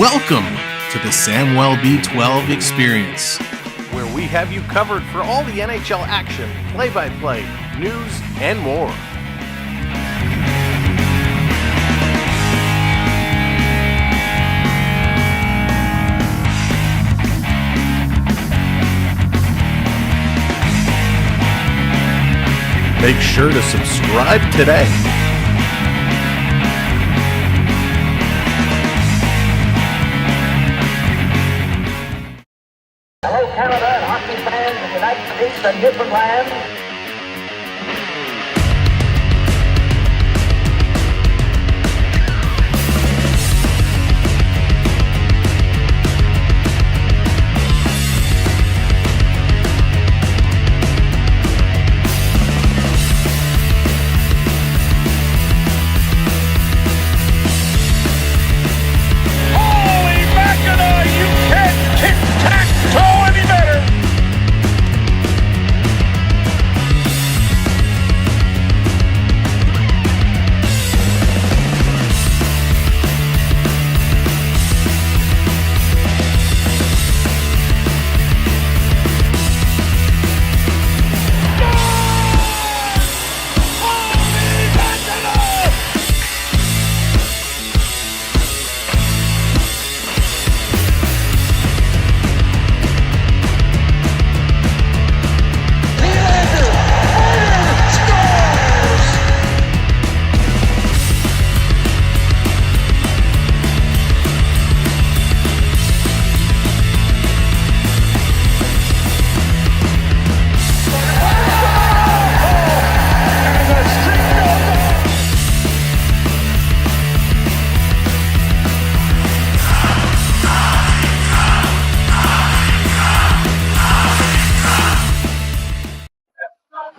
Welcome to the Samwelb12 Experience, where we have you covered for all the NHL action, play-by-play, news, and more. Make sure to subscribe today. Hello, Canada and hockey fans in the United States and different lands.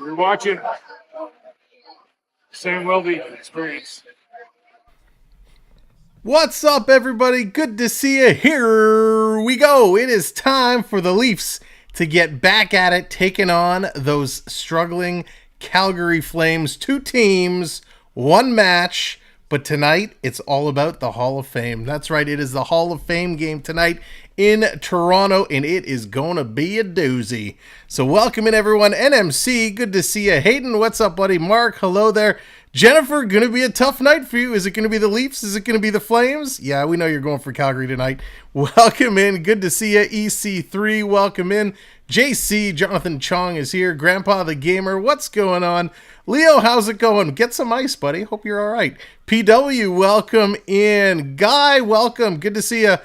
You're watching Samwelb12 Experience. What's up, everybody? Good to see you. Here we go. It is time for the Leafs to get back at it, taking on those struggling Calgary Flames. Two teams, one match, but tonight it's all about the Hall of Fame. That's right, it is the Hall of Fame game tonight in Toronto, and it is going to be a doozy. So welcome in, everyone. NMC, good to see you. Hayden, what's up, buddy? Mark, hello there. Jennifer, going to be a tough night for you. Is it going to be the Leafs? Is it going to be the Flames? Yeah, we know you're going for Calgary tonight. Welcome in. Good to see you. EC3, welcome in. JC, Jonathan Chong is here. Grandpa the Gamer, what's going on? Leo, how's it going? Get some ice, buddy. Hope you're all right. PW, welcome in. Guy, welcome. Good to see you.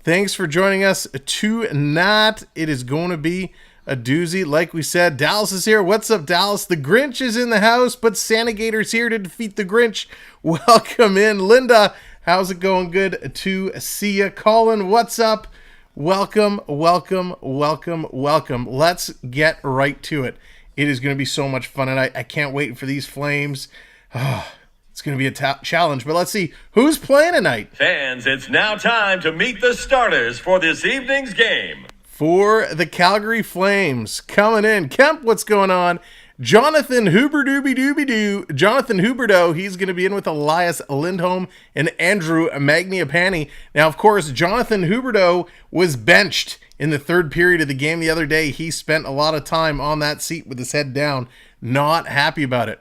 Thanks for joining us tonight. It is going to be a doozy. Like we said, Dallas is here. What's up, Dallas? The Grinch is in the house, but Sanigator's here to defeat the Grinch. Welcome in. Linda, how's it going? Good to see you. Colin, what's up? Welcome, welcome, welcome, welcome. Let's get right to it. It is going to be so much fun, and I can't wait for these Flames. It's going to be a challenge, but let's see who's playing tonight. Fans, it's now time to meet the starters for this evening's game. For the Calgary Flames, coming in, Kemp, what's going on? Jonathan Huberdeau, Jonathan Huberdeau, he's going to be in with Elias Lindholm and Andrew Mangiapane. Now, of course, Jonathan Huberdeau was benched in the third period of the game the other day. He spent a lot of time on that seat with his head down, not happy about it.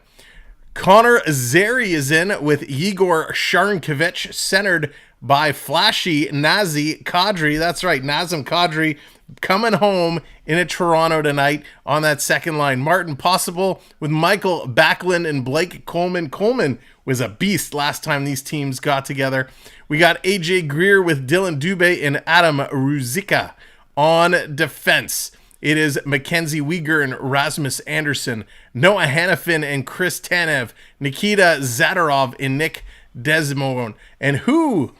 Connor Zary is in with Igor Sharankovich, centered by flashy Nazem Kadri. That's right, Nazem Kadri coming home in a Toronto tonight on that second line. Martin Possible with Michael Backlund and Blake Coleman. Coleman was a beast last time these teams got together. We got AJ Greer with Dylan Dubé and Adam Ruzicka on defense. It is Mackenzie Weegar and Rasmus Andersson, Noah Hannafin and Chris Tanev, Nikita Zadorov and Nick Desmond. And who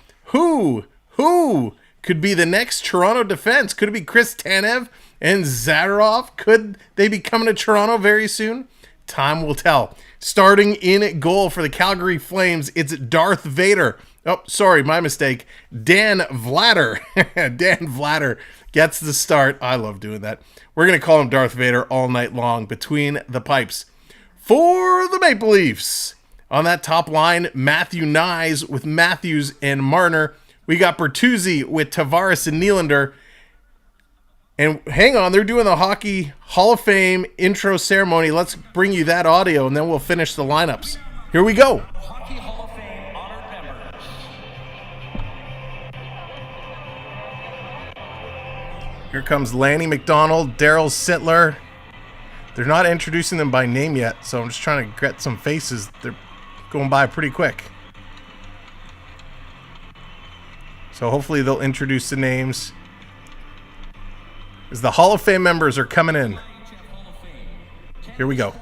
could be the next Toronto defense? Could it be Chris Tanev and Zadorov? Could they be coming to Toronto very soon? Time will tell. Starting in goal for the Calgary Flames, it's Darth Vader. Oh, sorry, my mistake. Dan Vladar. Dan Vladar gets the start. I love doing that. We're going to call him Darth Vader all night long between the pipes. For the Maple Leafs, on that top line, Matthew Nyes with Matthews and Marner. We got Bertuzzi with Tavares and Nylander. And hang on, they're doing the Hockey Hall of Fame intro ceremony. Let's bring you that audio, and then we'll finish the lineups. Here we go. Hockey Hall of Fame honored members. Here comes Lanny McDonald, Daryl Sittler. They're not introducing them by name yet, so I'm just trying to get some faces. They're going by pretty quick. So hopefully they'll introduce the names as the Hall of Fame members are coming in. Here we go.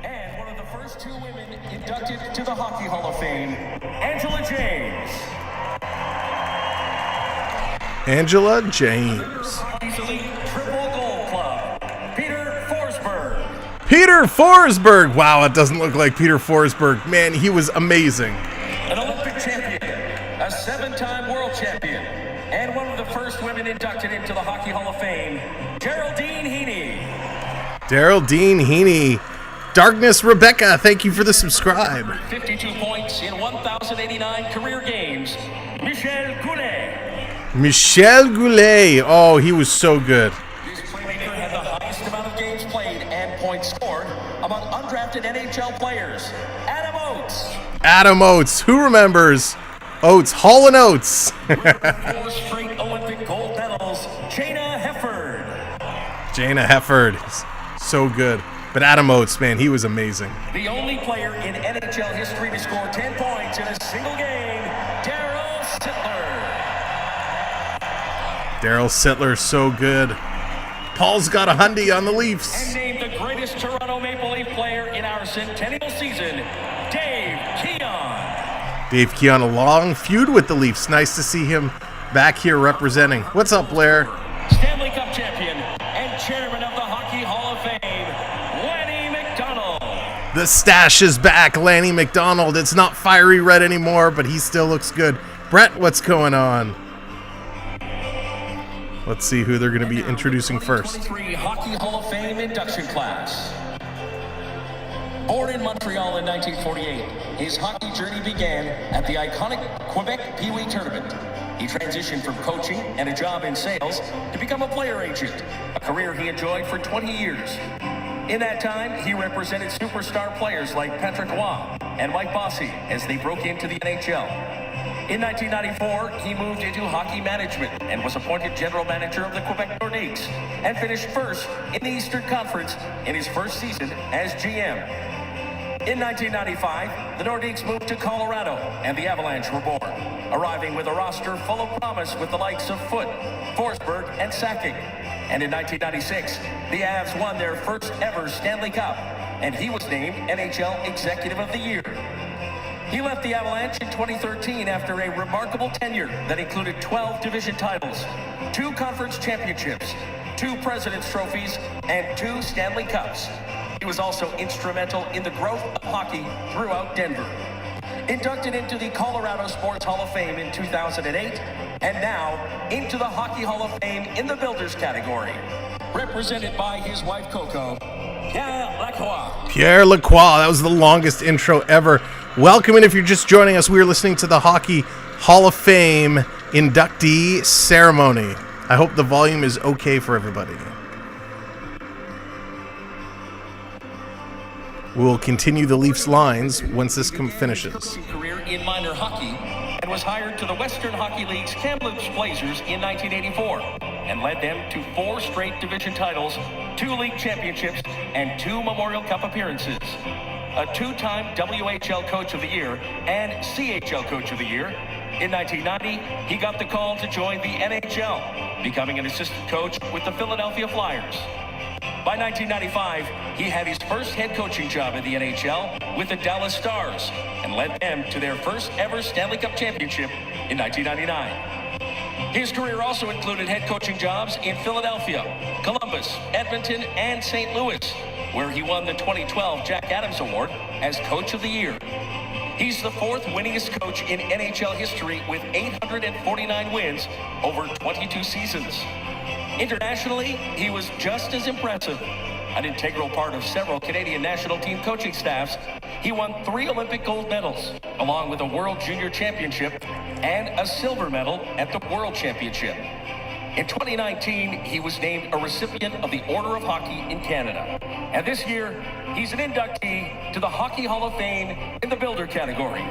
And one of the first two women inducted to the Hockey Hall of Fame, Angela James. Angela James. Hockey's elite triple gold club, Peter Forsberg. Peter Forsberg. Wow, it doesn't look like Peter Forsberg. Man, he was amazing. An Olympic champion, a 7-time world champion, and one of the first women inducted into the Hockey Hall of Fame, Geraldine Heaney. Geraldine Heaney. Darkness Rebecca, thank you for the subscribe. 52 points in 1,089 career games, Michel Goulet. Michel Goulet. Oh, he was so good. This playmaker had the highest amount of games played and points scored among undrafted NHL players. Adam Oates. Adam Oates. Who remembers Oates? Hall and Oates. 4 straight Olympic gold medals, Jana Hefford. Jana Hefford. So good. But Adam Oates, man, he was amazing. The only player in NHL history to score 10 points in a single game, Daryl Sittler. Daryl Sittler, so good. Paul's got a Hyundai on the Leafs. And named the greatest Toronto Maple Leaf player in our centennial season, Dave Keon. Dave Keon, a long feud with the Leafs. Nice to see him back here representing. What's up, Blair? Stanley Cup champion and chairman of the Hockey Hall of Fame, Lanny McDonald. The stash is back, Lanny McDonald. It's not fiery red anymore, but he still looks good. Brett, what's going on? Let's see who they're going to be introducing first. 2023 Hockey Hall of Fame induction class. Born in Montreal in 1948, his hockey journey began at the iconic Quebec Pee Wee Tournament. He transitioned from coaching and a job in sales to become a player agent, a career he enjoyed for 20 years. In that time, he represented superstar players like Patrick Roy and Mike Bossy as they broke into the NHL. In 1994, he moved into hockey management and was appointed general manager of the Quebec Nordiques and finished first in the Eastern Conference in his first season as GM. In 1995, the Nordiques moved to Colorado and the Avalanche were born, arriving with a roster full of promise with the likes of Foote, Forsberg, and Sakic. And in 1996, the Avs won their first ever Stanley Cup, and he was named NHL Executive of the Year. He left the Avalanche in 2013 after a remarkable tenure that included 12 division titles, 2 conference championships, 2 President's Trophies, and 2 Stanley Cups. He was also instrumental in the growth of hockey throughout Denver. Inducted into the Colorado Sports Hall of Fame in 2008, and now into the Hockey Hall of Fame in the Builders category. Represented by his wife Coco, Pierre Lacroix. Pierre Lacroix, that was the longest intro ever. Welcome, and if you're just joining us, we are listening to the Hockey Hall of Fame inductee ceremony. I hope the volume is okay for everybody. We'll continue the Leafs lines once this finishes. Career in minor hockey and was hired to the Western Hockey League's Kamloops Blazers in 1984 and led them to 4 straight division titles, 2 league championships, and 2 Memorial Cup appearances. A 2-time WHL Coach of the Year and CHL Coach of the Year. In 1990, he got the call to join the NHL, becoming an assistant coach with the Philadelphia Flyers. By 1995, he had his first head coaching job in the NHL with the Dallas Stars and led them to their first ever Stanley Cup championship in 1999. His career also included head coaching jobs in Philadelphia, Columbus, Edmonton, and St. Louis, where he won the 2012 Jack Adams Award as Coach of the Year. He's the 4th winningest coach in NHL history with 849 wins over 22 seasons. Internationally, he was just as impressive. An integral part of several Canadian national team coaching staffs, he won 3 Olympic gold medals, along with a World Junior Championship and a silver medal at the World Championship. In 2019, he was named a recipient of the Order of Hockey in Canada. And this year, he's an inductee to the Hockey Hall of Fame in the Builder category.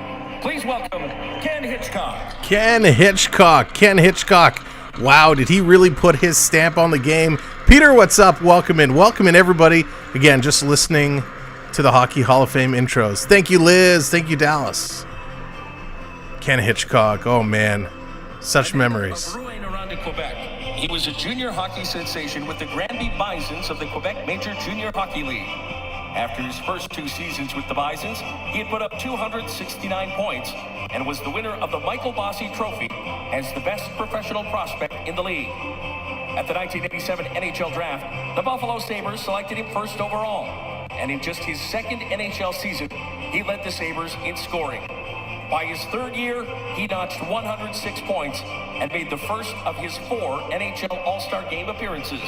Please welcome Ken Hitchcock. Ken Hitchcock. Wow, did he really put his stamp on the game? Peter, what's up? Welcome in, everybody. Again, just listening to the Hockey Hall of Fame intros. Thank you, Liz. Thank you, Dallas. Ken Hitchcock. Oh, man. Such memories. Quebec. He was a junior hockey sensation with the Granby Bisons of the Quebec Major Junior Hockey League. After his first 2 seasons with the Bisons, he had put up 269 points and was the winner of the Michael Bossy Trophy as the best professional prospect in the league. At the 1987 NHL Draft, the Buffalo Sabres selected him first overall, and in just his second NHL season, he led the Sabres in scoring. By his third year, he notched 106 points and made the first of his 4 NHL All-Star Game appearances.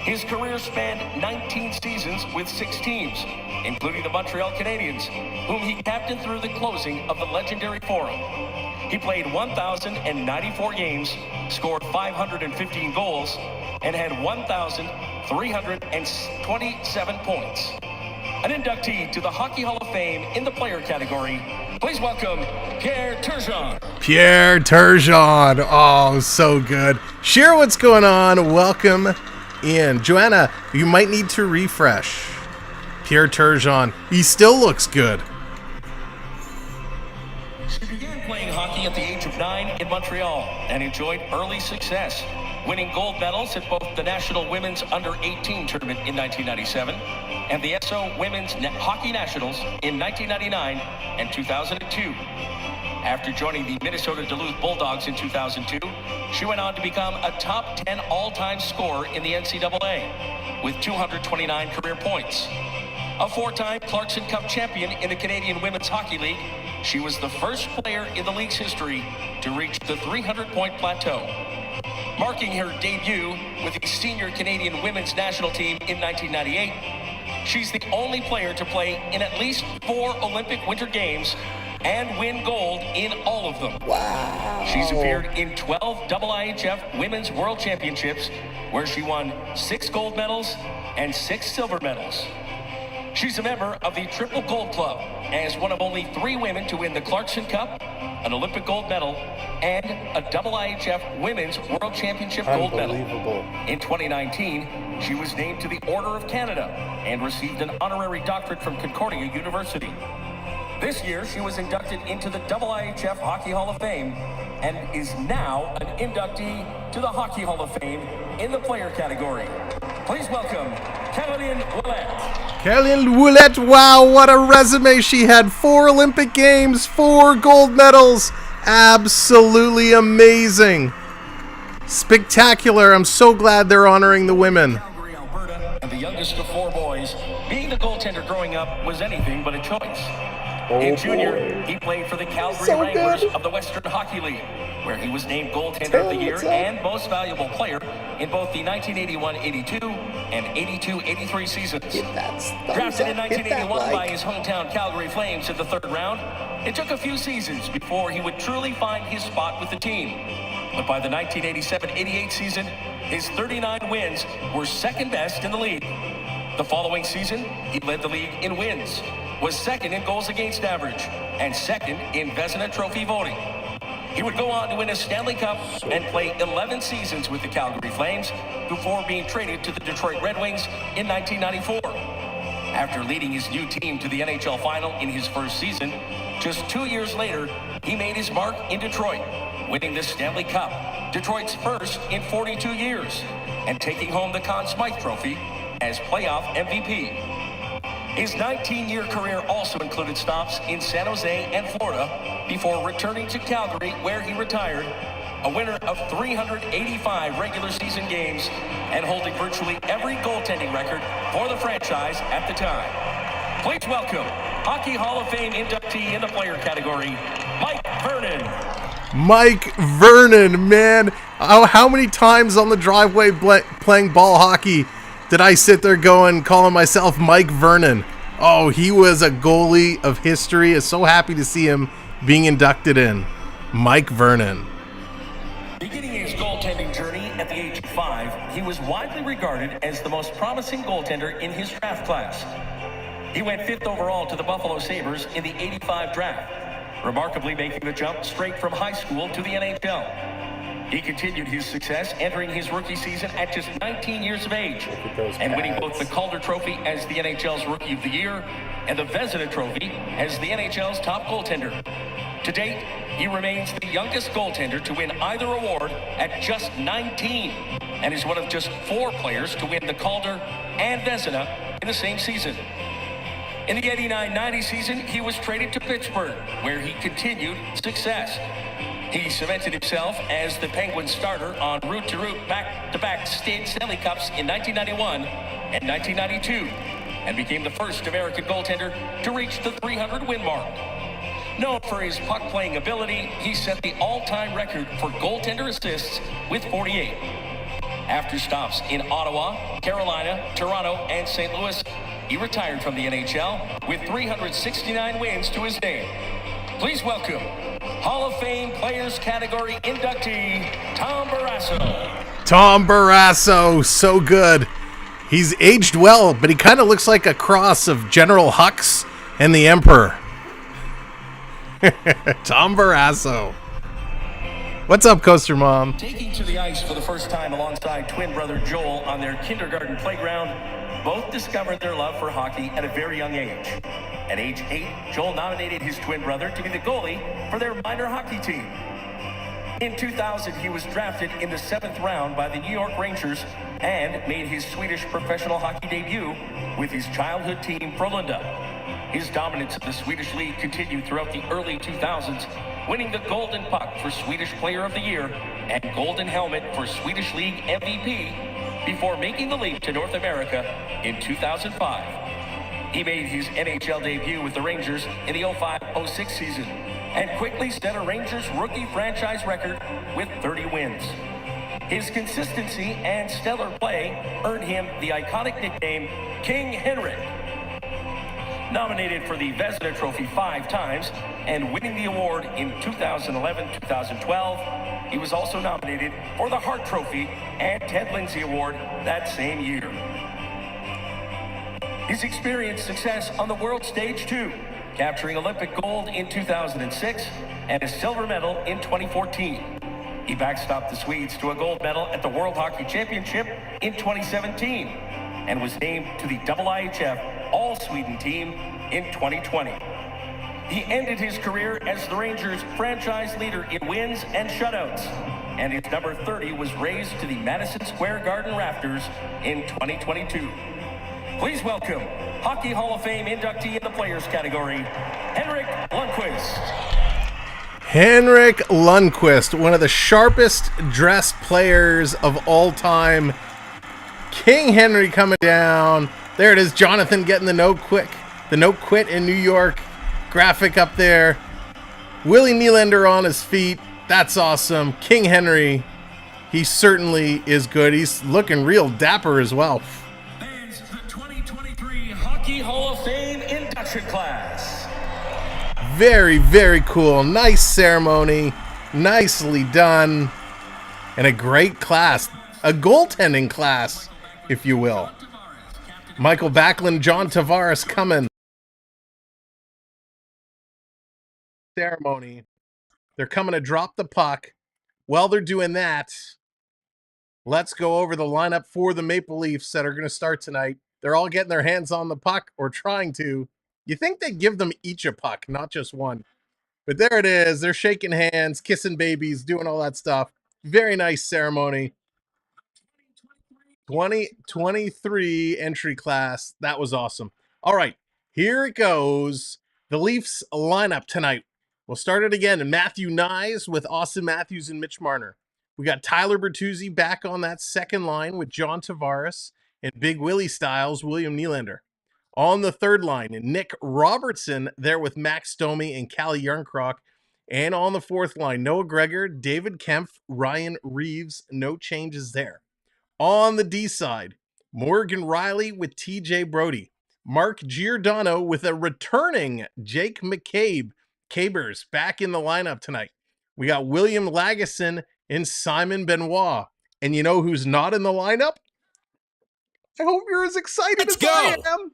His career spanned 19 seasons with 6 teams, including the Montreal Canadiens, whom he captained through the closing of the legendary Forum. He played 1,094 games, scored 515 goals, and had 1,327 points. An inductee to the Hockey Hall of Fame in the player category. Please welcome Pierre Turgeon. Pierre Turgeon. Oh, so good. Share what's going on. Welcome in. Joanna, you might need to refresh. Pierre Turgeon. He still looks good. She began playing hockey at the age of 9 in Montreal and enjoyed early success, winning gold medals at both the National Women's Under-18 tournament in 1997 and the SO Women's Hockey Nationals in 1999 and 2002. After joining the Minnesota Duluth Bulldogs in 2002, she went on to become a top 10 all-time scorer in the NCAA with 229 career points. A 4-time Clarkson Cup champion in the Canadian Women's Hockey League, she was the first player in the league's history to reach the 300-point plateau. Marking her debut with the senior Canadian women's national team in 1998, she's the only player to play in at least 4 Olympic Winter Games and win gold in all of them. Wow. She's appeared in 12 IIHF Women's World Championships, where she won 6 gold medals and 6 silver medals. She's a member of the Triple Gold Club, as one of only 3 women to win the Clarkson Cup, an Olympic gold medal, and a IIHF Women's World Championship gold medal. In 2019, she was named to the Order of Canada and received an honorary doctorate from Concordia University. This year, she was inducted into the IIHF Hockey Hall of Fame and is now an inductee to the Hockey Hall of Fame in the player category. Please welcome Caroline Ouellette. Caroline Ouellette, wow, what a resume. She had 4 Olympic Games, 4 gold medals. Absolutely amazing. Spectacular. I'm so glad they're honoring the women. Calgary, Alberta, and the youngest of 4 boys, being the goaltender growing up was anything but a choice. In junior, he played for the Calgary Wranglers of the Western Hockey League, where he was named goaltender of the year and most valuable player in both the 1981-82 and 82-83 seasons. Drafted in 1981 by his hometown Calgary Flames in the 3rd round, it took a few seasons before he would truly find his spot with the team. But by the 1987-88 season, his 39 wins were second best in the league. The following season, he led the league in wins, was second in goals against average, and second in Vezina Trophy voting. He would go on to win a Stanley Cup and play 11 seasons with the Calgary Flames before being traded to the Detroit Red Wings in 1994. After leading his new team to the NHL Final in his first season, just 2 years later, he made his mark in Detroit, winning the Stanley Cup, Detroit's first in 42 years, and taking home the Conn Smythe Trophy as playoff MVP. His 19-year career also included stops in San Jose and Florida before returning to Calgary, where he retired, a winner of 385 regular season games and holding virtually every goaltending record for the franchise at the time. Please welcome Hockey Hall of Fame inductee in the player category, Mike Vernon. Mike Vernon, man. How many times on the driveway playing ball hockey did I sit there calling myself Mike Vernon? Oh, he was a goalie of history. I'm so happy to see him being inducted in. Mike Vernon. Beginning his goaltending journey at the age of 5, he was widely regarded as the most promising goaltender in his draft class. He went 5th overall to the Buffalo Sabres in the '85 draft, remarkably making the jump straight from high school to the NHL. He continued his success, entering his rookie season at just 19 years of age and winning both the Calder Trophy as the NHL's Rookie of the Year and the Vezina Trophy as the NHL's top goaltender. To date, he remains the youngest goaltender to win either award at just 19 and is one of just 4 players to win the Calder and Vezina in the same season. In the 89-90 season, he was traded to Pittsburgh, where he continued success. He cemented himself as the Penguins starter on route-to-route back-to-back state Stanley Cups in 1991 and 1992, and became the first American goaltender to reach the 300-win mark. Known for his puck-playing ability, he set the all-time record for goaltender assists with 48. After stops in Ottawa, Carolina, Toronto, and St. Louis, he retired from the NHL with 369 wins to his name. Please welcome Hall of Fame Players Category inductee, Tom Barrasso. Tom Barrasso, so good. He's aged well, but he kind of looks like a cross of General Hux and the Emperor. Tom Barrasso. What's up, Coaster Mom? Taking to the ice for the first time alongside twin brother Joel on their kindergarten playground, both discovered their love for hockey at a very young age. At age 8, Joel nominated his twin brother to be the goalie for their minor hockey team. In 2000, he was drafted in the 7th round by the New York Rangers and made his Swedish professional hockey debut with his childhood team Frölunda. His dominance of the Swedish league continued throughout the early 2000s, winning the Golden Puck for Swedish Player of the Year and Golden Helmet for Swedish League MVP before making the leap to North America in 2005. He made his NHL debut with the Rangers in the 05-06 season and quickly set a Rangers rookie franchise record with 30 wins. His consistency and stellar play earned him the iconic nickname King Henrik. Nominated for the Vezina Trophy 5 times and winning the award in 2011-2012, he was also nominated for the Hart Trophy and Ted Lindsay Award that same year. He's experienced success on the world stage too, capturing Olympic gold in 2006 and a silver medal in 2014. He backstopped the Swedes to a gold medal at the World Hockey Championship in 2017 and was named to the IIHF All-Sweden team in 2020. He ended his career as the Rangers' franchise leader in wins and shutouts, and his number 30 was raised to the Madison Square Garden rafters in 2022. Please welcome Hockey Hall of Fame inductee in the Players category, Henrik Lundqvist. Henrik Lundqvist, one of the sharpest dressed players of all time. King Henry coming down. There it is, Jonathan getting the no quit in New York graphic up there. Willie Nylander on his feet. That's awesome. King Henry, he certainly is good. He's looking real dapper as well. Fans, the 2023 Hockey Hall of Fame induction class. Very, very cool. Nice ceremony. Nicely done. And a great class. A goaltending class, if you will. Michael Backlund, John Tavares coming. Ceremony. They're coming to drop the puck. While they're doing that, let's go over the lineup for the Maple Leafs that are going to start tonight. They're all getting their hands on the puck, or trying to. You think they'd give them each a puck, not just one. But there it is. They're shaking hands, kissing babies, doing all that stuff. Very nice ceremony. 2023 entry class. That was awesome. All right, here it goes. The Leafs lineup tonight. We'll start it again. And Matthew Nyes with Austin Matthews and Mitch Marner. We got Tyler Bertuzzi back on that second line with John Tavares and Big Willie Styles, William Nylander. On the third line, Nick Robertson there with Max Domi and Calle Jarnkrok. And on the fourth line, Noah Gregor, David Kempf, Ryan Reeves. No changes there. On the D side, Morgan Rielly with TJ Brody. Mark Giordano with a returning Jake McCabe. Cabers back in the lineup tonight. We got William Lagesson and Simon Benoit. And you know who's not in the lineup? I hope you're as excited as I am.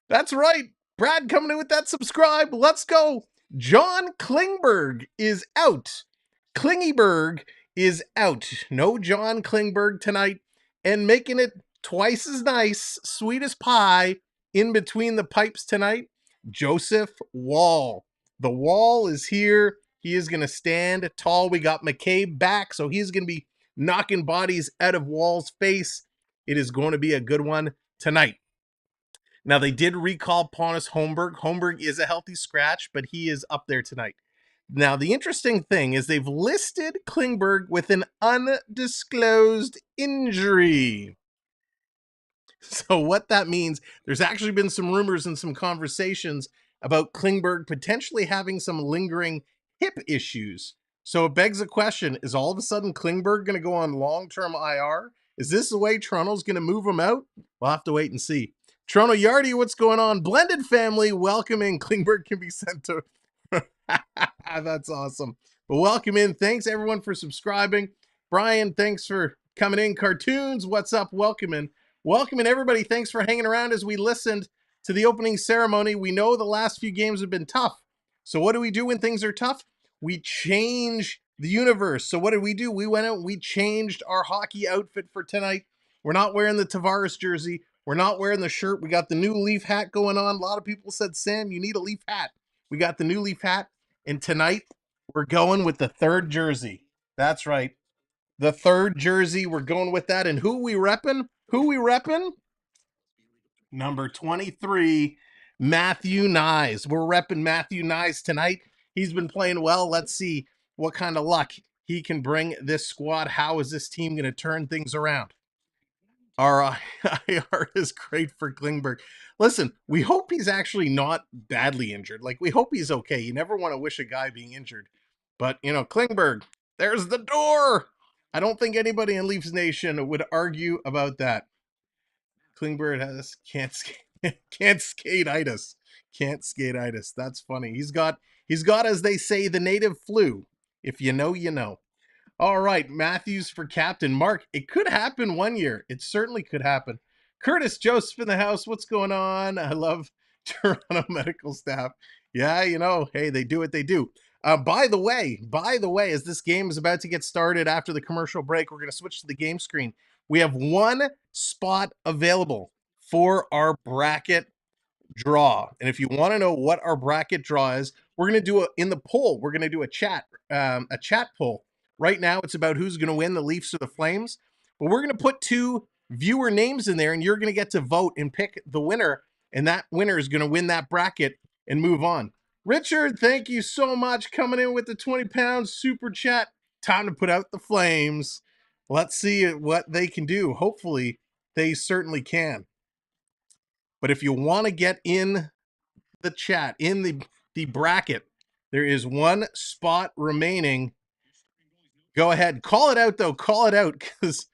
That's right. Brad coming in with that subscribe. Let's go. John Klingberg is out. Klingyberg is out. No John Klingberg tonight. And making it twice as nice, sweet as pie, in between the pipes tonight, Joseph Woll. The Wall is here. He is going to stand tall. We got McCabe back, so he's going to be knocking bodies out of Wall's face. It is going to be a good one tonight. Now, they did recall Pontus Holmberg. Holmberg is a healthy scratch, but he is up there tonight. Now, the interesting thing is they've listed Klingberg with an undisclosed injury. So what that means, there's actually been some rumors and some conversations about Klingberg potentially having some lingering hip issues. So it begs the question, is all of a sudden Klingberg going to go on long-term IR? Is this the way Toronto's going to move him out? We'll have to wait and see. Toronto Yardy, what's going on? Blended family, welcome in. Klingberg can be sent to... That's awesome. But welcome in. Thanks, everyone, for subscribing. Brian, thanks for coming in. Cartoons, what's up? Welcome in. Welcome in, everybody. Thanks for hanging around as we listened to the opening ceremony. We know the last few games have been tough. So what do we do when things are tough? We change the universe. So what did we do? We went out and we changed our hockey outfit for tonight. We're not wearing the Tavares jersey. We're not wearing the shirt. We got the new Leaf hat going on. A lot of people said, Sam, you need a Leaf hat. We got the new Leaf hat. And tonight, we're going with the third jersey. That's right. The third jersey. We're going with that. And who we repping? Who we repping? Number 23, Matthew Knies. We're repping Matthew Knies tonight. He's been playing well. Let's see what kind of luck he can bring this squad. How is this team going to turn things around? Our IR is great for Klingberg. Listen, we hope he's actually not badly injured. Like, we hope he's okay. You never want to wish a guy being injured. But, you know, Klingberg, there's the door. I don't think anybody in Leafs Nation would argue about that. Klingberg has can't skate-itis. Can't skate-itis. That's funny. He's got, as they say, the native flu. If you know, you know. All right, Matthews for captain. Mark, it could happen one year. It certainly could happen. Curtis Joseph in the house. What's going on? I love Toronto medical staff. Yeah, you know, hey, they do what they do. By the way, as this game is about to get started after the commercial break, we're going to switch to the game screen. We have one spot available for our bracket draw. And if you want to know what our bracket draw is, we're going to do in the poll. We're going to do a chat poll. Right now, it's about who's going to win, the Leafs or the Flames. But we're going to put two viewer names in there, and you're going to get to vote and pick the winner. And that winner is going to win that bracket and move on. Richard, thank you so much coming in with the 20 pounds super chat. Time to put out the Flames. Let's see what they can do. Hopefully, they certainly can. But if you want to get in the chat, in the bracket, there is one spot remaining. Go ahead. Call it out, though. Call it out, because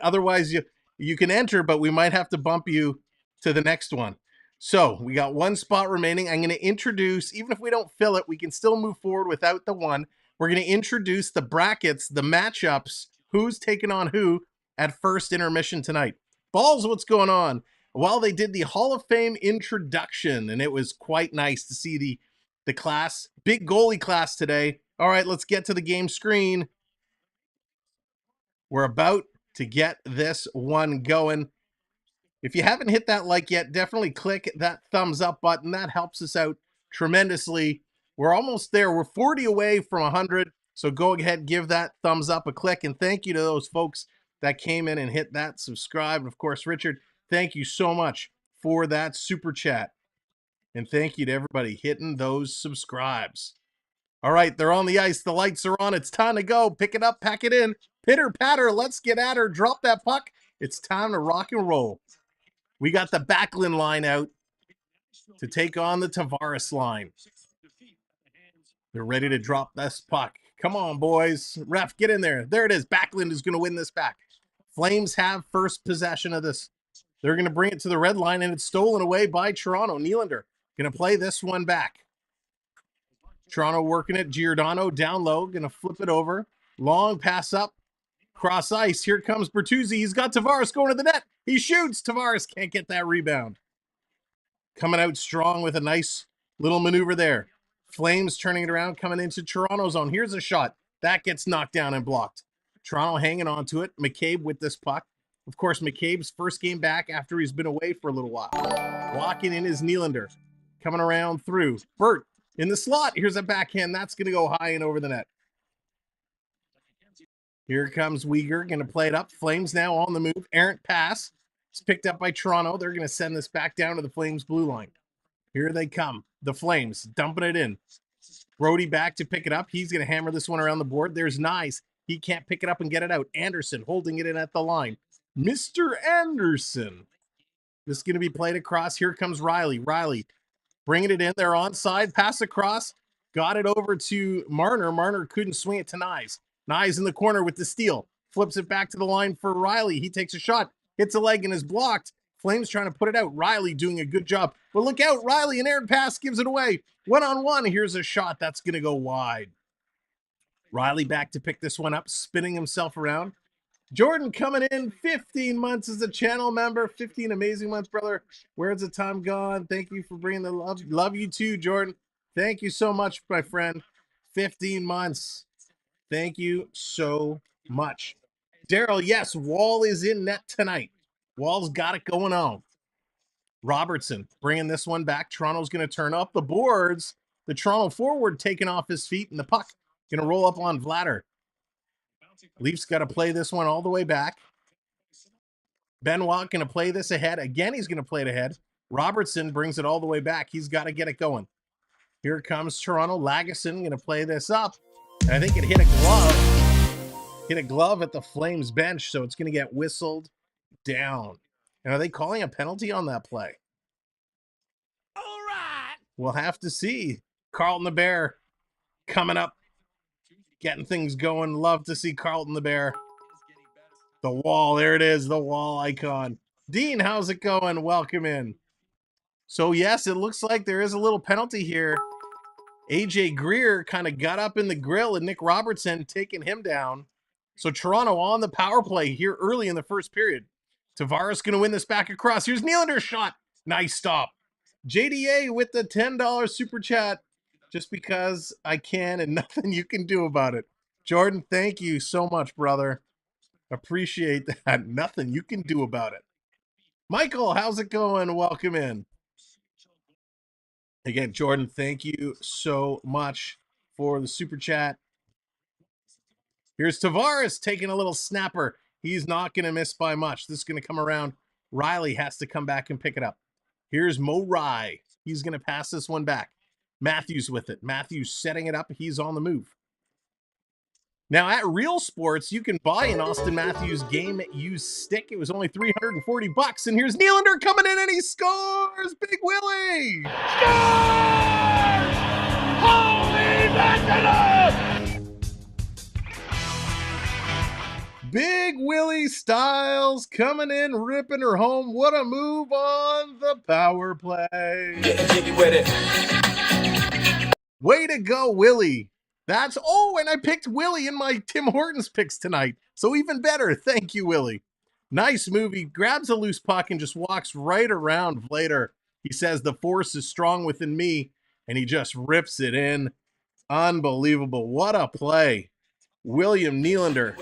otherwise you can enter, but we might have to bump you to the next one. So we got one spot remaining. I'm going to introduce, even if we don't fill it, we can still move forward without the one. We're going to introduce the brackets, the matchups, who's taking on who at first intermission tonight. Balls, what's going on? Well, they did the Hall of Fame introduction, and it was quite nice to see the class, big goalie class today. All right, let's get to the game screen. We're about to get this one going. If you haven't hit that like yet, definitely click that thumbs up button. That helps us out tremendously. We're almost there. We're 40 away from 100. So go ahead, give that thumbs up a click. And thank you to those folks that came in and hit that subscribe. And of course, Richard, thank you so much for that super chat. And thank you to everybody hitting those subscribes. All right, they're on the ice. The lights are on. It's time to go. Pick it up, pack it in. Pitter patter. Let's get at her. Drop that puck. It's time to rock and roll. We got the Backlund line out to take on the Tavares line. They're ready to drop this puck. Come on, boys. Ref, get in there. There it is. Backlund is going to win this back. Flames have first possession of this. They're going to bring it to the red line, and it's stolen away by Toronto. Nylander going to play this one back. Toronto working it. Giordano down low. Going to flip it over. Long pass up. Cross ice. Here comes Bertuzzi. He's got Tavares going to the net. He shoots. Tavares can't get that rebound. Coming out strong with a nice little maneuver there. Flames turning it around, coming into Toronto zone. Here's a shot. That gets knocked down and blocked. Toronto hanging on to it. McCabe with this puck. Of course, McCabe's first game back after he's been away for a little while. Blocking in his Nylander. Coming around through. Bert in the slot. Here's a backhand. That's going to go high and over the net. Here comes Weegar. Going to play it up. Flames now on the move. Errant pass. It's picked up by Toronto. They're going to send this back down to the Flames blue line. Here they come. The Flames dumping it in. Brody back to pick it up. He's going to hammer this one around the board. There's Nyes. He can't pick it up and get it out. Anderson holding it in at the line. Mr. Anderson. This is going to be played across. Here comes Rielly. Rielly bringing it in. They're onside. Pass across. Got it over to Marner. Marner couldn't swing it to Nyes. Nyes in the corner with the steal. Flips it back to the line for Rielly. He takes a shot. Hits a leg and is blocked. Flames trying to put it out. Rielly doing a good job. But look out. Rielly, an errant pass gives it away. One-on-one. Here's a shot. That's going to go wide. Rielly back to pick this one up. Spinning himself around. Jordan coming in. 15 months as a channel member. 15 amazing months, brother. Where's the time gone? Thank you for bringing the love. Love you too, Jordan. Thank you so much, my friend. 15 months. Thank you so much. Daryl, yes, Wall is in net tonight. Wall's got it going on. Robertson bringing this one back. Toronto's going to turn up the boards. The Toronto forward taking off his feet, and the puck going to roll up on Vladar. Leafs got to play this one all the way back. Benoit going to play this ahead. Again, he's going to play it ahead. Robertson brings it all the way back. He's got to get it going. Here comes Toronto. Lagesson going to play this up. And I think it hit a glove. Hit a glove at the Flames bench, so it's going to get whistled down. And are they calling a penalty on that play? All right. We'll have to see. Carlton the Bear coming up, getting things going. Love to see Carlton the Bear. The Wall, there it is, the Wall icon. Dean, how's it going? Welcome in. So yes, it looks like there is a little penalty here. AJ Greer kind of got up in the grill and Nick Robertson taking him down. So Toronto on the power play here early in the first period. Tavares going to win this back across. Here's Nylander's shot. Nice stop. JDA with the $10 super chat. Just because I can and nothing you can do about it. Jordan, thank you so much, brother. Appreciate that. Nothing you can do about it. Michael, how's it going? Welcome in. Again, Jordan, thank you so much for the super chat. Here's Tavares taking a little snapper. He's not going to miss by much. This is going to come around. Rielly has to come back and pick it up. Here's Mo Rye. He's going to pass this one back. Matthews with it. Matthews setting it up. He's on the move. Now, at Real Sports, you can buy an Austin Matthews game used stick. It was only $340. And here's Nylander coming in, and he scores! Big Willie! Scores! Holy Methodist! Big Willie Styles coming in, ripping her home. What a move on the power play. Getting jiggy with it. Way to go, Willie. And I picked Willie in my Tim Hortons picks tonight. So even better. Thank you, Willie. Nice move. He grabs a loose puck and just walks right around Vladar. He says, the force is strong within me. And he just rips it in. Unbelievable. What a play. William Nylander.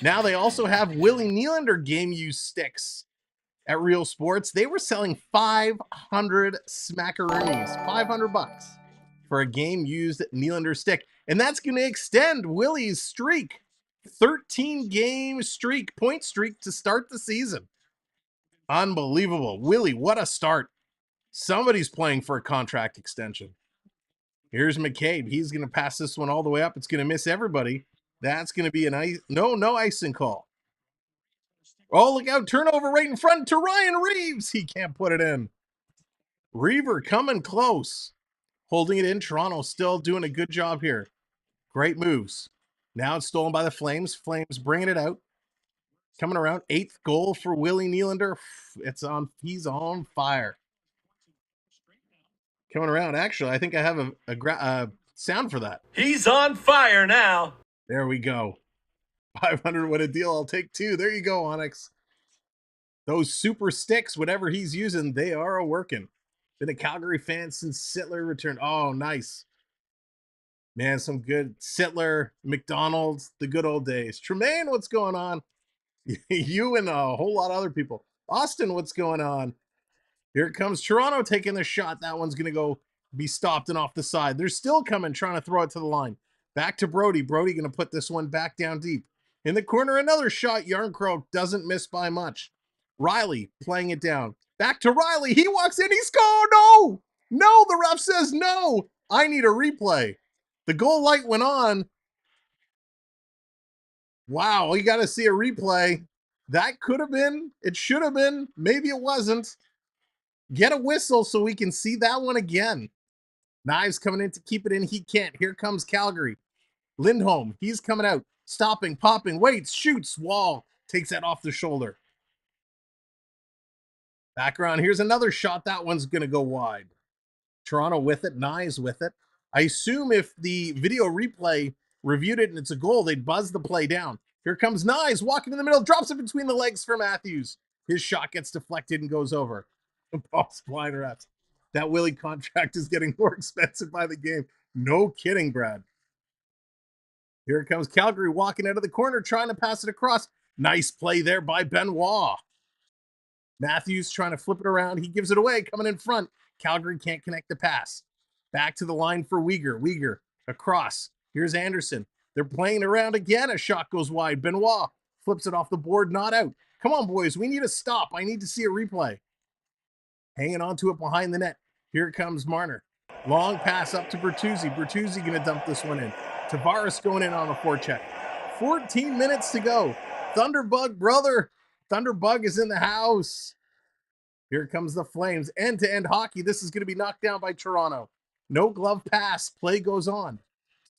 Now they also have Willie Nylander game used sticks at Real Sports. They were selling 500 smackaroonies, $500 for a game used Nylander stick. And that's going to extend Willie's streak, 13 game streak, point streak to start the season. Unbelievable. Willie, what a start. Somebody's playing for a contract extension. Here's McCabe. He's going to pass this one all the way up. It's going to miss everybody. That's going to be an ice. No icing call. Oh, look out. Turnover right in front to Ryan Reeves. He can't put it in. Reaver coming close. Holding it in. Toronto still doing a good job here. Great moves. Now it's stolen by the Flames. Flames bringing it out. Coming around. 8th goal for Willie Nylander. He's on fire. Coming around. Actually, I think I have a sound for that. He's on fire now. There we go. 500, what a deal. I'll take 2. There you go, Onyx. Those super sticks, whatever he's using, they are a-working. Been a Calgary fan since Sittler returned. Oh, nice. Man, some good Sittler, McDonald's, the good old days. Tremaine, what's going on? You and a whole lot of other people. Austin, what's going on? Here comes Toronto taking the shot. That one's going to go be stopped and off the side. They're still coming, trying to throw it to the line. Back to Brody. Brody going to put this one back down deep. In the corner, another shot. Yarncrow doesn't miss by much. Rielly playing it down. Back to Rielly. He walks in. He scores. No! No, the ref says no. I need a replay. The goal light went on. Wow, you got to see a replay. That could have been. It should have been. Maybe it wasn't. Get a whistle so we can see that one again. Knives coming in to keep it in. He can't. Here comes Calgary. Lindholm, he's coming out. Stopping, popping, waits, shoots. Wall takes that off the shoulder. Back around. Here's another shot. That one's going to go wide. Toronto with it. Knives with it. I assume if the video replay reviewed it and it's a goal, they'd buzz the play down. Here comes Knives walking in the middle. Drops it between the legs for Matthews. His shot gets deflected and goes over. Paul's flying around. That Willie contract is getting more expensive by the game. No kidding, Brad. Here comes Calgary walking out of the corner, trying to pass it across. Nice play there by Benoit. Matthews trying to flip it around. He gives it away, coming in front. Calgary can't connect the pass. Back to the line for Weegar. Weegar across. Here's Anderson. They're playing around again. A shot goes wide. Benoit flips it off the board, not out. Come on, boys. We need a stop. I need to see a replay. Hanging on to it behind the net. Here comes Marner. Long pass up to Bertuzzi. Bertuzzi going to dump this one in. Tavares going in on a forecheck. 14 minutes to go. Thunderbug, brother. Thunderbug is in the house. Here comes the Flames. End-to-end hockey. This is going to be knocked down by Toronto. No glove pass. Play goes on.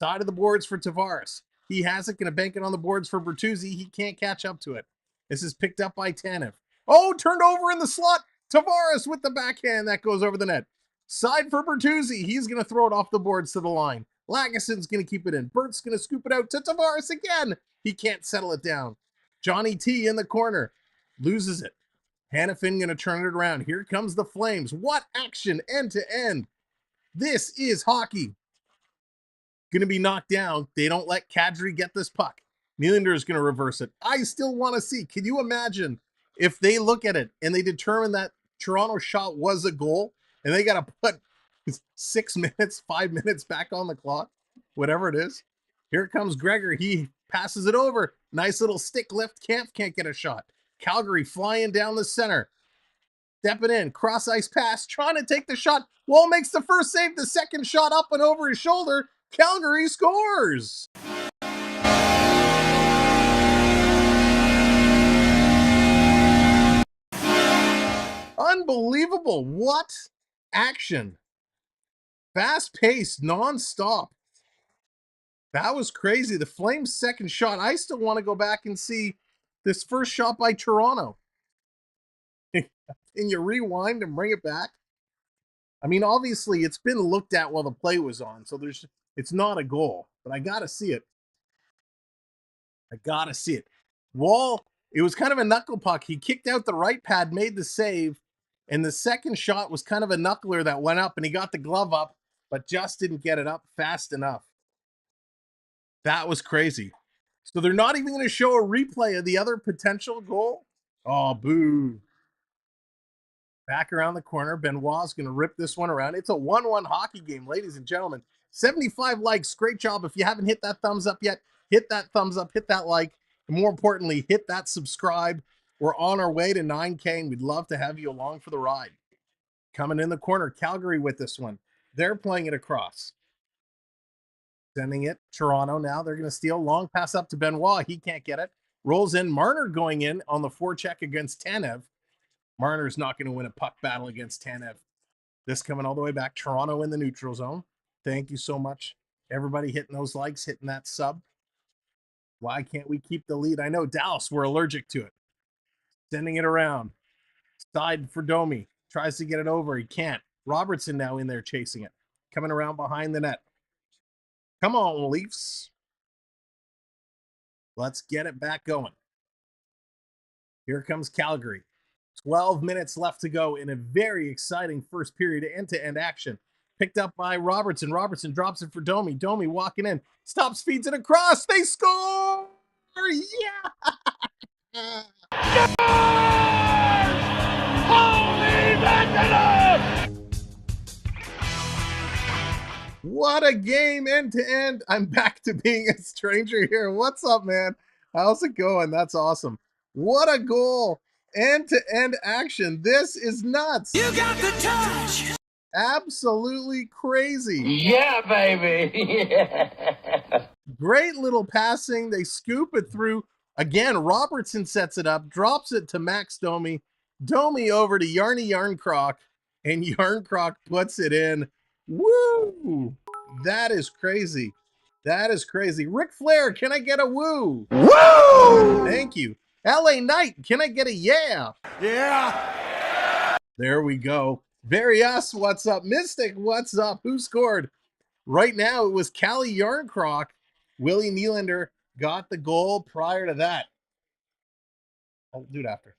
Side of the boards for Tavares. He has it. Going to bank it on the boards for Bertuzzi. He can't catch up to it. This is picked up by Tanev. Oh, turned over in the slot. Tavares with the backhand. That goes over the net. Side for Bertuzzi. He's going to throw it off the boards to the line. Laguson's going to keep it in. Bert's going to scoop it out to Tavares again. He can't settle it down. Johnny T in the corner. Loses it. Hannafin going to turn it around. Here comes the Flames. What action end to end. This is hockey. Going to be knocked down. They don't let Kadri get this puck. Nylander is going to reverse it. I still want to see. Can you imagine if they look at it and they determine that Toronto shot was a goal and they got to put 6 minutes, 5 minutes back on the clock, whatever it is. Here comes Gregor. He passes it over. Nice little stick lift. Kampf can't get a shot. Calgary flying down the center. Stepping in. Cross ice pass. Trying to take the shot. Wall makes the first save. The second shot up and over his shoulder. Calgary scores. Unbelievable. What action. Fast-paced, non-stop. That was crazy. The Flames' second shot. I still want to go back and see this first shot by Toronto. Can you rewind and bring it back? I mean, obviously, it's been looked at while the play was on, so it's not a goal. But I got to see it. I got to see it. Wall, it was kind of a knuckle puck. He kicked out the right pad, made the save, and the second shot was kind of a knuckler that went up, and he got the glove up, but just didn't get it up fast enough. That was crazy. So they're not even going to show a replay of the other potential goal? Oh, boo. Back around the corner. Benoit's going to rip this one around. It's a 1-1 hockey game, ladies and gentlemen. 75 likes. Great job. If you haven't hit that thumbs up yet, hit that thumbs up, hit that like, and more importantly, hit that subscribe. We're on our way to 9K, and we'd love to have you along for the ride. Coming in the corner, Calgary with this one. They're playing it across. Sending it. Toronto now. They're going to steal. Long pass up to Benoit. He can't get it. Rolls in. Marner going in on the forecheck against Tanev. Marner's not going to win a puck battle against Tanev. This coming all the way back. Toronto in the neutral zone. Thank you so much. Everybody hitting those likes, hitting that sub. Why can't we keep the lead? I know Dallas, we're allergic to it. Sending it around. Side for Domi. Tries to get it over. He can't. Robertson now in there chasing it. Coming around behind the net. Come on, Leafs. Let's get it back going. Here comes Calgary. 12 minutes left to go in a very exciting first period end-to-end action. Picked up by Robertson. Robertson drops it for Domi. Domi walking in. Stops, feeds it across. They score! Yeah! Holy Methodist! What a game end-to-end. I'm back to being a stranger here. What's up, man? How's it going? That's awesome. What a goal. End-to-end action. This is nuts. You got the touch. Absolutely crazy. Yeah, baby. Great little passing. They scoop it through. Again, Robertson sets it up, drops it to Max Domi. Domi over to Yarny Yarncroc, and Yarncroc puts it in. Woo! That is crazy. That is crazy. Ric Flair, can I get a woo? Woo! Thank you. LA Knight, can I get a yeah? Yeah! There we go. Very us, what's up? Mystic, what's up? Who scored? Right now, it was Callie Yarncroc. Willie Nylander got the goal prior to that. I'll do it after.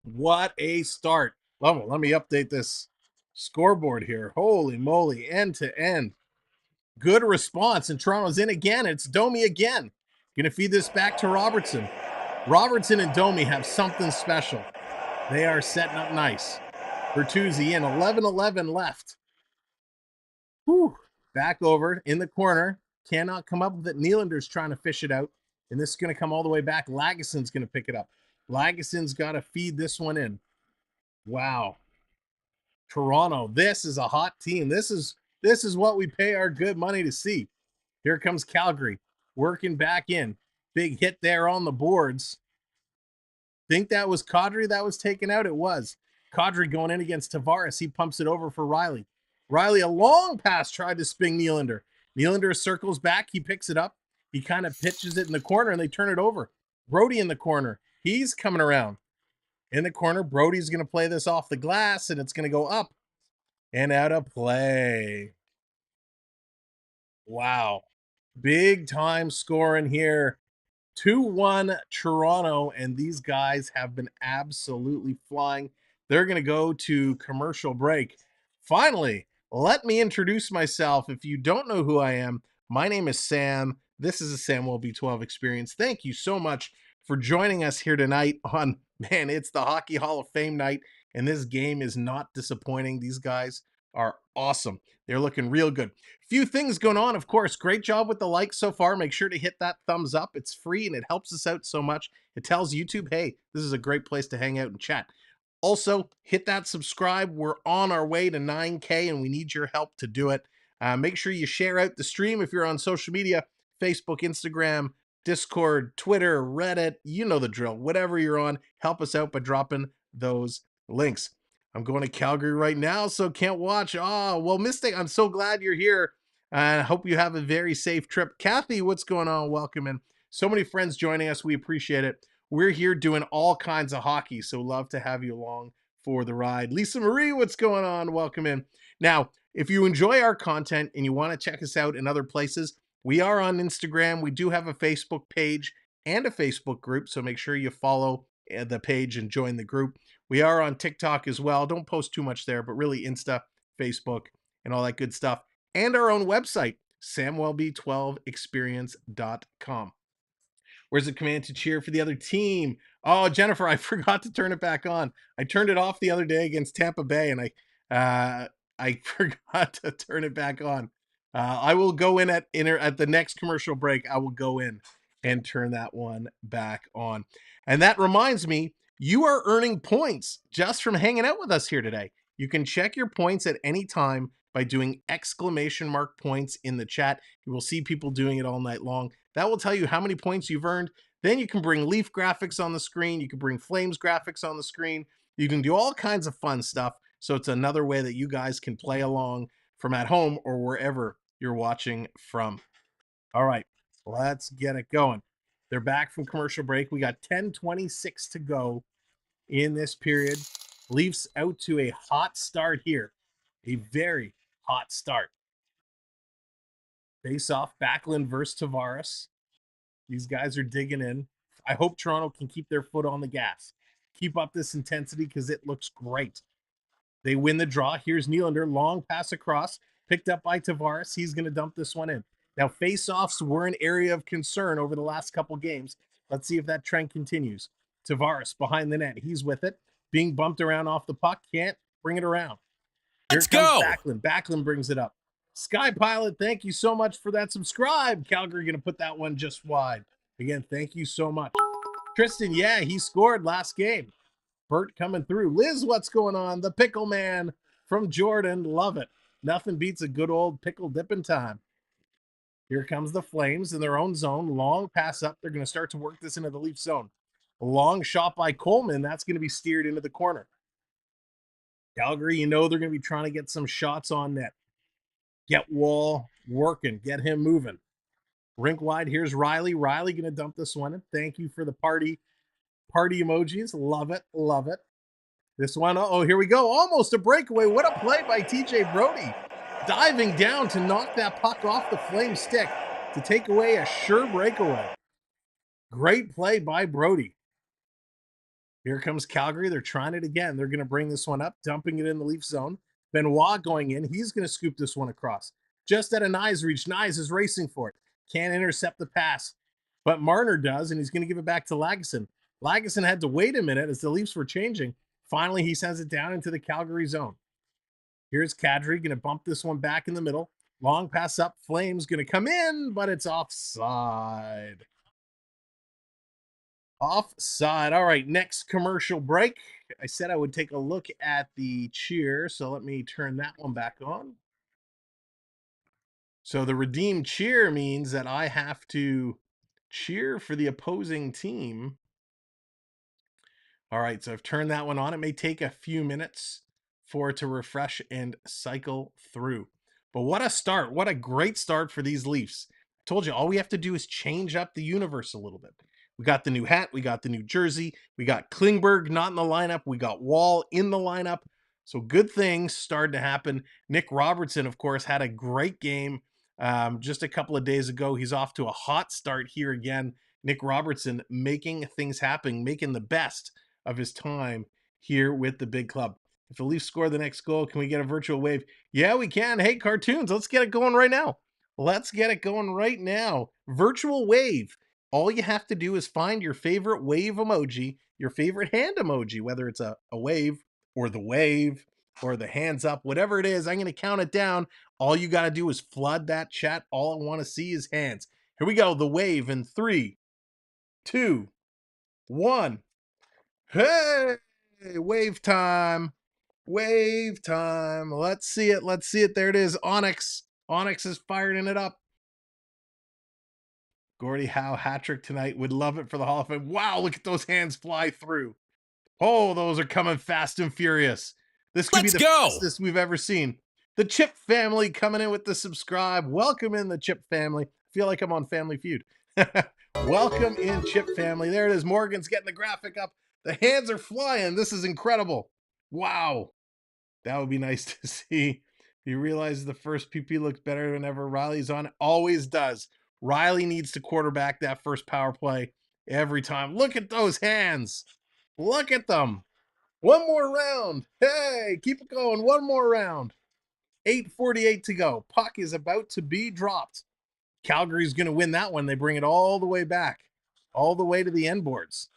What a start. Well, let me update this scoreboard here. Holy moly, end to end. Good response, and Toronto's in again. It's Domi again. Gonna feed this back to Robertson. Robertson and Domi have something special. They are setting up nice. Bertuzzi in, 11-11 left. Whew. Back over in the corner. Cannot come up with it. Nylander's trying to fish it out. And this is going to come all the way back. Lagesson's going to pick it up. Lagesson's got to feed this one in. Wow. Toronto, this is a hot team. This is what we pay our good money to see. Here comes Calgary. Working back in. Big hit there on the boards. Think that was Kadri that was taken out? It was. Kadri going in against Tavares. He pumps it over for Rielly. Rielly, a long pass, tried to spin Nylander. Nylander circles back. He picks it up. He kind of pitches it in the corner, and they turn it over. Brody in the corner. He's coming around. In the corner, Brody's going to play this off the glass, and it's going to go up and out of play. Wow. Big time scoring here. 2-1 Toronto, and these guys have been absolutely flying. They're going to go to commercial break. Finally, let me introduce myself. If you don't know who I am, my name is Sam. This is a Samwelb12 Experience. Thank you so much for joining us here tonight on, man, it's the Hockey Hall of Fame night, and this game is not disappointing. These guys are awesome. They're looking real good. Few things going on, of course. Great job with the likes so far. Make sure to hit that thumbs up. It's free and it helps us out so much. It tells YouTube, hey, this is a great place to hang out and chat. Also, hit that subscribe. We're on our way to 9K and we need your help to do it. Make sure you share out the stream if you're on social media, Facebook, Instagram, Discord, Twitter, Reddit, you know the drill. Whatever you're on, help us out by dropping those links. I'm going to Calgary right now, so can't watch. Oh, well, Mystic, I'm so glad you're here. I hope you have a very safe trip. Kathy, what's going on? Welcome in. So many friends joining us. We appreciate it. We're here doing all kinds of hockey, so love to have you along for the ride. Lisa Marie, what's going on? Welcome in. Now, if you enjoy our content and you want to check us out in other places, we are on Instagram. We do have a Facebook page and a Facebook group, so make sure you follow the page and join the group. We are on TikTok as well. Don't post too much there, but really Insta, Facebook, and all that good stuff. And our own website, Samwelb12Experience.com. Where's the command to cheer for the other team? Oh, Jennifer, I forgot to turn it back on. I turned it off the other day against Tampa Bay, and I forgot to turn it back on. I will go in at the next commercial break. I will go in and turn that one back on. And that reminds me, you are earning points just from hanging out with us here today. You can check your points at any time by doing !points in the chat. You will see people doing it all night long. That will tell you how many points you've earned. Then you can bring Leaf graphics on the screen. You can bring Flames graphics on the screen. You can do all kinds of fun stuff. So it's another way that you guys can play along from at home or wherever you're watching from. All right, let's get it going. They're back from commercial break. We got 10:26 to go in this period. Leafs out to a hot start here. A very hot start. Face off, Backlund versus Tavares. These guys are digging in. I hope Toronto can keep their foot on the gas. Keep up this intensity because it looks great. They win the draw. Here's Nylander. Long pass across. Picked up by Tavares. He's going to dump this one in. Now, face-offs were an area of concern over the last couple games. Let's see if that trend continues. Tavares behind the net. He's with it. Being bumped around off the puck. Can't bring it around. Here comes Backlund. Backlund brings it up. Sky Pilot, thank you so much for that subscribe. Calgary going to put that one just wide. Again, thank you so much. Tristan, yeah, he scored last game. Bert coming through. Liz, what's going on? The Pickle Man from Jordan. Love it. Nothing beats a good old pickle dipping time. Here comes the Flames in their own zone. Long pass up. They're going to start to work this into the Leaf zone. A long shot by Coleman. That's going to be steered into the corner. Calgary, you know they're going to be trying to get some shots on net. Get Wall working. Get him moving. Rink wide. Here's Rielly. Rielly going to dump this one in. Thank you for the party emojis. Love it. Love it. This one, oh, here we go. Almost a breakaway. What a play by TJ Brodie. Diving down to knock that puck off the Flame stick to take away a sure breakaway. Great play by Brodie. Here comes Calgary. They're trying it again. They're going to bring this one up, dumping it in the Leaf zone. Benoit going in. He's going to scoop this one across. Just at a Nyes reach. Nyes is racing for it. Can't intercept the pass. But Marner does, and he's going to give it back to Lagesson. Lagesson had to wait a minute as the Leafs were changing. Finally, he sends it down into the Calgary zone. Here's Kadri going to bump this one back in the middle. Long pass up. Flames going to come in, but it's offside. Offside. All right, next commercial break. I said I would take a look at the cheer, so let me turn that one back on. So the redeem cheer means that I have to cheer for the opposing team. All right, so I've turned that one on. It may take a few minutes for it to refresh and cycle through. But what a start. What a great start for these Leafs. I told you, all we have to do is change up the universe a little bit. We got the new hat. We got the new jersey. We got Klingberg not in the lineup. We got Wall in the lineup. So good things started to happen. Nick Robertson, of course, had a great game just a couple of days ago. He's off to a hot start here again. Nick Robertson making things happen, making the best of his time here with the big club. If the Leafs score the next goal, can we get a virtual wave? Yeah, we can. Hey, cartoons, let's get it going right now. Let's get it going right now. Virtual wave. All you have to do is find your favorite wave emoji, your favorite hand emoji, whether it's a wave or the wave or the hands up, whatever it is. I'm going to count it down. All you got to do is flood that chat. All I want to see is hands. Here we go. The wave in 3, 2, 1. Hey, wave time. Wave time. Let's see it. Let's see it. There it is. Onyx. Onyx is firing it up. Gordie Howe hat-trick tonight. Would love it for the Hall of Fame. Wow, look at those hands fly through. Oh, those are coming fast and furious. This could be the fastest we've ever seen. The Chip family coming in with the subscribe. Welcome in the Chip family. I feel like I'm on Family Feud. Welcome in, Chip family. There it is. Morgan's getting the graphic up. The hands are flying. This is incredible. Wow. That would be nice to see. He realizes the first PP looks better than ever. Rielly's on it. Always does. Rielly needs to quarterback that first power play every time. Look at those hands. Look at them. One more round. Hey, keep it going. One more round. 8:48 to go. Puck is about to be dropped. Calgary's going to win that one. They bring it all the way back, all the way to the end boards.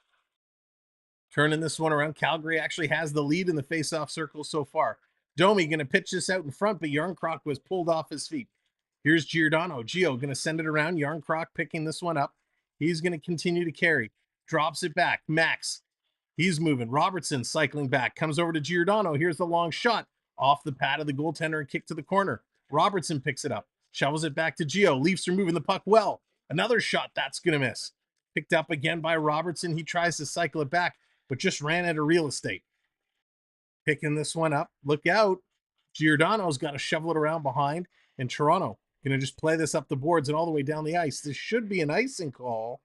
Turning this one around. Calgary actually has the lead in the face-off circle so far. Domi going to pitch this out in front, but Yarncroc was pulled off his feet. Here's Giordano. Gio going to send it around. Yarncroc picking this one up. He's going to continue to carry. Drops it back. Max. He's moving. Robertson cycling back. Comes over to Giordano. Here's the long shot. Off the pad of the goaltender and kick to the corner. Robertson picks it up. Shovels it back to Gio. Leafs are moving the puck well. Another shot. That's going to miss. Picked up again by Robertson. He tries to cycle it back, but just ran out of real estate. Picking this one up. Look out. Giordano's got to shovel it around behind. And Toronto going to just play this up the boards and all the way down the ice. This should be an icing call.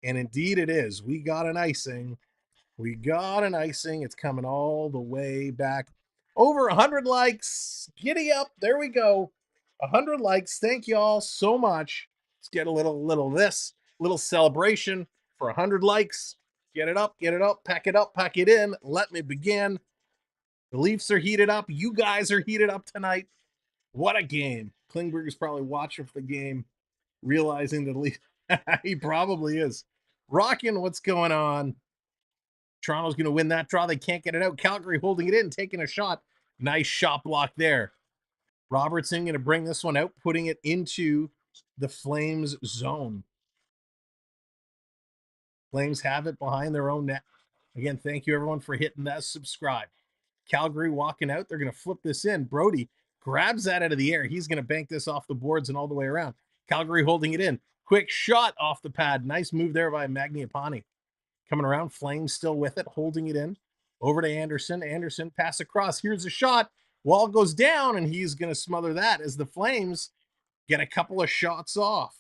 And indeed it is. We got an icing. We got an icing. It's coming all the way back. Over 100 likes. Giddy up. There we go. 100 likes. Thank you all so much. Let's get a little celebration for 100 likes. Get it up, pack it in. Let me begin. The Leafs are heated up. You guys are heated up tonight. What a game. Klingberg is probably watching for the game, realizing the Leafs. He probably is. Rockin', what's going on? Toronto's going to win that draw. They can't get it out. Calgary holding it in, taking a shot. Nice shot block there. Robertson going to bring this one out, putting it into the Flames zone. Flames have it behind their own net. Again, thank you everyone for hitting that subscribe. Calgary walking out. They're going to flip this in. Brody grabs that out of the air. He's going to bank this off the boards and all the way around. Calgary holding it in. Quick shot off the pad. Nice move there by Mangiapane. Coming around. Flames still with it, holding it in. Over to Anderson. Anderson pass across. Here's a shot. Wall goes down, and he's going to smother that as the Flames get a couple of shots off.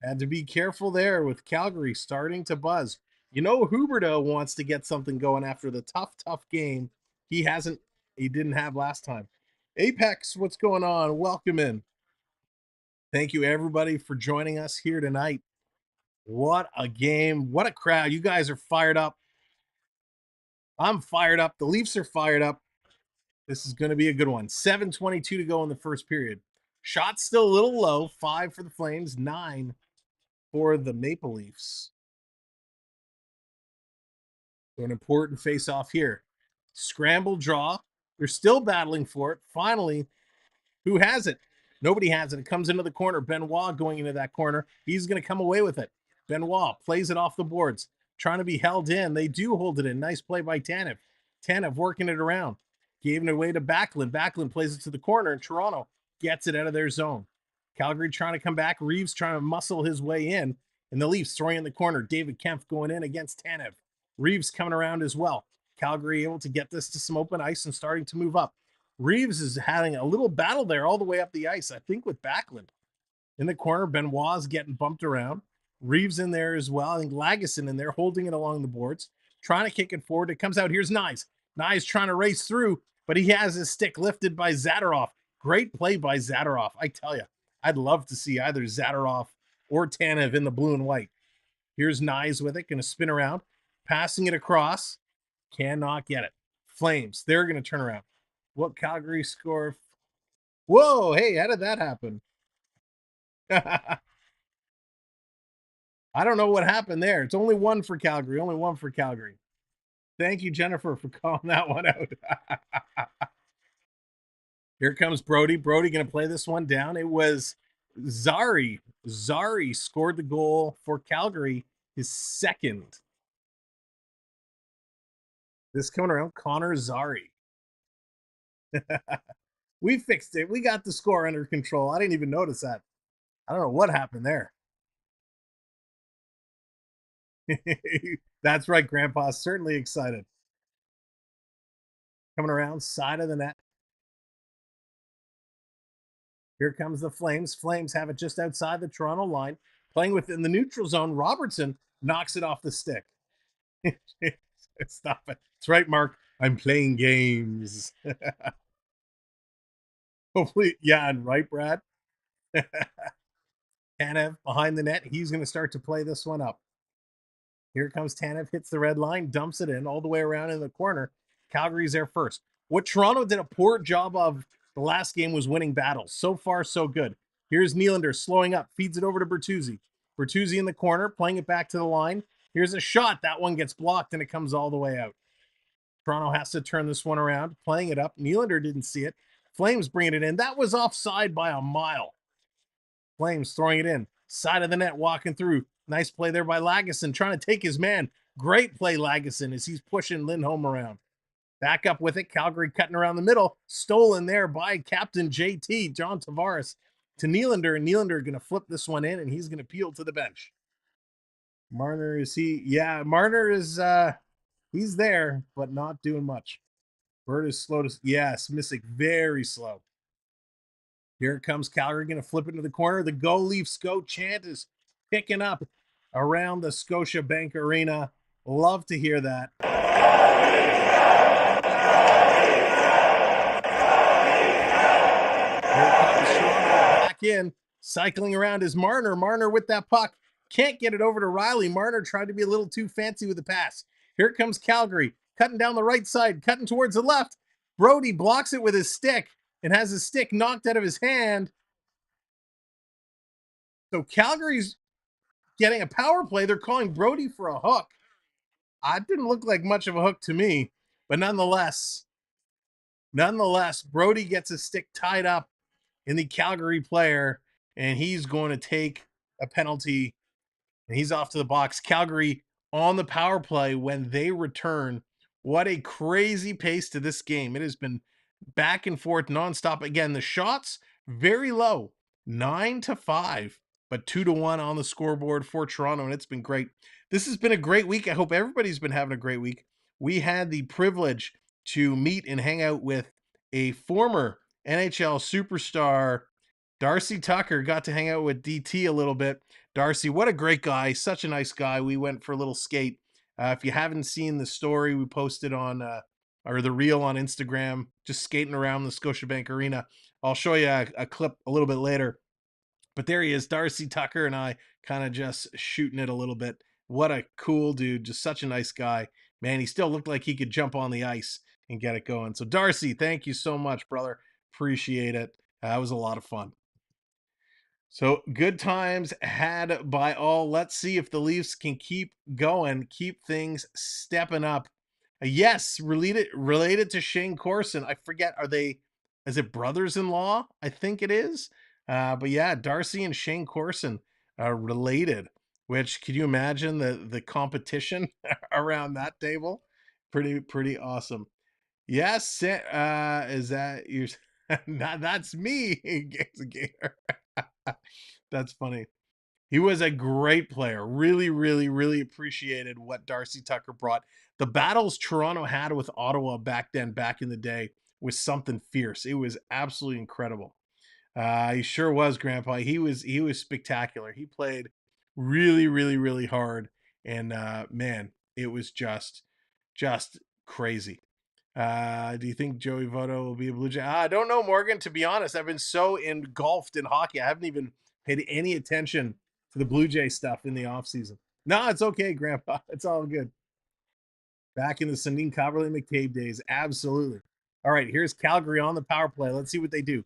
Had to be careful there with Calgary starting to buzz. You know, Huberdeau wants to get something going after the tough game he didn't have last time. Apex, what's going on? Welcome in. Thank you, everybody, for joining us here tonight. What a game. What a crowd. You guys are fired up. I'm fired up. The Leafs are fired up. This is going to be a good one. 7:22 to go in the first period. Shots still a little low. 5 for the Flames, 9 for the Maple Leafs. So an important face-off here. Scramble draw. They're still battling for it. Finally, who has it? Nobody has it. It comes into the corner. Benoit going into that corner. He's going to come away with it. Benoit plays it off the boards. Trying to be held in. They do hold it in. Nice play by Tanev. Tanev working it around. Gave it away to Backlund. Backlund plays it to the corner, and Toronto gets it out of their zone. Calgary trying to come back. Reeves trying to muscle his way in. And the Leafs throwing in the corner. David Kempf going in against Tanev. Reeves coming around as well. Calgary able to get this to some open ice and starting to move up. Reeves is having a little battle there all the way up the ice, I think, with Backlund. In the corner, Benoit's getting bumped around. Reeves in there as well. I think Lagesson in there holding it along the boards. Trying to kick it forward. It comes out. Here's Nyes. Nyes trying to race through, but he has his stick lifted by Zadorov. Great play by Zadorov. I tell you, I'd love to see either Zadorov or Tanev in the blue and white. Here's Nyes with it. Going to spin around. Passing it across. Cannot get it. Flames. They're going to turn around. What Calgary score? Whoa, hey, how did that happen? I don't know what happened there. It's only one for Calgary. Only one for Calgary. Thank you, Jennifer, for calling that one out. Here comes Brody. Brody going to play this one down. It was Zari. Zari scored the goal for Calgary, his second. This coming around, Connor Zari. We fixed it. We got the score under control. I didn't even notice that. I don't know what happened there. That's right, Grandpa's certainly excited. Coming around, side of the net. Here comes the Flames. Flames have it just outside the Toronto line. Playing within the neutral zone. Robertson knocks it off the stick. Stop it. That's right, Mark. I'm playing games. Hopefully, yeah, and right, Brad. Tanev behind the net. He's going to start to play this one up. Here comes Tanev, hits the red line, dumps it in all the way around in the corner. Calgary's there first. What Toronto did a poor job of the last game was winning battles. So far, so good. Here's Nylander slowing up, feeds it over to Bertuzzi. Bertuzzi in the corner, playing it back to the line. Here's a shot. That one gets blocked, and it comes all the way out. Toronto has to turn this one around, playing it up. Nylander didn't see it. Flames bringing it in. That was offside by a mile. Flames throwing it in. Side of the net, walking through. Nice play there by Lagesson, trying to take his man. Great play, Lagesson, as he's pushing Lindholm around. Back up with it. Calgary cutting around the middle. Stolen there by Captain JT, John Tavares, to Nylander. And Nylander going to flip this one in, and he's going to peel to the bench. Marner, is he? Yeah, Marner is, he's there, but not doing much. Bird is slow to, yes, missing, very slow. Here it comes. Calgary going to flip it into the corner. The Go Leafs Go chant is picking up around the Scotiabank Arena. Love to hear that. back in. Cycling around is Marner. Marner with that puck. Can't get it over to Rielly. Marner tried to be a little too fancy with the pass. Here comes Calgary. Cutting down the right side. Cutting towards the left. Brodie blocks it with his stick and has his stick knocked out of his hand. So Calgary's getting a power play. They're calling Brodie for a hook. It didn't look like much of a hook to me, but nonetheless, Brodie gets his stick tied up in the Calgary player, and he's going to take a penalty, and he's off to the box. Calgary on the power play when they return. What a crazy pace to this game. It has been back and forth nonstop. Again, the shots very low, 9-5, but 2-1 on the scoreboard for Toronto, and it's been great. This has been a great week. I hope everybody's been having a great week. We had the privilege to meet and hang out with a former NHL superstar, Darcy Tucker. Got to hang out with DT a little bit. Darcy, what a great guy. Such a nice guy. We went for a little skate. If you haven't seen the story we posted on or the reel on Instagram, just skating around the Scotiabank Arena, I'll show you a clip a little bit later. But there he is, Darcy Tucker and I kind of just shooting it a little bit. What a cool dude. Just such a nice guy. Man, he still looked like he could jump on the ice and get it going. So Darcy, thank you so much, brother. Appreciate it. That was a lot of fun. So good times had by all. Let's see if the Leafs can keep going, keep things stepping up. Yes, related to Shane Corson. I forget, is it brothers-in-law? I think it is. But yeah, Darcy and Shane Corson are related, which could you imagine the competition around that table? Pretty awesome. Yes, is that your that's me, Gator. That's funny. He was a great player. Really appreciated what Darcy Tucker brought. The battles Toronto had with Ottawa back in the day, was something fierce. It was absolutely incredible. He sure was, Grandpa. He was spectacular. He played really hard, and man, it was just crazy. Do you think Joey Votto will be a Blue Jay? I don't know, Morgan. To be honest, I've been so engulfed in hockey, I haven't even paid any attention to the Blue Jay stuff in the offseason. No, it's okay, Grandpa. It's all good. Back in the Sandin Coverly McCabe days, absolutely. All right, here's Calgary on the power play. Let's see what they do.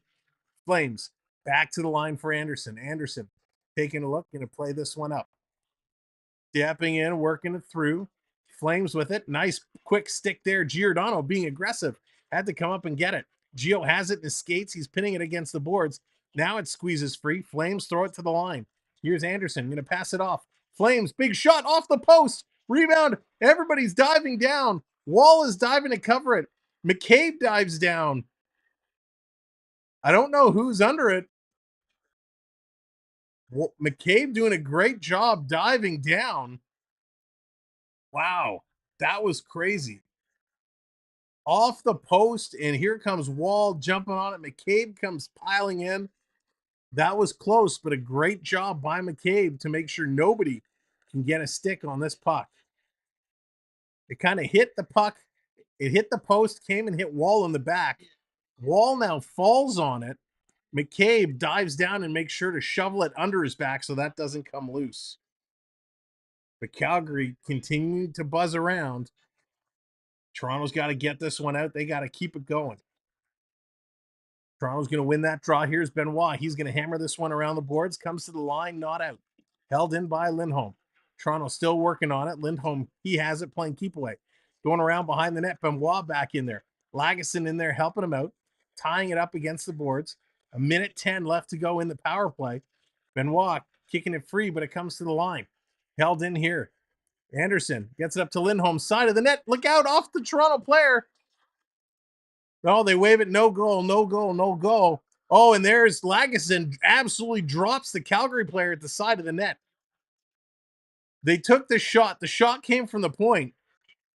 Flames back to the line for Anderson. Anderson taking a look, going to play this one up. Stepping in, working it through. Flames with it. Nice quick stick there. Giordano being aggressive. Had to come up and get it. Gio has it in his skates. He's pinning it against the boards. Now it squeezes free. Flames throw it to the line. Here's Anderson. Going to pass it off. Flames, big shot off the post. Rebound. Everybody's diving down. Wall is diving to cover it. McCabe dives down. I don't know who's under it. Well, McCabe doing a great job diving down. Wow, that was crazy. Off the post, and here comes Wall jumping on it. McCabe comes piling in. That was close, but a great job by McCabe to make sure nobody can get a stick on this puck. It kind of hit the puck. It hit the post, came and hit Wall in the back. Wall now falls on it. McCabe dives down and makes sure to shovel it under his back so that doesn't come loose. But Calgary continued to buzz around. Toronto's got to get this one out. They got to keep it going. Toronto's going to win that draw. Here's Benoit. He's going to hammer this one around the boards. Comes to the line, not out. Held in by Lindholm. Toronto still working on it. Lindholm, he has it, playing keep away. Going around behind the net. Benoit back in there. Lagesson in there helping him out. Tying it up against the boards. 1:10 left to go in the power play. Benoit kicking it free, but it comes to the line. Held in here. Anderson gets it up to Lindholm's side of the net. Look out, off the Toronto player. No, they wave it. No goal, no goal, no goal. Oh, and there's Lagesson, absolutely drops the Calgary player at the side of the net. They took the shot. The shot came from the point.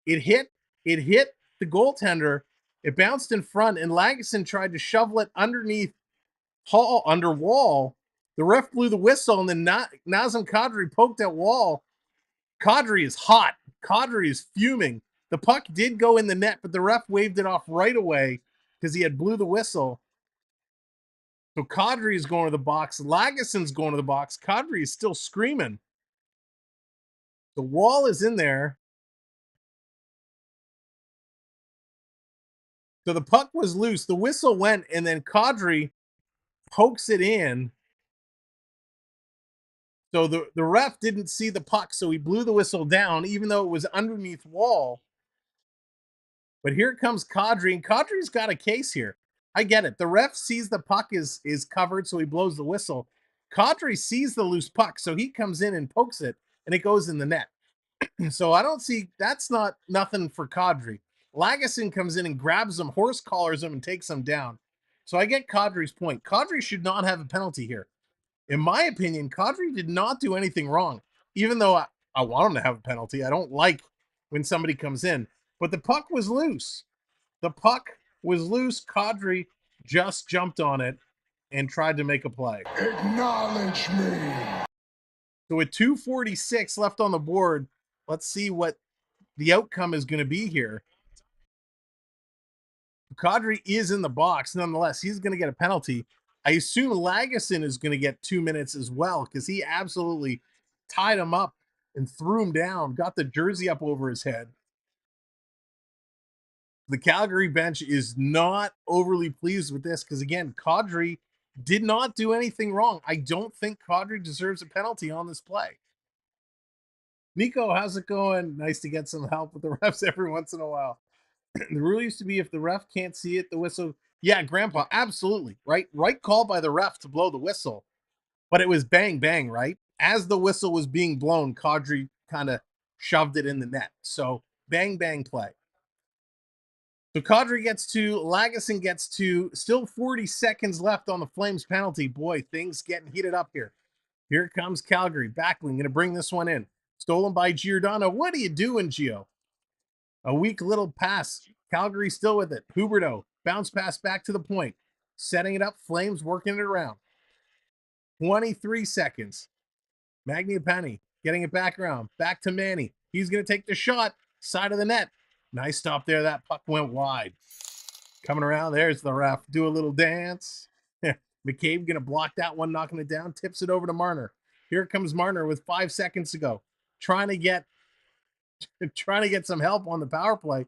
It hit the goaltender. It bounced in front, and Lagesson tried to shovel it underneath under Wall. The ref blew the whistle, and then Nazem Kadri poked at Wall. Kadri is hot. Kadri is fuming. The puck did go in the net, but the ref waved it off right away because he had blew the whistle. So Kadri is going to the box. Lagesson's going to the box. Kadri is still screaming. The wall is in there. So the puck was loose. The whistle went, and then Kadri pokes it in. So the ref didn't see the puck, so he blew the whistle down, even though it was underneath wall. But here comes Kadri, and Kadri's got a case here. I get it. The ref sees the puck is covered, so he blows the whistle. Kadri sees the loose puck, so he comes in and pokes it, and it goes in the net. So I don't see, that's not nothing for Kadri. Lagesson comes in and grabs him, horse collars him, and takes him down. So I get Kadri's point. Kadri should not have a penalty here. In my opinion, Kadri did not do anything wrong, even though I want him to have a penalty. I don't like when somebody comes in, but the puck was loose. The puck was loose. Kadri just jumped on it and tried to make a play. Acknowledge me. So with 2:46 left on the board, let's see what the outcome is going to be here. Kadri is in the box. Nonetheless, he's going to get a penalty. I assume Lagesson is going to get 2 minutes as well, because he absolutely tied him up and threw him down, got the jersey up over his head. The Calgary bench is not overly pleased with this because, again, Kadri did not do anything wrong. I don't think Kadri deserves a penalty on this play. Nico, how's it going? Nice to get some help with the refs every once in a while. The rule used to be if the ref can't see it, the whistle. Yeah, Grandpa, absolutely. Right call by the ref to blow the whistle. But it was bang, bang, right? As the whistle was being blown, Kadri kind of shoved it in the net. So bang, bang play. So Kadri gets 2, Lagesson gets 2, still 40 seconds left on the Flames penalty. Boy, things getting heated up here. Here comes Calgary. Backlund going to bring this one in. Stolen by Giordano. What are you doing, Gio? A weak little pass. Calgary still with it. Huberdeau. Bounce pass back to the point. Setting it up. Flames working it around. 23 seconds. Mangiapane getting it back around. Back to Manny. He's going to take the shot. Side of the net. Nice stop there. That puck went wide. Coming around. There's the ref. Do a little dance. McCabe going to block that one, knocking it down. Tips it over to Marner. Here comes Marner with 5 seconds to go. Trying to get some help on the power play.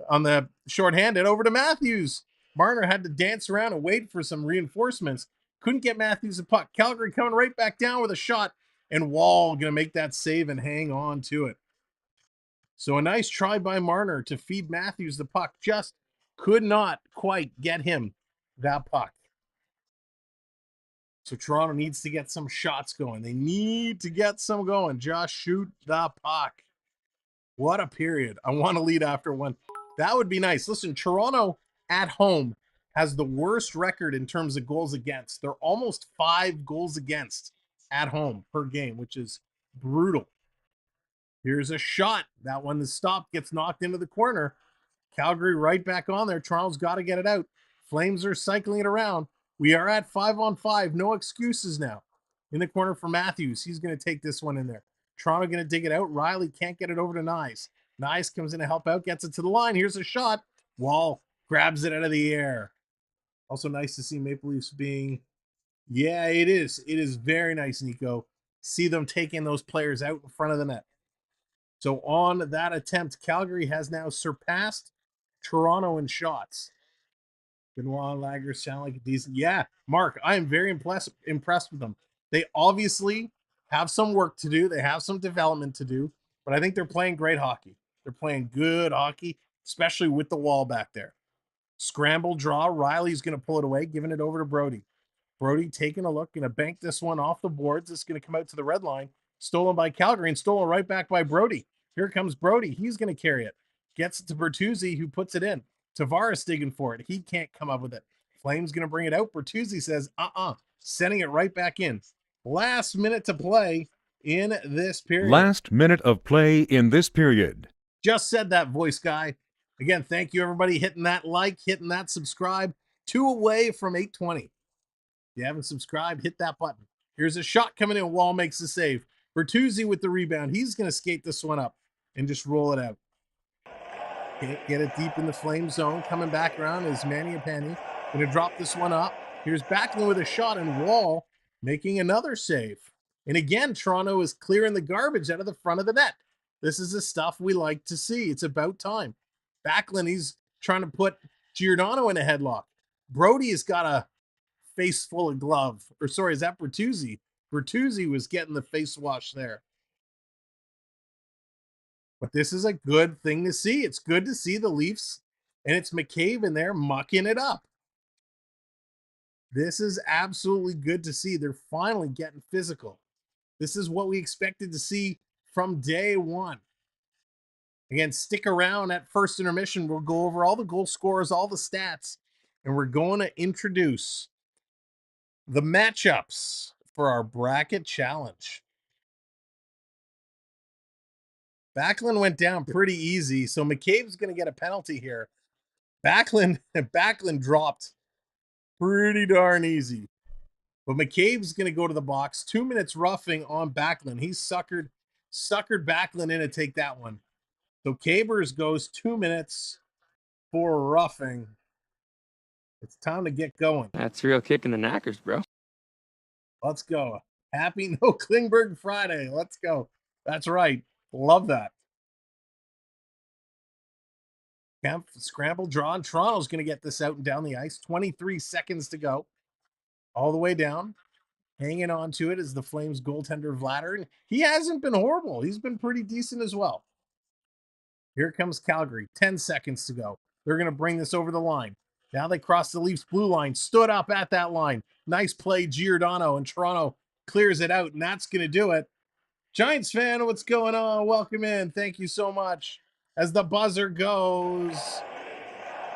On the shorthanded, over to Matthews. Marner had to dance around and wait for some reinforcements. Couldn't get Matthews a puck. Calgary coming right back down with a shot. And Wall going to make that save and hang on to it. So a nice try by Marner to feed Matthews the puck. Just could not quite get him that puck. So Toronto needs to get some shots going. They need to get some going. Just shoot the puck. What a period. I want to lead after one. That would be nice. Listen, Toronto at home has the worst record in terms of goals against. They're almost 5 goals against at home per game, which is brutal. Here's a shot. That one is stopped, gets knocked into the corner. Calgary right back on there. Toronto's got to get it out. Flames are cycling it around. We are at 5-on-5. No excuses now. In the corner for Matthews. He's going to take this one in there. Toronto going to dig it out. Rielly can't get it over to Nyes. Nyes comes in to help out. Gets it to the line. Here's a shot. Wall grabs it out of the air. Also nice to see Maple Leafs being... Yeah, it is. It is very nice, Nico. See them taking those players out in front of the net. So on that attempt, Calgary has now surpassed Toronto in shots. Benoit Lager sound like a decent. Yeah, Mark, I am very impressed with them. They obviously have some work to do. They have some development to do, but I think they're playing great hockey. They're playing good hockey, especially with the Wall back there. Scramble draw. Rielly's going to pull it away, giving it over to Brody. Brody taking a look, going to bank this one off the boards. It's going to come out to the red line. Stolen by Calgary and stolen right back by Brody. Here comes Brody. He's going to carry it. Gets it to Bertuzzi, who puts it in. Tavares digging for it. He can't come up with it. Flames going to bring it out. Bertuzzi says, sending it right back in. Last minute to play in this period. Last minute of play in this period. Just said that, voice guy. Again, thank you, everybody, hitting that like, hitting that subscribe. 2 away from 820. If you haven't subscribed, hit that button. Here's a shot coming in. Wall makes the save. Bertuzzi with the rebound. He's going to skate this one up and just roll it out. Can't get it deep in the Flame zone. Coming back around is Mangiapane. Going to drop this one up. Here's Backlund with a shot, and Wall making another save. And again, Toronto is clearing the garbage out of the front of the net. This is the stuff we like to see. It's about time. Backlund, he's trying to put Giordano in a headlock. Brody has got a face full of glove. Or sorry, is that Bertuzzi? Bertuzzi was getting the face wash there. But this is a good thing to see. It's good to see the Leafs, and it's McCabe in there mucking it up. This is absolutely good to see. They're finally getting physical. This is what we expected to see from day one. Again, stick around at first intermission. We'll go over all the goal scorers, all the stats, and we're going to introduce the matchups for our bracket challenge. Backlund went down pretty easy, so McCabe's going to get a penalty here. Backlund dropped pretty darn easy. But McCabe's going to go to the box. 2 minutes roughing on Backlund. He suckered Backlund in to take that one. So Cabers goes 2 minutes for roughing. It's time to get going. That's real kicking the knackers, bro. Let's go. Happy No Klingberg Friday. Let's go. That's right. Love that. Kemp, scramble, draw, and Toronto's going to get this out and down the ice. 23 seconds to go. All the way down. Hanging on to it is the Flames goaltender Vladar. And he hasn't been horrible. He's been pretty decent as well. Here comes Calgary. 10 seconds to go. They're going to bring this over the line. Now they cross the Leafs blue line. Stood up at that line. Nice play, Giordano, and Toronto clears it out, and that's going to do it. Giants fan, what's going on? Welcome in. Thank you so much. As the buzzer goes.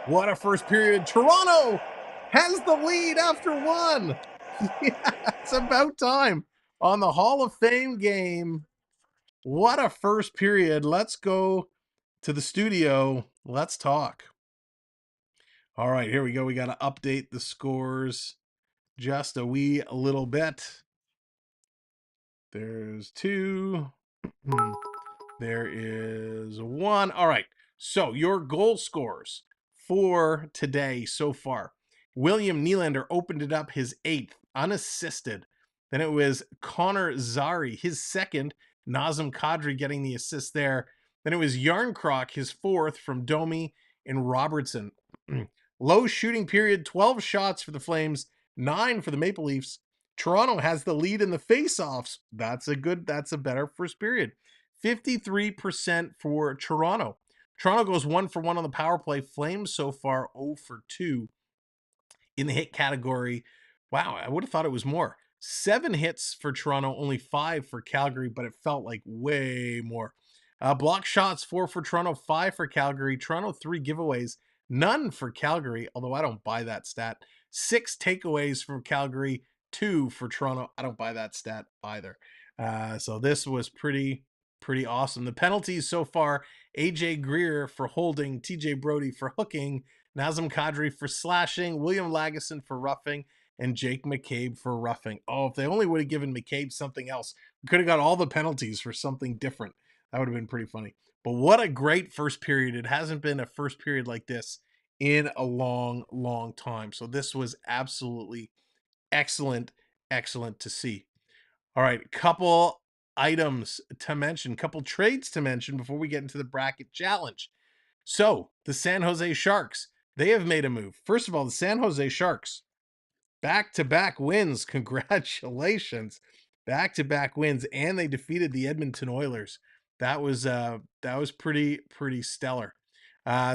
What a first period. Toronto has the lead after one. Yeah, it's about time on the Hall of Fame game. What a first period. Let's go to the studio. Let's talk. All right, here we go. We got to update the scores just a little bit. There's 2. There is 1. All right. So your goal scores for today so far. William Nylander opened it up, his 8th, unassisted. Then it was Connor Zary, his 2nd. Nazem Kadri getting the assist there. Then it was Yarncroc, his 4th, from Domi and Robertson. Low shooting period, 12 shots for the Flames, 9 for the Maple Leafs. Toronto has the lead in the faceoffs. That's a better first period. 53% for Toronto. Toronto goes 1 for 1 on the power play. Flames so far 0 for 2 in the hit category. Wow, I would have thought it was more. 7 hits for Toronto, only 5 for Calgary, but it felt like way more. Block shots, 4 for Toronto, 5 for Calgary. Toronto, 3 giveaways, none for Calgary, although I don't buy that stat. 6 takeaways for Calgary, 2 for Toronto. I don't buy that stat either. So this was pretty awesome. The penalties so far, AJ Greer for holding, TJ Brody for hooking, Nazem Kadri for slashing, William Lagesson for roughing, and Jake McCabe for roughing. Oh, if they only would have given McCabe something else, we could have got all the penalties for something different. That would have been pretty funny. But what a great first period. It hasn't been a first period like this in a long time. So this was absolutely excellent to see. All right, couple items to mention, couple trades to mention before we get into the bracket challenge. So the San Jose Sharks, they have made a move. First of all, the San Jose Sharks, back-to-back wins. Congratulations. Back-to-back wins, and they defeated the Edmonton Oilers. That was pretty stellar.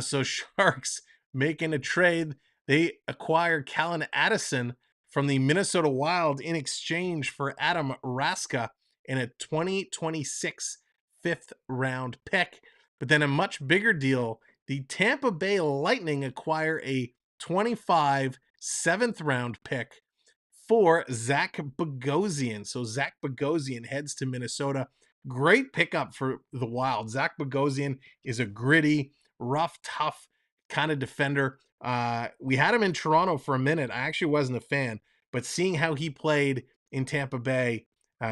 So Sharks making a trade. They acquired Callan Addison from the Minnesota Wild in exchange for Adam Raska and a 2026 fifth round pick. But then a much bigger deal, the Tampa Bay Lightning acquire a 25 seventh round pick for Zach Bogosian. So Zach Bogosian heads to Minnesota. Great pickup for the Wild. Zach Bogosian is a gritty, rough, tough kind of defender. We had him in Toronto for a minute. I actually wasn't a fan, but seeing how he played in Tampa Bay,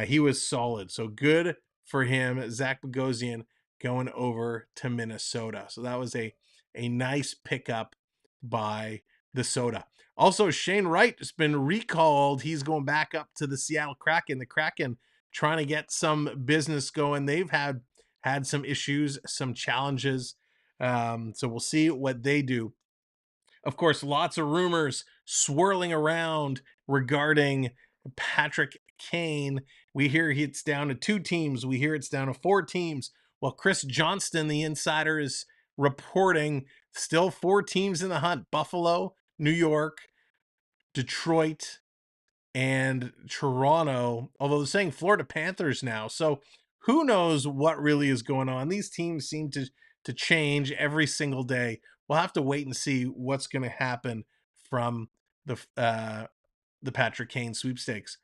he was solid. So good for him, Zach Bogosian going over to Minnesota. So that was a nice pickup by the soda. Also, Shane Wright has been recalled. He's going back up to the Seattle Kraken. The Kraken trying to get some business going. They've had some issues, some challenges. So we'll see what they do. Of course, lots of rumors swirling around regarding Patrick Kane. We hear it's down to 2 teams. We hear it's down to 4 teams. Well, Chris Johnston, the insider, is reporting still 4 teams in the hunt: Buffalo, New York, Detroit, and Toronto. Although they're saying Florida Panthers now. So who knows what really is going on? These teams seem to change every single day. We'll have to wait and see what's going to happen from the Patrick Kane sweepstakes.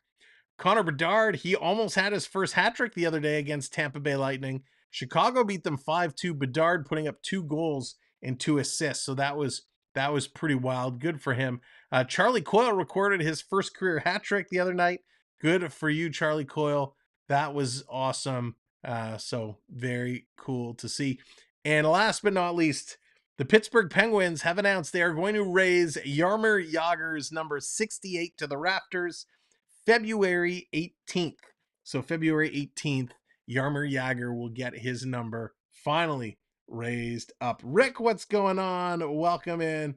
Connor Bedard, he almost had his first hat trick the other day against Tampa Bay Lightning. Chicago beat them 5-2. Bedard putting up 2 goals and 2 assists. So that was pretty wild. Good for him. Charlie Coyle recorded his first career hat trick the other night. Good for you, Charlie Coyle. That was awesome. So very cool to see. And last but not least, the Pittsburgh Penguins have announced they are going to raise Jaromir Jagr's number 68 to the rafters February 18th. So February 18th, Jaromir Jagr will get his number finally raised up. Rick, what's going on? Welcome in.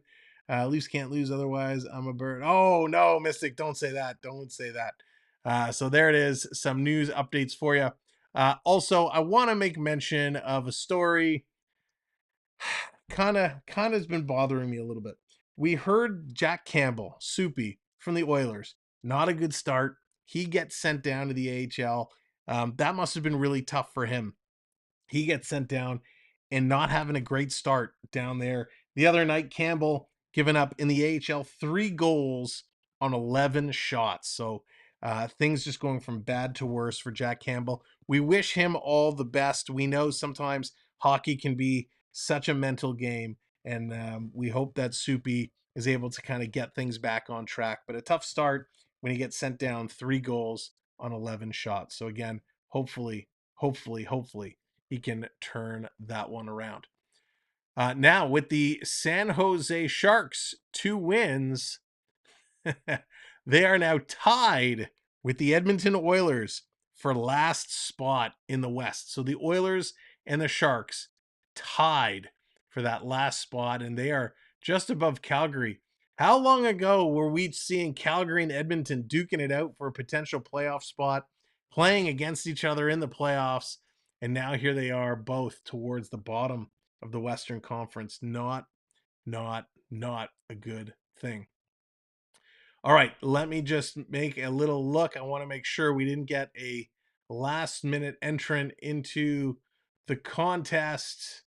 Leafs can't lose, otherwise I'm a bird. Oh no, Mystic, don't say that. Don't say that. So there it is. Some news updates for you. Also, I want to make mention of a story kind of has been bothering me a little bit. We heard Jack Campbell, Soupy, from the Oilers. Not a good start. He gets sent down to the AHL. That must have been really tough for him. He gets sent down and not having a great start down there. The other night, Campbell giving up in the AHL 3 goals on 11 shots. So things just going from bad to worse for Jack Campbell. We wish him all the best. We know sometimes hockey can be such a mental game, and we hope that Soupy is able to kind of get things back on track. But a tough start when he gets sent down 3 goals on 11 shots. So again, hopefully he can turn that one around. Now with the San Jose Sharks 2 wins, they are now tied with the Edmonton Oilers for last spot in the West. So the Oilers and the Sharks tied for that last spot, and they are just above Calgary. How long ago were we seeing Calgary and Edmonton duking it out for a potential playoff spot, playing against each other in the playoffs? And now here they are, both towards the bottom of the Western Conference. Not a good thing. All right, let me just make a little look. I want to make sure we didn't get a last-minute entrant into the contest.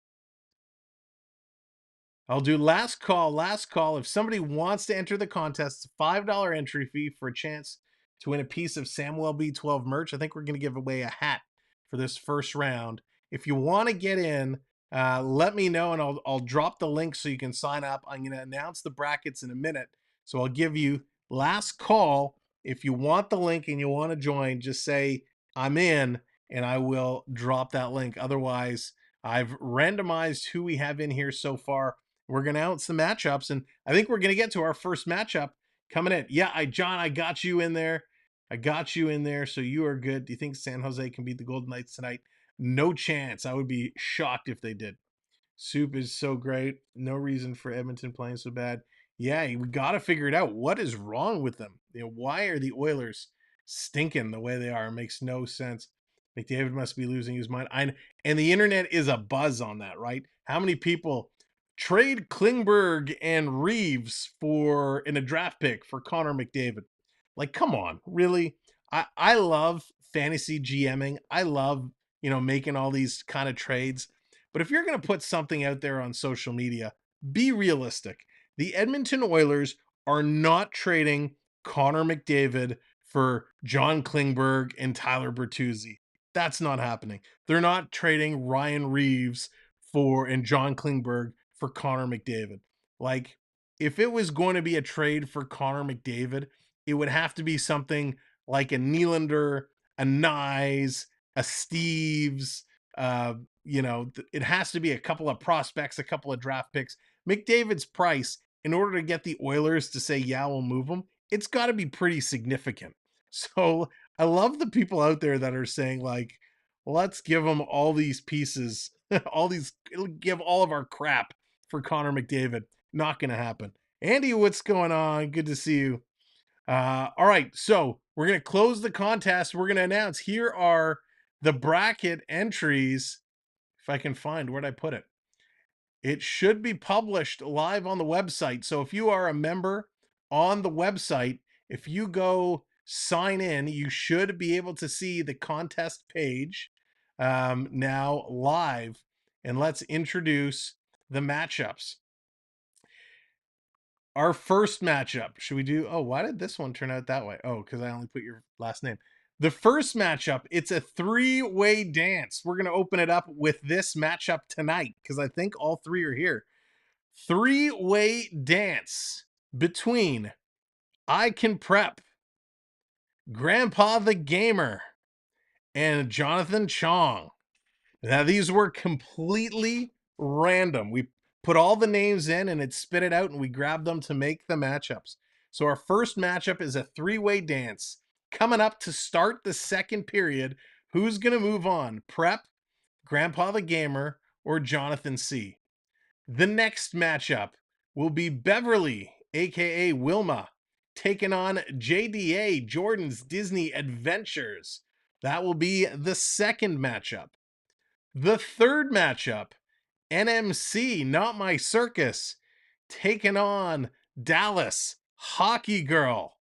I'll do last call. If somebody wants to enter the contest, it's a $5 entry fee for a chance to win a piece of Samwelb12 merch. I think we're going to give away a hat for this first round. If you want to get in, let me know, and I'll drop the link so you can sign up. I'm going to announce the brackets in a minute, so I'll give you last call. If you want the link and you want to join, just say I'm in, and I will drop that link. Otherwise, I've randomized who we have in here so far. We're going to announce the matchups, and I think we're going to get to our first matchup coming in. Yeah, John, I got you in there. So you are good. Do you think San Jose can beat the Golden Knights tonight? No chance. I would be shocked if they did. Soup is so great. No reason for Edmonton playing so bad. Yeah, we got to figure it out. What is wrong with them? Why are the Oilers stinking the way they are? It makes no sense. McDavid must be losing his mind. And the internet is abuzz on that, right? How many people trade Klingberg and Reeves in a draft pick for Connor McDavid? Like, come on, really? I love fantasy GMing. I love, making all these kind of trades. But if you're going to put something out there on social media, be realistic. The Edmonton Oilers are not trading Connor McDavid for John Klingberg and Tyler Bertuzzi. That's not happening. They're not trading Ryan Reeves and John Klingberg for Connor McDavid. Like, if it was going to be a trade for Connor McDavid, it would have to be something like a Nylander, a Nyes, a Steves. It has to be a couple of prospects, a couple of draft picks. McDavid's price in order to get the Oilers to say, yeah, we'll move them, it's got to be pretty significant. So I love the people out there that are saying, like, let's give them all these pieces, give all of our crap for Connor McDavid. Not going to happen. Andy, what's going on? Good to see you. All right, so we're going to close the contest. We're going to announce, here are the bracket entries. If I can find, where'd I put it? It should be published live on the website. So if you are a member on the website, if you go sign in, you should be able to see the contest page now live. And let's introduce the matchups. Our first matchup, should we do, oh, why did this one turn out that way? Oh, because I only put your last name. The first matchup, it's a three-way dance. We're going to open it up with this matchup tonight because I think all three are here. Three-way dance between I Can Prep, Grandpa the Gamer, and Jonathan Chong. Now, these were completely random. We put all the names in and it spit it out and we grabbed them to make the matchups. So our first matchup is a three-way dance. Coming up to start the second period, who's going to move on? Prep, Grandpa the Gamer, or Jonathan C? The next matchup will be Beverly, aka Wilma, taking on JDA, Jordan's Disney Adventures. That will be the second matchup. The third matchup, NMC, Not My Circus, taking on Dallas, Hockey Girl,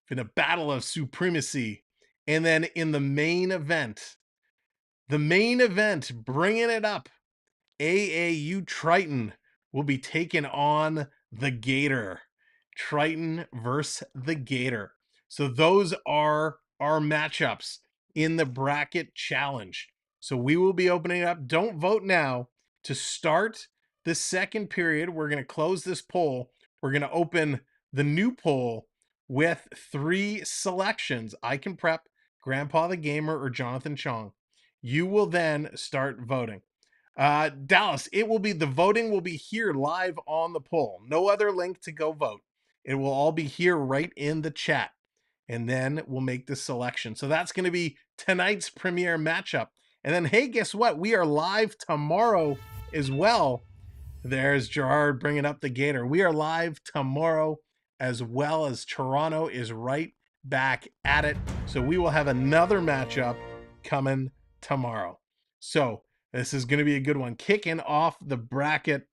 in a battle of supremacy. And then in the main event, bringing it up, AAU Triton will be taking on the Gator. Triton versus the Gator. So those are our matchups in the bracket challenge. So we will be opening it up. Don't vote now. To start the second period, we're going to close this poll. We're going to open the new poll with three selections. I Can Prep, Grandpa the Gamer, or Jonathan Chong. You will then start voting. Dallas, the voting will be here live on the poll. No other link to go vote. It will all be here right in the chat. And then we'll make the selection. So that's going to be tonight's premiere matchup. And then, hey, guess what? We are live tomorrow as well. There's Gerard bringing up the Gator. We are live tomorrow as well, as Toronto is right back at it. So we will have another matchup coming tomorrow. So this is going to be a good one. Kicking off the bracket.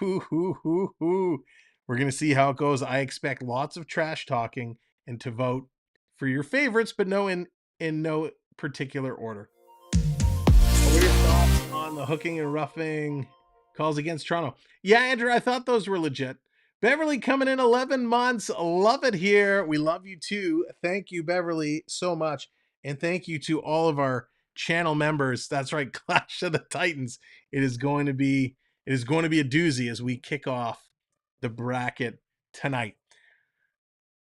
We're going to see how it goes. I expect lots of trash talking and to vote for your favorites, but in no particular order. What are your thoughts on the hooking and roughing calls against Toronto? Yeah, Andrew, I thought those were legit. Beverly coming in 11 months. Love it here. We love you too. Thank you, Beverly, so much. And thank you to all of our channel members. That's right, Clash of the Titans. It is going to be a doozy as we kick off the bracket tonight.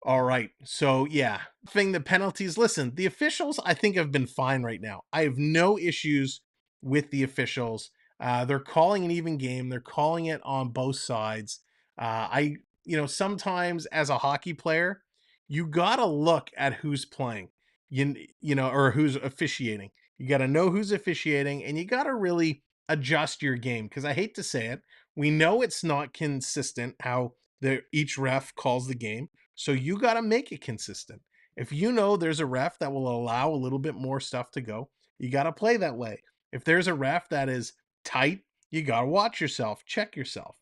All right. So yeah, the penalties. Listen, the officials I think have been fine right now. I have no issues with the officials. They're calling an even game. They're calling it on both sides. Sometimes as a hockey player, you got to look at who's playing, or who's officiating. You got to know who's officiating, and you got to really adjust your game. Because I hate to say it, we know it's not consistent how each ref calls the game. So you got to make it consistent. If you know there's a ref that will allow a little bit more stuff to go, you got to play that way. If there's a ref that is tight, you got to watch yourself, check yourself.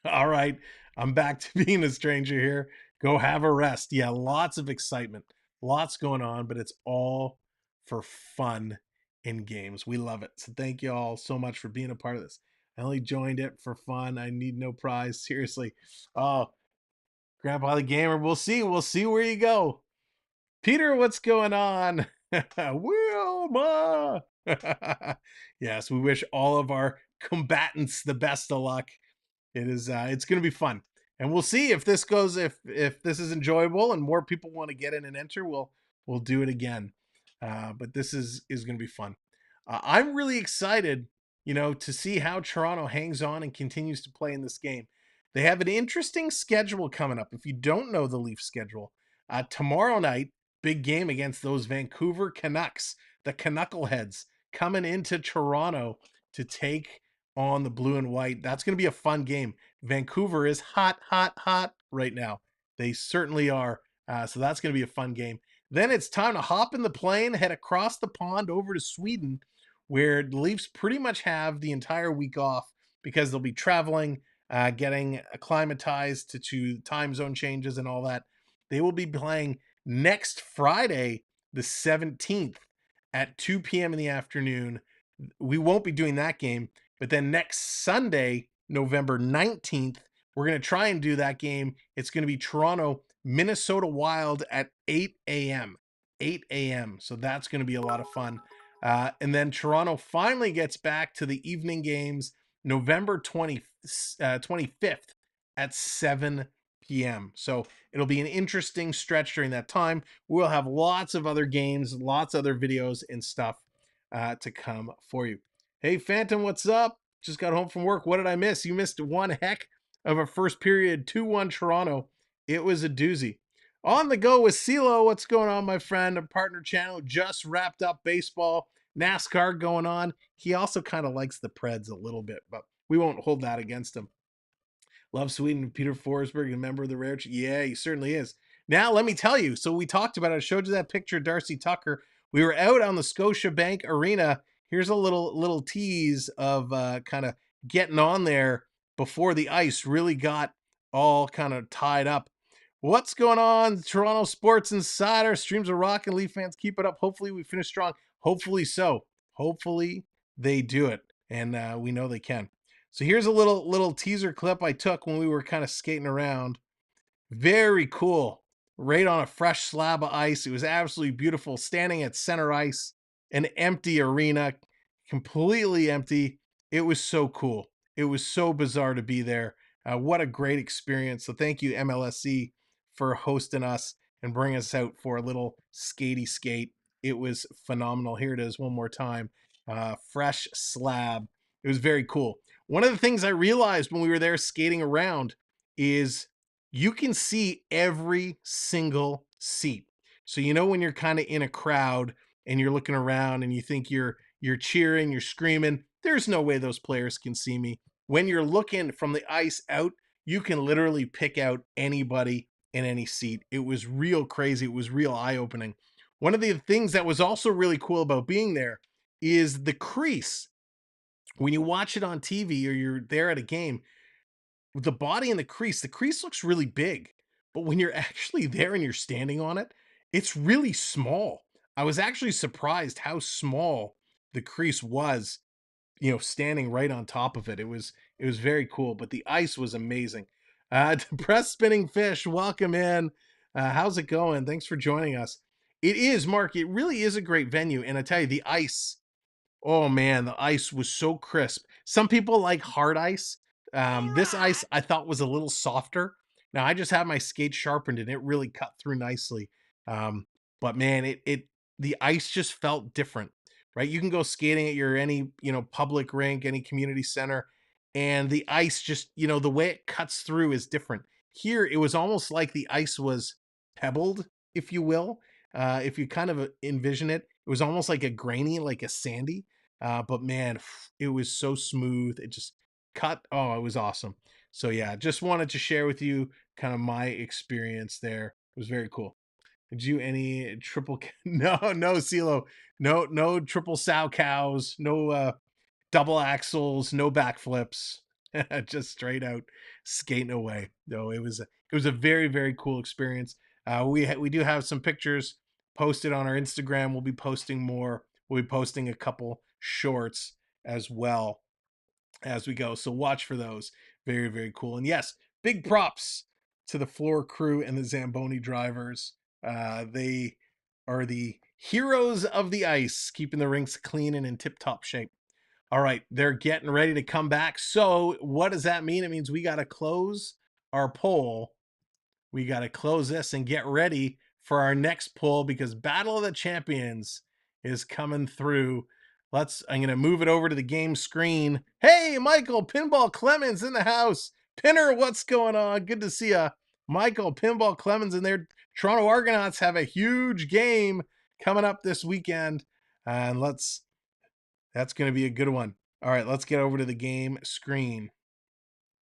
All right, I'm back to being a stranger here. Go have a rest. Yeah, lots of excitement, lots going on, but it's all for fun in games. We love it. So thank you all so much for being a part of this. I only joined it for fun. I need no prize. Seriously. Oh, Grandpa the Gamer, we'll see where you go. Peter, what's going on? Wilma. Yes, we wish all of our combatants the best of luck. It's going to be fun, and we'll see if this goes. If this is enjoyable and more people want to get in and enter, we'll do it again. But this is going to be fun. I'm really excited, to see how Toronto hangs on and continues to play in this game. They have an interesting schedule coming up. If you don't know the Leafs schedule, tomorrow night, big game against those Vancouver Canucks, the Canuckleheads, coming into Toronto to take on the blue and white. That's going to be a fun game. Vancouver is hot, hot, hot right now. They certainly are. So that's going to be a fun game. Then it's time to hop in the plane, head across the pond over to Sweden, where the Leafs pretty much have the entire week off because they'll be traveling, getting acclimatized to time zone changes and all that. They will be playing next Friday, the 17th at 2 p.m. in the afternoon. We won't be doing that game, but then next Sunday, November 19th, we're going to try and do that game. It's going to be Toronto, Minnesota Wild at 8 a.m. 8 a.m. So that's going to be a lot of fun. And then Toronto finally gets back to the evening games November 25th at 7 p.m. So it'll be an interesting stretch during that time. We'll have lots of other games, lots of other videos and stuff to come for you. Hey, Phantom, what's up? Just got home from work. What did I miss? You missed one heck of a first period 2-1 Toronto. It was a doozy. On the go with CeeLo. What's going on, my friend? A partner channel just wrapped up baseball. NASCAR going on. He also kind of likes the Preds a little bit, but we won't hold that against him. Love Sweden. Peter Forsberg, a member of the Rare. Yeah, he certainly is. Now, let me tell you. So we talked about it. I showed you that picture of Darcy Tucker. We were out on the Scotiabank Arena. Here's a little tease of kind of getting on there before the ice really got all kind of tied up. What's going on? Toronto Sports Insider. Streams are rocking. Leaf fans, keep it up. Hopefully we finish strong. Hopefully so. Hopefully they do it. And we know they can. So here's a little teaser clip I took when we were kind of skating around. Very cool. Right on a fresh slab of ice. It was absolutely beautiful. Standing at center ice, an empty arena, completely empty. It was so cool. It was so bizarre to be there. What a great experience. So thank you, MLSC, for hosting us and bringing us out for a little skatey skate. It was phenomenal. Here it is one more time. Fresh slab. It was very cool. One of the things I realized when we were there skating around is you can see every single seat. So you know when you're kind of in a crowd and you're looking around and you think you're cheering, you're screaming, there's no way those players can see me. When you're looking from the ice out, you can literally pick out anybody in any seat. It was real crazy. It was real eye-opening. One of the things that was also really cool about being there is the crease. When you watch it on TV or you're there at a game, the body and the crease looks really big. But when you're actually there and you're standing on it, it's really small. I was actually surprised how small the crease was, standing right on top of it. It was very cool, but the ice was amazing. Depressed Spinning Fish, welcome in. How's it going? Thanks for joining us. It is, Mark. It really is a great venue. And I tell you, the ice, oh man, the ice was so crisp. Some people like hard ice. This ice I thought was a little softer. Now I just had my skate sharpened and it really cut through nicely. But man, the ice just felt different, right? You can go skating at any public rink, any community center, and the ice just, the way it cuts through is different. Here, it was almost like the ice was pebbled, if you will. If you kind of envision it, it was almost like a grainy, like a sandy. But man, it was so smooth. It just cut. Oh, it was awesome. So yeah, just wanted to share with you kind of my experience there. It was very cool. Did you any triple? No, CeeLo. No triple sow cows. No double axles. No backflips. Just straight out skating away. No, it was a very, very cool experience. We do have some pictures posted on our Instagram. We'll be posting more. We'll be posting a couple shorts as well as we go. So watch for those. Very, very cool. And yes, big props to the floor crew and the Zamboni drivers. They are the heroes of the ice, keeping the rinks clean and in tip-top shape. All right, they're getting ready to come back. So what does that mean? It means we got to close our poll. We got to close this and get ready for our next poll because Battle of the Champions is coming through. I'm going to move it over to the game screen. Hey, Michael, Pinball Clemens in the house. Pinner, what's going on? Good to see you. Michael, Pinball Clemens in there. Toronto Argonauts have a huge game coming up this weekend. And that's going to be a good one. All right, let's get over to the game screen.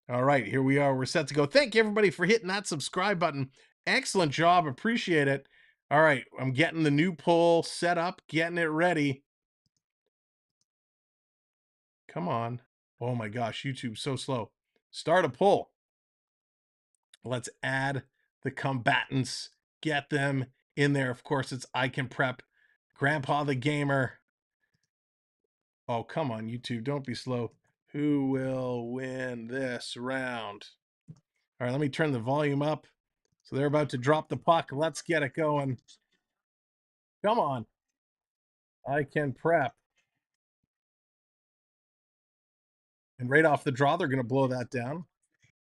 All right, here we are. We're set to go. Thank you, everybody, for hitting that subscribe button. Excellent job. Appreciate it. All right, I'm getting the new poll set up, getting it ready. Come on. Oh, my gosh, YouTube's so slow. Start a poll. Let's add the combatants. Get them in there. Of course, it's I Can Prep. Grandpa the Gamer. Oh, come on, YouTube. Don't be slow. Who will win this round? All right, let me turn the volume up. So they're about to drop the puck. Let's get it going. Come on. I Can Prep. And right off the draw, they're going to blow that down.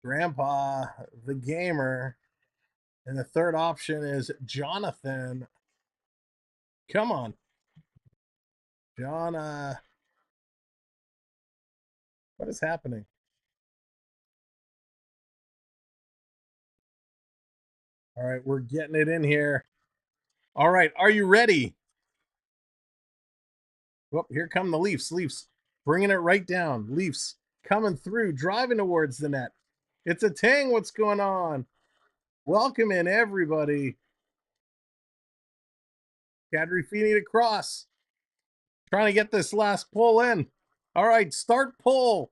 Grandpa the Gamer. And the third option is Jonathan. Come on. What is happening? All right, we're getting it in here. All right, are you ready? Whoop, here come the Leafs. Leafs bringing it right down. Leafs coming through, driving towards the net. It's a Tang. What's going on? Welcome in, everybody. Kadri feeding it across. Trying to get this last pull in. All right, start poll.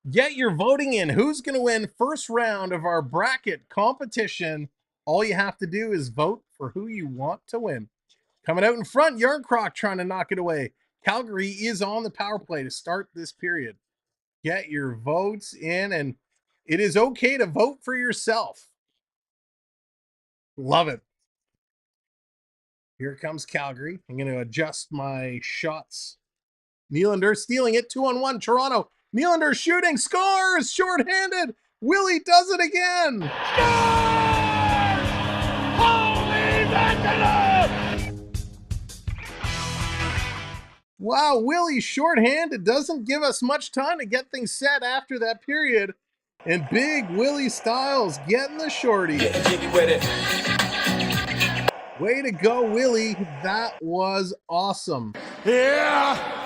Get your voting in. Who's going to win first round of our bracket competition? All you have to do is vote for who you want to win. Coming out in front, Yarncroc trying to knock it away. Calgary is on the power play to start this period. Get your votes in, and it is okay to vote for yourself. Love it. Here comes Calgary. I'm going to adjust my shots. Nylander stealing it, 2-on-1, Toronto. Nylander shooting, scores, shorthanded. Willie does it again. Holy Vandaloo! Wow, Willie shorthanded, doesn't give us much time to get things set after that period. And big Willie Styles getting the shorty. Way to go, Willie. That was awesome. Yeah!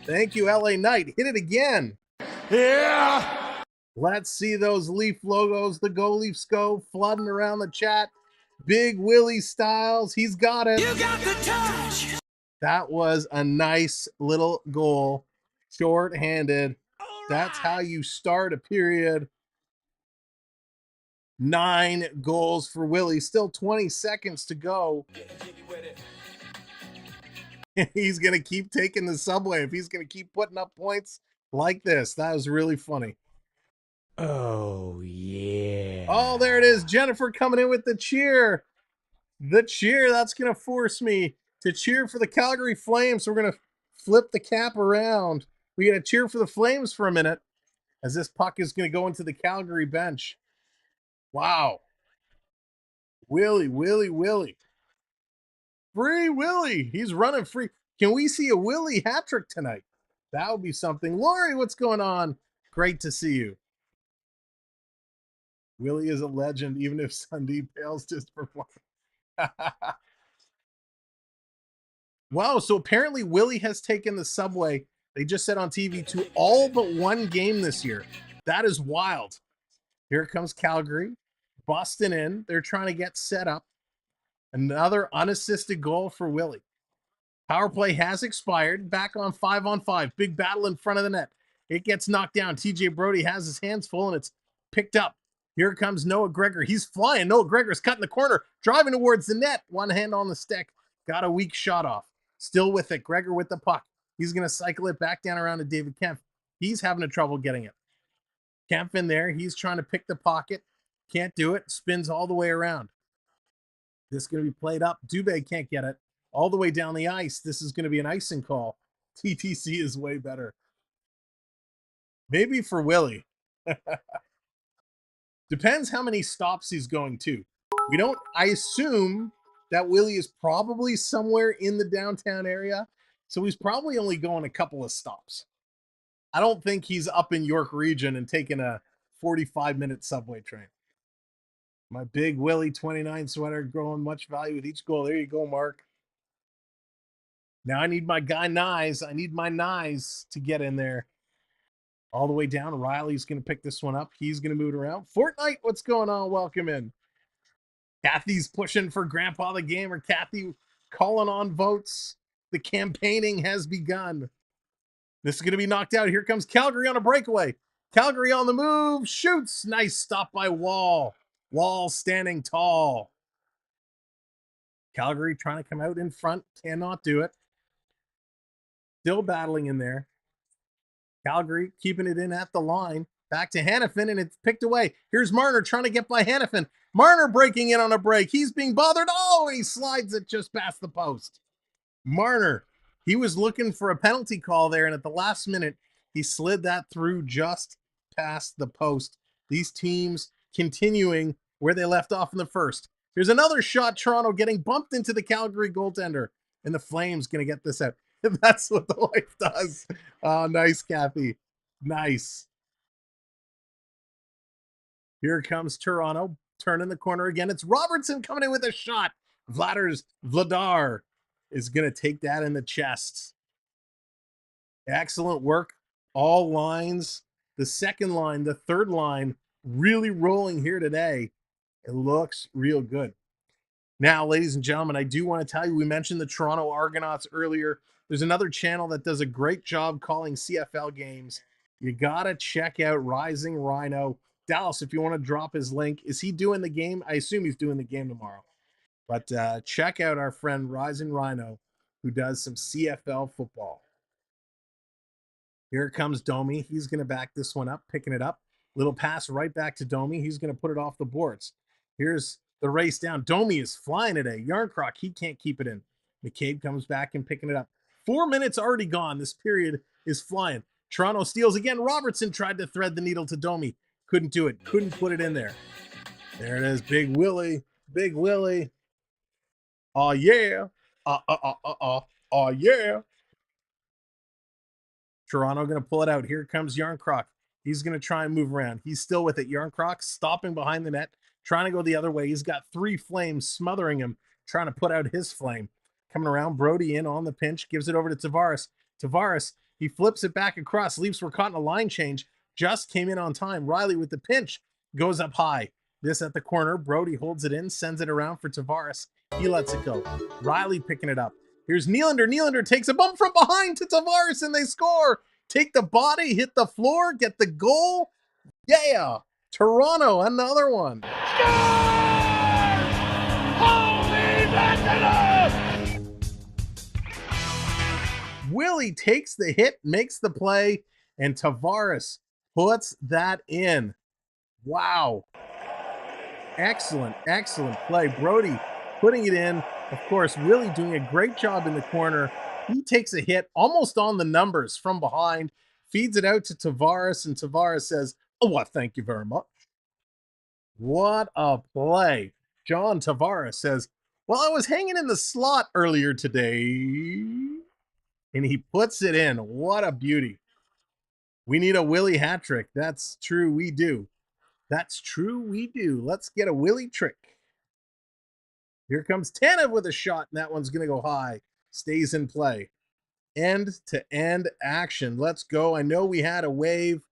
Thank you, LA Knight. Hit it again. Yeah! Let's see those Leaf logos. The Go Leafs Go flooding around the chat. Big Willie Styles. He's got it. You got the touch! That was a nice little goal. Short-handed. That's how you start a period. 9 goals for Willie. Still 20 seconds to go. He's going to keep taking the subway if he's going to keep putting up points like this. That was really funny. Oh, yeah. Oh, there it is. Jennifer coming in with the cheer. The cheer. That's going to force me to cheer for the Calgary Flames. So we're going to flip the cap around. We're going to cheer for the Flames for a minute as this puck is going to go into the Calgary bench. Wow. Willie. Free Willie. He's running free. Can we see a Willie hat trick tonight? That would be something. Lori, what's going on? Great to see you. Willie is a legend, even if Sunday fails just for fun. Wow, so apparently Willie has taken the subway, they just said on TV, to all but one game this year. That is wild. Here comes Calgary. Busting in. They're trying to get set up. Another unassisted goal for Willie. Power play has expired. Back on 5-on-5. Big battle in front of the net. It gets knocked down. TJ Brody has his hands full, and it's picked up. Here comes Noah Gregor. He's flying. Noah Gregor's cutting the corner, driving towards the net. One hand on the stick. Got a weak shot off. Still with it. Gregor with the puck. He's going to cycle it back down around to David Kempf. He's having a trouble getting it. Kempf in there. He's trying to pick the pocket. Can't do it. Spins all the way around. This is going to be played up. Dubé can't get it. All the way down the ice. This is going to be an icing call. TTC is way better. Maybe for Willie. Depends how many stops he's going to. I assume that Willie is probably somewhere in the downtown area. So he's probably only going a couple of stops. I don't think he's up in York region and taking a 45-minute subway train. My big Willie 29 sweater growing much value with each goal. There you go, Mark. Now I need my guy Nyes. I need my Nyes to get in there. All the way down. Rielly's going to pick this one up. He's going to move it around. Fortnite, what's going on? Welcome in. Kathy's pushing for Grandpa the Gamer. Kathy calling on votes. The campaigning has begun. This is going to be knocked out. Here comes Calgary on a breakaway. Calgary on the move. Shoots. Nice stop by Wall. Wall standing tall. Calgary trying to come out in front. Cannot do it. Still battling in there. Calgary keeping it in at the line. Back to Hanifin, and it's picked away. Here's Marner trying to get by Hanifin. Marner breaking in on a break. He's being bothered. Oh, he slides it just past the post. Marner, he was looking for a penalty call there, and at the last minute, he slid that through just past the post. These teams continuing where they left off in the first. Here's another shot. Toronto getting bumped into the Calgary goaltender, and the Flames going to get this out. That's what the life does. Oh, nice, Kathy. Nice. Here comes Toronto, turning the corner again. It's Robertson coming in with a shot. Vladar is going to take that in the chest. Excellent work. All lines. The second line, the third line, really rolling here today. It looks real good. Now, ladies and gentlemen, I do want to tell you, we mentioned the Toronto Argonauts earlier. There's another channel that does a great job calling CFL games. You got to check out Rising Rhino. Dallas, if you want to drop his link. Is he doing the game? I assume he's doing the game tomorrow. But check out our friend Rising Rhino, who does some CFL football. Here comes Domi. He's going to back this one up, picking it up. Little pass right back to Domi. He's going to put it off the boards. Here's the race down. Domi is flying today. Yarncroc, he can't keep it in. McCabe comes back and picking it up. 4 minutes already gone. This period is flying. Toronto steals again. Robertson tried to thread the needle to Domi. Couldn't do it. Couldn't put it in there. There it is. Big Willie. Big Willie. Oh, yeah. Oh, yeah. Toronto going to pull it out. Here comes Yarncroc. He's going to try and move around. He's still with it. Yarncroc stopping behind the net, trying to go the other way. He's got 3 Flames smothering him, trying to put out his flame. Coming around, Brody in on the pinch, gives it over to Tavares. Tavares, he flips it back across. Leafs were caught in a line change. Just came in on time. Rielly with the pinch goes up high. This at the corner. Brody holds it in, sends it around for Tavares. He lets it go. Rielly picking it up. Here's Nylander. Nylander takes a bump from behind to Tavares, and they score. Take the body, hit the floor, get the goal. Yeah. Toronto, another one. Holy Mackerel! Willie takes the hit, makes the play, and Tavares puts that in. Wow. Excellent, excellent play. Brody putting it in. Of course, Willie doing a great job in the corner. He takes a hit almost on the numbers from behind, feeds it out to Tavares, and Tavares says, "Oh, well, thank you very much." What a play. John Tavares says, "Well, I was hanging in the slot earlier today." And he puts it in. What a beauty. We need a Willie hat trick. That's true, we do. That's true, we do. Let's get a Willie trick. Here comes Tanev with a shot, and that one's going to go high. Stays in play. End-to-end action. Let's go. I know we had a wave.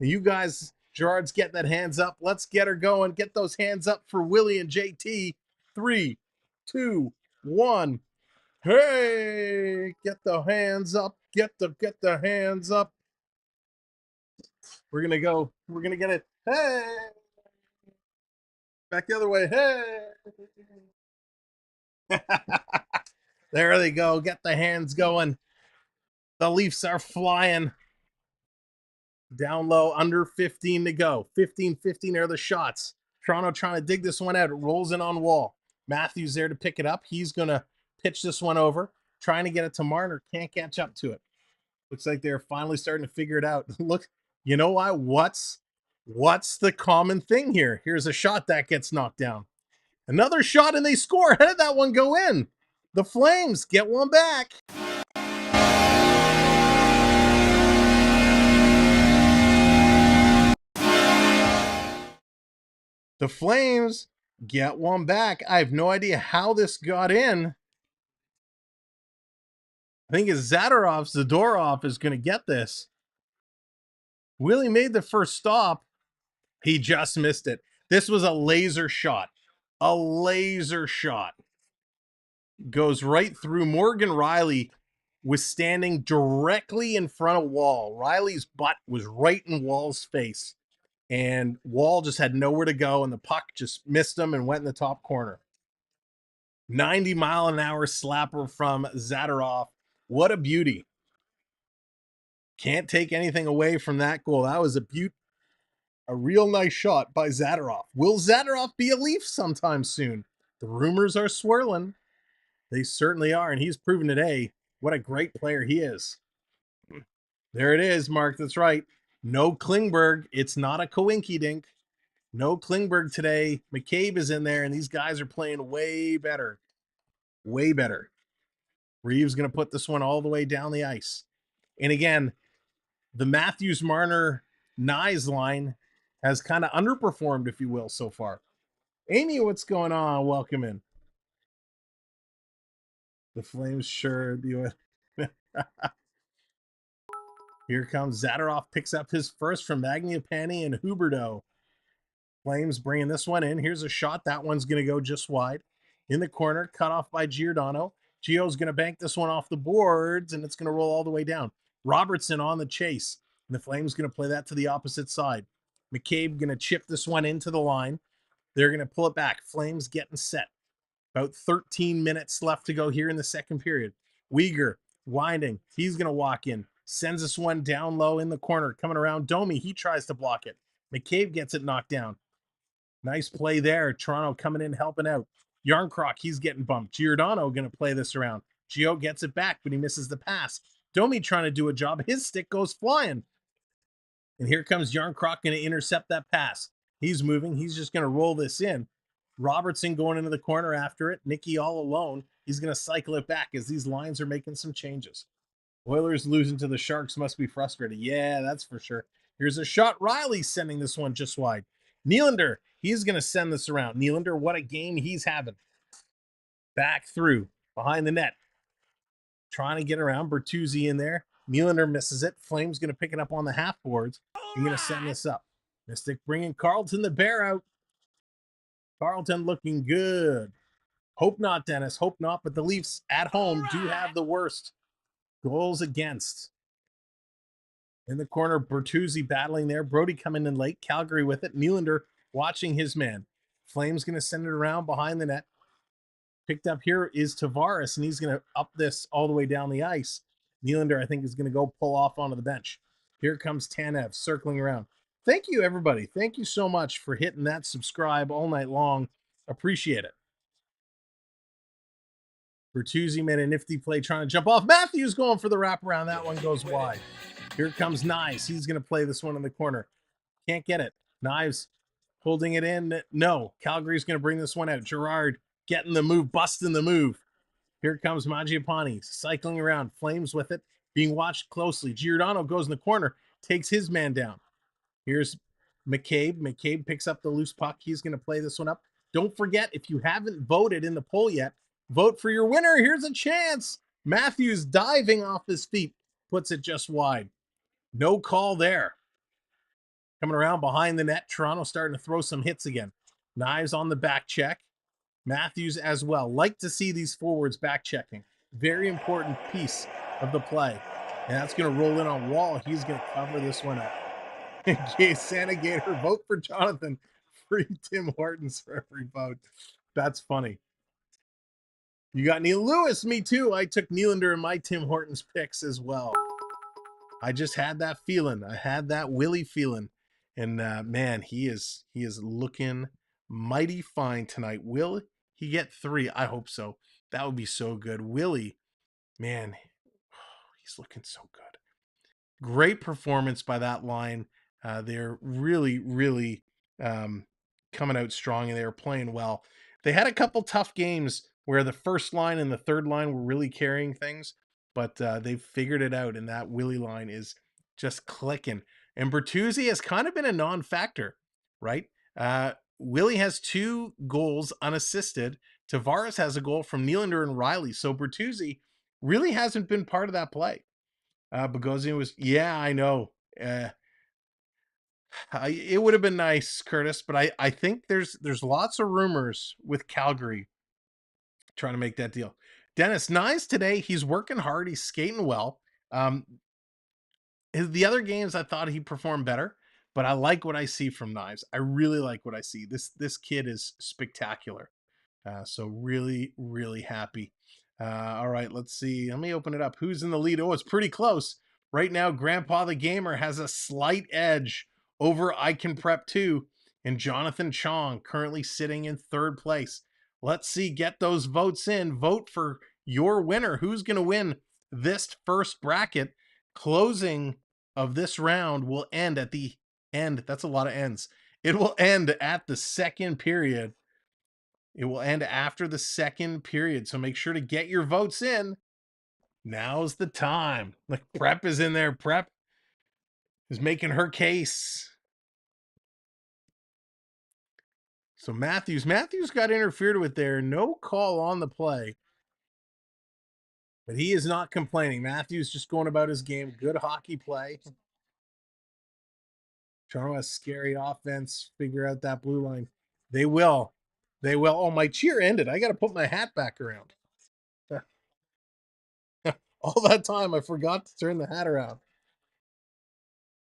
You guys, Gerard's getting that hands up. Let's get her going. Get those hands up for Willie and JT. 3, 2, 1. Hey, get the hands up. Get the hands up. We're going to go. We're going to get it. Hey. Back the other way. Hey. There they go. Get the hands going. The Leafs are flying. Down low, under 15 to go. 15-15 are the shots. Toronto trying to dig this one out. It rolls in on Wall. Matthews there to pick it up. He's going to pitch this one over. Trying to get it to Marner. Can't catch up to it. Looks like they're finally starting to figure it out. Look, you know why? What's the common thing here? Here's a shot that gets knocked down. Another shot and they score. How did that one go in? The Flames get one back. The Flames get one back. I have no idea how this got in. I think it's Zadorov is going to get this. Willie made the first stop. He just missed it. This was a laser shot. A laser shot. Goes right through. Morgan Rielly was standing directly in front of Wall. Riley's butt was right in Wall's face. And Wall just had nowhere to go, and the puck just missed him and went in the top corner. 90-mile-an-hour slapper from Zadorov. What a beauty. Can't take anything away from that goal. That was a real nice shot by Zadorov. Will Zadorov be a Leaf sometime soon? The rumors are swirling. They certainly are, and he's proven today what a great player he is. There it is, Mark. That's right. No Klingberg. It's not a coinky-dink. No Klingberg today. McCabe is in there, and these guys are playing way better. Way better. Reeves going to put this one all the way down the ice. And again, the Matthews, Marner, Nyes line has kind of underperformed, if you will, so far. Amy, what's going on? Welcome in. The Flames sure do it. Here comes Zadorov, picks up his first from Mangiapane and Huberdeau. Flames bringing this one in. Here's a shot. That one's going to go just wide. In the corner, cut off by Giordano. Gio's going to bank this one off the boards, and it's going to roll all the way down. Robertson on the chase. And the Flames going to play that to the opposite side. McCabe going to chip this one into the line. They're going to pull it back. Flames getting set. About 13 minutes left to go here in the second period. Weegar winding. He's going to walk in. Sends this one down low in the corner. Coming around Domi. He tries to block it. McCabe gets it knocked down. Nice play there. Toronto coming in, helping out. Yarncroc, he's getting bumped. Giordano going to play this around. Gio gets it back, but he misses the pass. Domi trying to do a job. His stick goes flying. And here comes Yarncroc going to intercept that pass. He's moving. He's just going to roll this in. Robertson going into the corner after it. Nicky all alone. He's going to cycle it back as these lines are making some changes. Oilers losing to the Sharks must be frustrated. Yeah, that's for sure. Here's a shot. Rielly sending this one just wide. Nylander, he's going to send this around. Nylander, what a game he's having. Back through, behind the net. Trying to get around. Bertuzzi in there. Nylander misses it. Flames going to pick it up on the half boards. He's going to send this up. Mystic bringing Carlton the Bear out. Carlton looking good. Hope not, Dennis. Hope not. But the Leafs at home do have the worst goals against. In the corner, Bertuzzi battling there. Brody coming in late. Calgary with it. Nylander watching his man. Flames going to send it around behind the net. Picked up here is Tavares, and he's going to up this all the way down the ice. Nylander, I think, is going to go pull off onto the bench. Here comes Tanev circling around. Thank you, everybody. Thank you so much for hitting that subscribe all night long. Appreciate it. Bertuzzi made a nifty play trying to jump off. Matthews going for the wraparound. That one goes wide. Here comes Nyes. He's going to play this one in the corner. Can't get it. Knives holding it in. No. Calgary's going to bring this one out. Gerard getting the move, busting the move. Here comes Mangiapane cycling around. Flames with it, being watched closely. Giordano goes in the corner, takes his man down. Here's McCabe. McCabe picks up the loose puck. He's going to play this one up. Don't forget, if you haven't voted in the poll yet, vote for your winner. Here's a chance. Matthews diving off his feet, puts it just wide. No call there. Coming around behind the net, Toronto starting to throw some hits again. Knives on the back check. Matthews as well. Like to see these forwards back checking. Very important piece of the play. And that's going to roll in on Wall. He's going to cover this one up. Santa Gator, vote for Jonathan. Free Tim Hortons for every vote. That's funny. You got Neil Lewis. Me too. I took Nylander in my Tim Hortons picks as well. I just had that feeling. I had that Willie feeling. And man, he is looking mighty fine tonight. Will he get 3? I hope so. That would be so good. Willie, man, he's looking so good. Great performance by that line. They're really, really coming out strong, and they were playing well. They had a couple tough games where the first line and the third line were really carrying things, but they've figured it out, and that Willie line is just clicking. And Bertuzzi has kind of been a non-factor, right? Willie has 2 goals unassisted. Tavares has a goal from Nylander and Rielly. So Bertuzzi really hasn't been part of that play. Bogosian was, yeah, I know. It would have been nice, Curtis, but I think there's lots of rumors with Calgary trying to make that deal. Dennis Nyes today, he's working hard. He's skating well. The other games I thought he performed better, but I like what I see from Nyes. I really like what I see. This kid is spectacular. So really, really happy. All right, let's see. Let me open it up. Who's in the lead? Oh, it's pretty close. Right now, Grandpa the Gamer has a slight edge over I Can Prep 2 and Jonathan Chong currently sitting in 3rd place. Let's see. Get those votes in. Vote for your winner. Who's going to win this first bracket? Closing of this round will end at the end. That's a lot of ends. It will end at the second period. It will end after the second period. So make sure to get your votes in. Now's the time. Like Prep is in there. Prep is making her case. So Matthews got interfered with there. No call on the play. But he is not complaining. Matthews just going about his game. Good hockey play. Toronto has scary offense. Figure out that blue line. They will. They will. Oh, my cheer ended. I got to put my hat back around. All that time, I forgot to turn the hat around.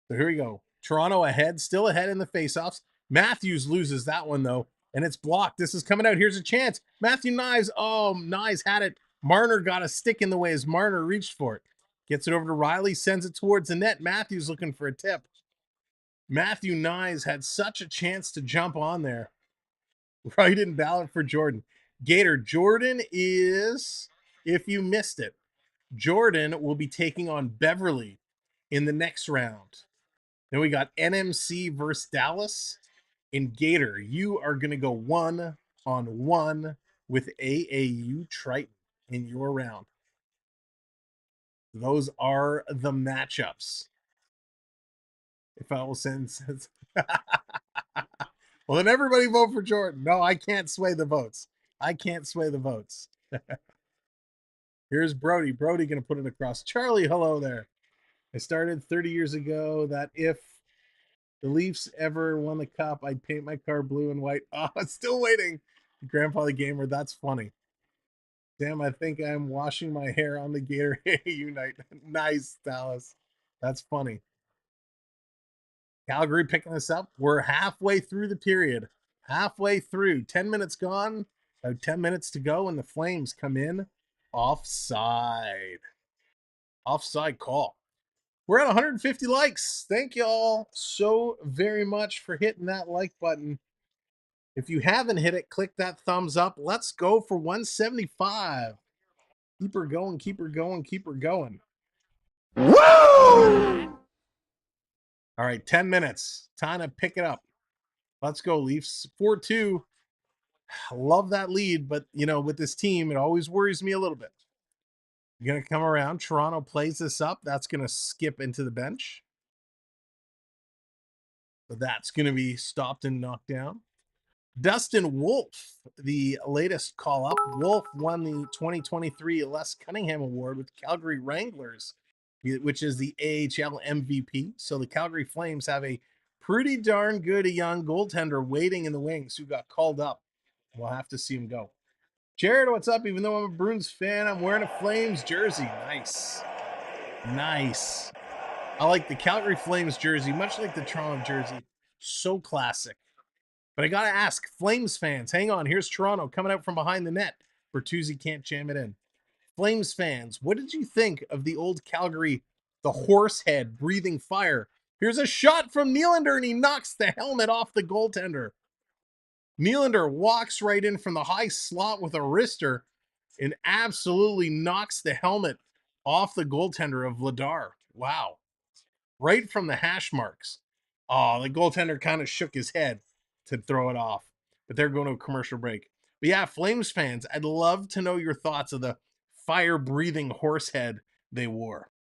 So here we go. Toronto ahead, still ahead in the faceoffs. Matthews loses that one, though, and it's blocked. This is coming out. Here's a chance. Matthew Knives. Oh, Knives had it. Marner got a stick in the way as Marner reached for it. Gets it over to Rielly, sends it towards the net. Matthews looking for a tip. Matthew Knives had such a chance to jump on there. Right in ballot for Jordan. Gator, Jordan is, if you missed it, Jordan will be taking on Beverly in the next round. Then we got NMC versus Dallas. And Gator, you are going to go 1-on-1 with AAU Triton in your round. Those are the matchups. If I will send... Well, then everybody vote for Jordan. No, I can't sway the votes. I can't sway the votes. Here's Brody. Brody going to put it across. Charlie, hello there. I started 30 years ago that if the Leafs ever won the cup, I'd paint my car blue and white. Oh, I'm still waiting. Grandpa the Gamer, that's funny. Damn, I think I'm washing my hair on the Gator Unite. Nice, Dallas. That's funny. Calgary picking this up. We're halfway through the period. Halfway through. 10 minutes gone. About 10 minutes to go, and the Flames come in offside. Offside call. We're at 150 likes. Thank you all so very much for hitting that like button. If you haven't hit it, click that thumbs up. Let's go for 175. Keep her going, keep her going, keep her going. Woo! All right, 10 minutes. Time to pick it up. Let's go, Leafs. 4-2. Love that lead, but, you know, with this team, it always worries me a little bit. You're going to come around. Toronto plays this up. That's going to skip into the bench. So that's going to be stopped and knocked down. Dustin Wolf, the latest call-up. Wolf won the 2023 Les Cunningham Award with Calgary Wranglers, which is the AHL MVP. So the Calgary Flames have a pretty darn good young goaltender waiting in the wings who got called up. We'll have to see him go. Jared, what's up? Even though I'm a Bruins fan, I'm wearing a Flames jersey. Nice. Nice. I like the Calgary Flames jersey, much like the Toronto jersey. So classic. But I got to ask, Flames fans, hang on. Here's Toronto coming out from behind the net. Bertuzzi can't jam it in. Flames fans, what did you think of the old Calgary, the horse head breathing fire? Here's a shot from Nylander, and he knocks the helmet off the goaltender. Nylander walks right in from the high slot with a wrister and absolutely knocks the helmet off the goaltender of Vladar. Wow. Right from the hash marks. Oh, the goaltender kind of shook his head to throw it off. But they're going to a commercial break. But yeah, Flames fans, I'd love to know your thoughts of the fire-breathing horse head they wore.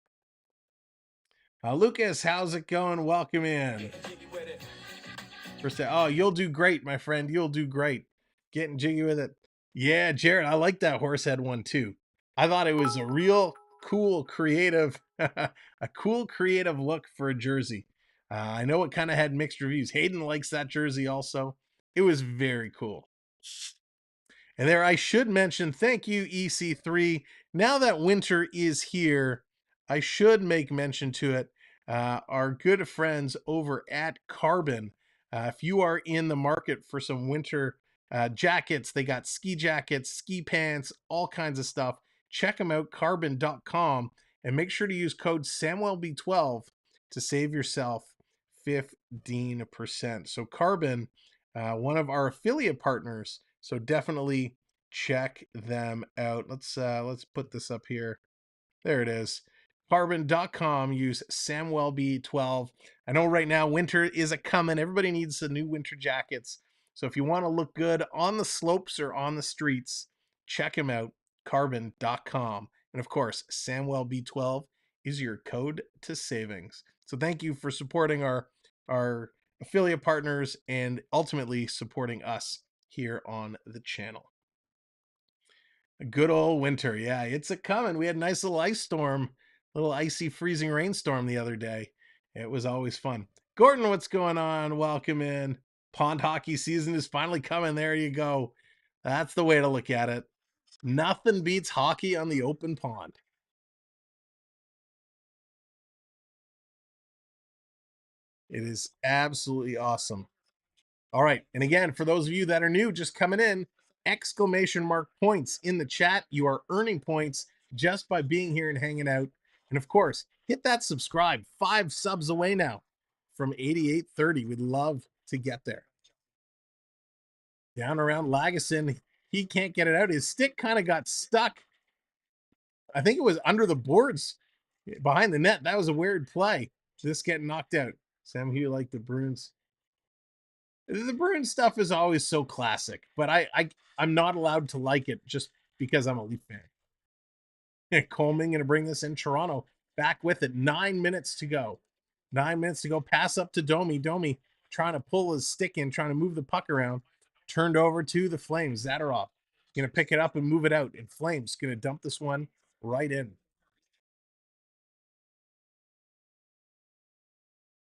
Lucas, how's it going? Welcome in. Oh, you'll do great, my friend. You'll do great. Getting jiggy with it. Yeah, Jared, I like that horsehead one too. I thought it was a real cool, creative, a cool, creative look for a jersey. I know it kind of had mixed reviews. Hayden likes that jersey also. It was very cool. And there, I should mention, thank you, EC3. Now that winter is here, I should make mention to it. Our good friends over at Carbon. If you are in the market for some winter jackets, they got ski jackets, ski pants, all kinds of stuff. Check them out, carbon.com, and make sure to use code Samwelb12 to save yourself 15%. So Carbon, one of our affiliate partners, so definitely check them out. Let's put this up here. There it is. Carbon.com. Use Samwelb12. I know right now winter is a coming. Everybody needs the new winter jackets. So if you want to look good on the slopes or on the streets, check them out. Carbon.com. And of course, Samwelb12 is your code to savings. So thank you for supporting our affiliate partners and ultimately supporting us here on the channel. A good old winter. Yeah, it's a coming. We had a nice little ice storm, little icy freezing rainstorm the other day. It was always fun. Gordon, what's going on? Welcome in. Pond hockey season is finally coming. There you go. That's the way to look at it. Nothing beats hockey on the open pond. It is absolutely awesome. All right. And again, for those of you that are new, just coming in, exclamation mark points in the chat. You are earning points just by being here and hanging out. And of course, hit that subscribe. 5 subs away now from 8830. We'd love to get there. Down around Lagesson. He can't get it out. His stick kind of got stuck. I think it was under the boards behind the net. That was a weird play. This getting knocked out. Sam, you like the Bruins? The Bruins stuff is always so classic, but I'm not allowed to like it just because I'm a Leaf fan. Coleman going to bring this in. Toronto back with it. 9 minutes to go. 9 minutes to go. Pass up to Domi. Domi trying to pull his stick in, trying to move the puck around. Turned over to the Flames. Zadarov going to pick it up and move it out. And Flames going to dump this one right in.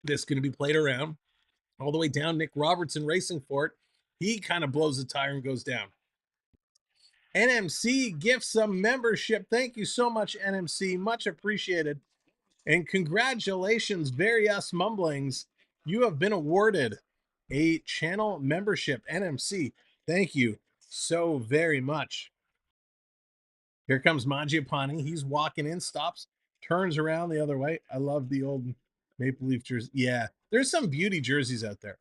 This going to be played around all the way down. Nick Robertson racing for it. He kind of blows the tire and goes down. NMC gifts some membership. Thank you so much, NMC. Much appreciated. And congratulations, Various Mumblings. You have been awarded a channel membership, NMC. Thank you so very much. Here comes Mangiapane. He's walking in, stops, turns around the other way. I love the old Maple Leaf jersey. Yeah, there's some beauty jerseys out there.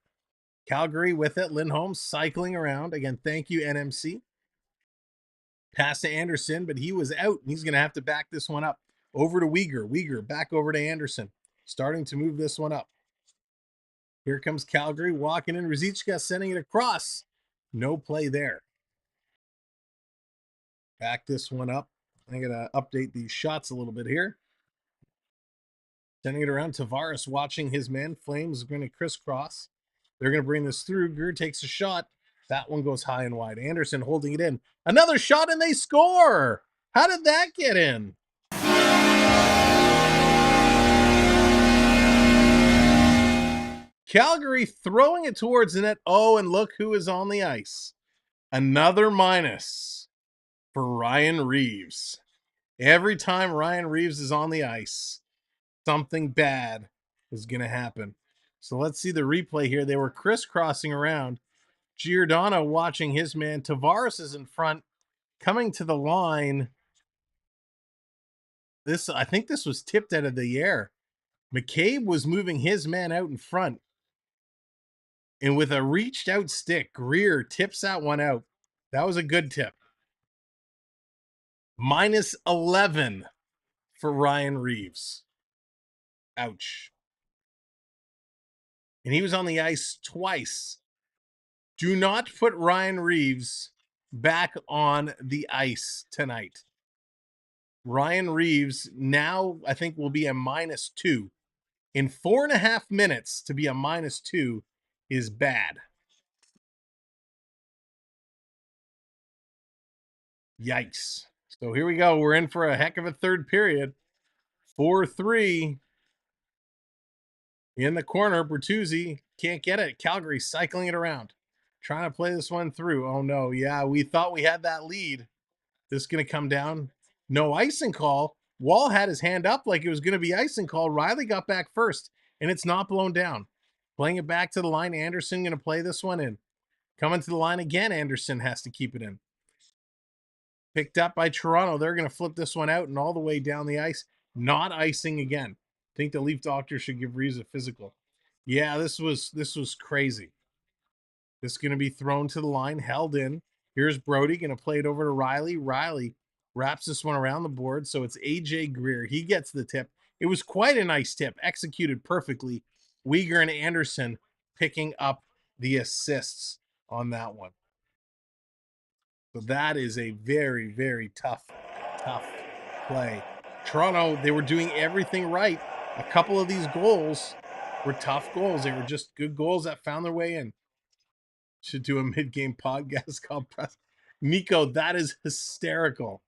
Calgary with it. Lindholm cycling around. Again, thank you, NMC. Pass to Anderson, but he was out, and he's going to have to back this one up. Over to Weegar. Weegar back over to Anderson. Starting to move this one up. Here comes Calgary walking in. Ruzicka sending it across. No play there. Back this one up. I'm going to update these shots a little bit here. Sending it around. Tavares watching his man. Flames are going to crisscross. They're going to bring this through. Greer takes a shot. That one goes high and wide. Anderson holding it in. Another shot, and they score. How did that get in? Calgary throwing it towards the net. Oh, and look who is on the ice. Another minus for Ryan Reeves. Every time Ryan Reeves is on the ice, something bad is going to happen. So let's see the replay here. They were crisscrossing around. Giordano watching his man. Tavares is in front, coming to the line. I think this was tipped out of the air. McCabe was moving his man out in front. And with a reached out stick, Greer tips that one out. That was a good tip. Minus 11 for Ryan Reeves. Ouch. And he was on the ice twice. Do not put Ryan Reeves back on the ice tonight. Ryan Reeves now, I think, will be a -2. In 4.5 minutes to be a -2 is bad. Yikes. So here we go. We're in for a heck of a third period. 4-3 in the corner. Bertuzzi can't get it. Calgary cycling it around. Trying to play this one through. Oh, no. Yeah, we thought we had that lead. This is going to come down. No icing call. Wall had his hand up like it was going to be icing call. Rielly got back first, and it's not blown down. Playing it back to the line. Anderson going to play this one in. Coming to the line again. Anderson has to keep it in. Picked up by Toronto. They're going to flip this one out and all the way down the ice. Not icing again. I think the Leaf doctor should give Reeves a physical. Yeah, this was crazy. This is going to be thrown to the line, held in. Here's Brody going to play it over to Rielly. Rielly wraps this one around the board, so it's AJ Greer. He gets the tip. It was quite a nice tip, executed perfectly. Weegar and Anderson picking up the assists on that one. So that is a very, very tough play. Toronto, they were doing everything right. A couple of these goals were tough goals. They were just good goals that found their way in. Should do a mid-game podcast called Press. Nico, that is hysterical.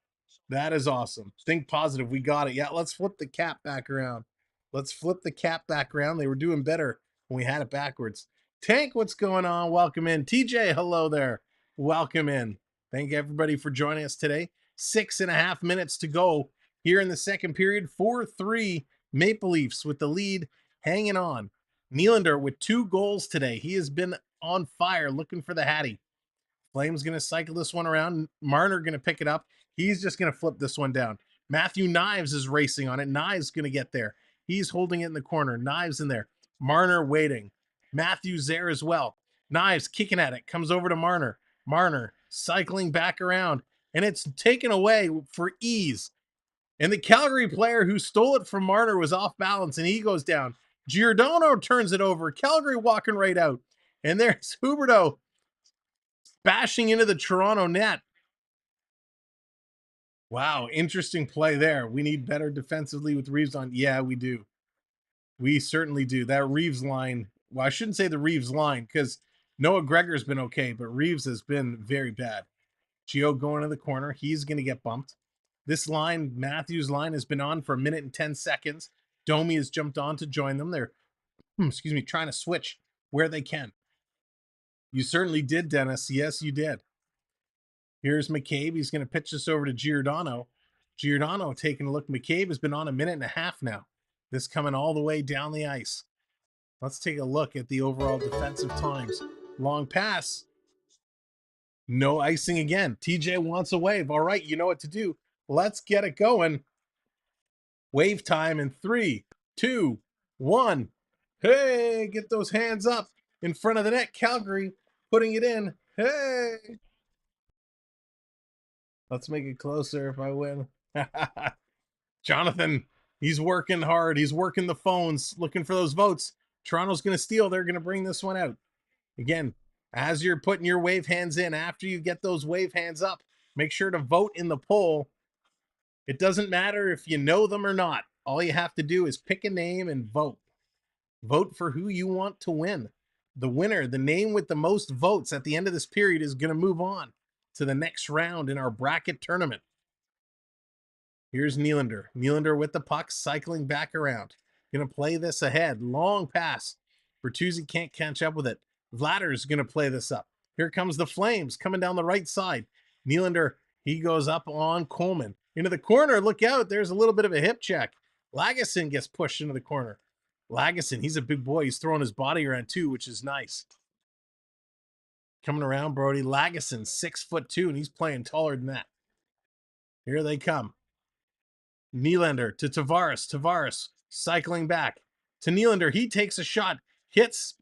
That is awesome. Think positive. We got it. Yeah, let's flip the cap back around. Let's flip the cap back around. They were doing better when we had it backwards. Tank, what's going on? Welcome in. TJ, hello there. Welcome in. Thank everybody for joining us today. 6.5 minutes to go here in the second period. 4-3 Maple Leafs with the lead hanging on. Nylander with 2 goals today. He has been on fire looking for the Hattie. Flames going to cycle this one around. Marner going to pick it up. He's just going to flip this one down. Matthew Knives is racing on it. Knives going to get there. He's holding it in the corner. Knives in there. Marner waiting. Matthew's there as well. Knives kicking at it. Comes over to Marner. Marner cycling back around. And it's taken away for ease. And the Calgary player who stole it from Marner was off balance and he goes down. Giordano turns it over. Calgary walking right out. And there's Huberdeau bashing into the Toronto net. Wow, interesting play there. We need better defensively with Reeves on. Yeah, we do. We certainly do. That Reeves line, well, I shouldn't say the Reeves line because Noah Gregor's been okay, but Reeves has been very bad. Gio going to the corner. He's going to get bumped. This line, Matthews' line, has been on for 1 minute and 10 seconds. Domi has jumped on to join them. They're, trying to switch where they can. You certainly did, Dennis. Yes, you did. Here's McCabe. He's going to pitch this over to Giordano. Giordano taking a look. McCabe has been on 1.5 minutes now. This coming all the way down the ice. Let's take a look at the overall defensive times. Long pass. No icing again. TJ wants a wave. All right, you know what to do. Let's get it going. Wave time in 3, 2, 1. Hey, get those hands up in front of the net. Calgary putting it in. Hey. Let's make it closer if I win. Jonathan, he's working hard. He's working the phones, looking for those votes. Toronto's going to steal. They're going to bring this one out. Again, as you're putting your wave hands in, after you get those wave hands up, make sure to vote in the poll. It doesn't matter if you know them or not. All you have to do is pick a name and vote. Vote for who you want to win. The winner, the name with the most votes at the end of this period, is going to move on to the next round in our bracket tournament. Here's Nylander. Nylander with the puck, cycling back around. Going to play this ahead. Long pass. Bertuzzi can't catch up with it. Vladder's going to play this up. Here comes the Flames coming down the right side. Nylander, he goes up on Coleman. Into the corner. Look out. There's a little bit of a hip check. Lagesson gets pushed into the corner. Lagesson, he's a big boy. He's throwing his body around too, which is nice. Coming around, Brody. Lagesson, 6'2", and he's playing taller than that. Here they come. Nylander to Tavares. Tavares cycling back to Nylander. He takes a shot. Hits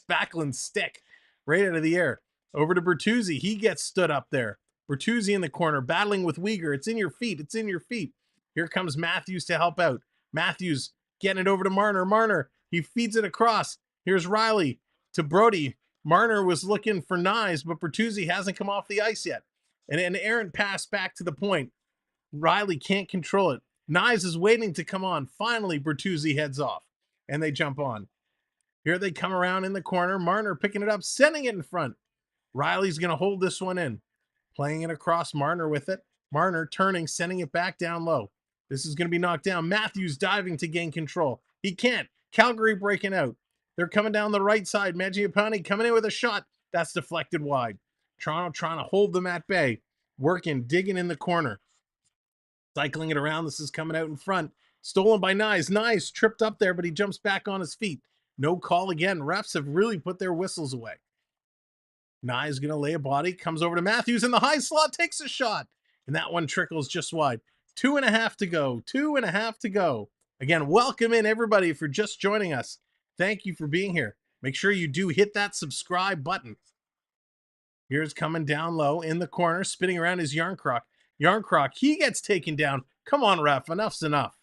Backlund's stick right out of the air. Over to Bertuzzi. He gets stood up there. Bertuzzi in the corner, battling with Weegar. It's in your feet. It's in your feet. Here comes Matthews to help out. Matthews getting it over to Marner. Marner, he feeds it across. Here's Rielly to Brody. Marner was looking for Knives, but Bertuzzi hasn't come off the ice yet. And an errant pass back to the point. Rielly can't control it. Knives is waiting to come on. Finally, Bertuzzi heads off, and they jump on. Here they come around in the corner. Marner picking it up, sending it in front. Rielly's going to hold this one in. Playing it across Marner with it. Marner turning, sending it back down low. This is going to be knocked down. Matthews diving to gain control. He can't. Calgary breaking out. They're coming down the right side. Mangiapane coming in with a shot. That's deflected wide. Toronto trying to hold them at bay. Working, digging in the corner. Cycling it around. This is coming out in front. Stolen by Nyes. Nyes tripped up there, but he jumps back on his feet. No call again. Refs have really put their whistles away. Nyes going to lay a body. Comes over to Matthews in the high slot. Takes a shot. And that one trickles just wide. 2.5 to go. 2.5 to go. Again, welcome in everybody if you're just joining us. Thank you for being here. Make sure you do hit that subscribe button. Here's coming down low in the corner, spinning around his Yarncroc. Yarncroc, he gets taken down. Come on, ref. Enough's enough.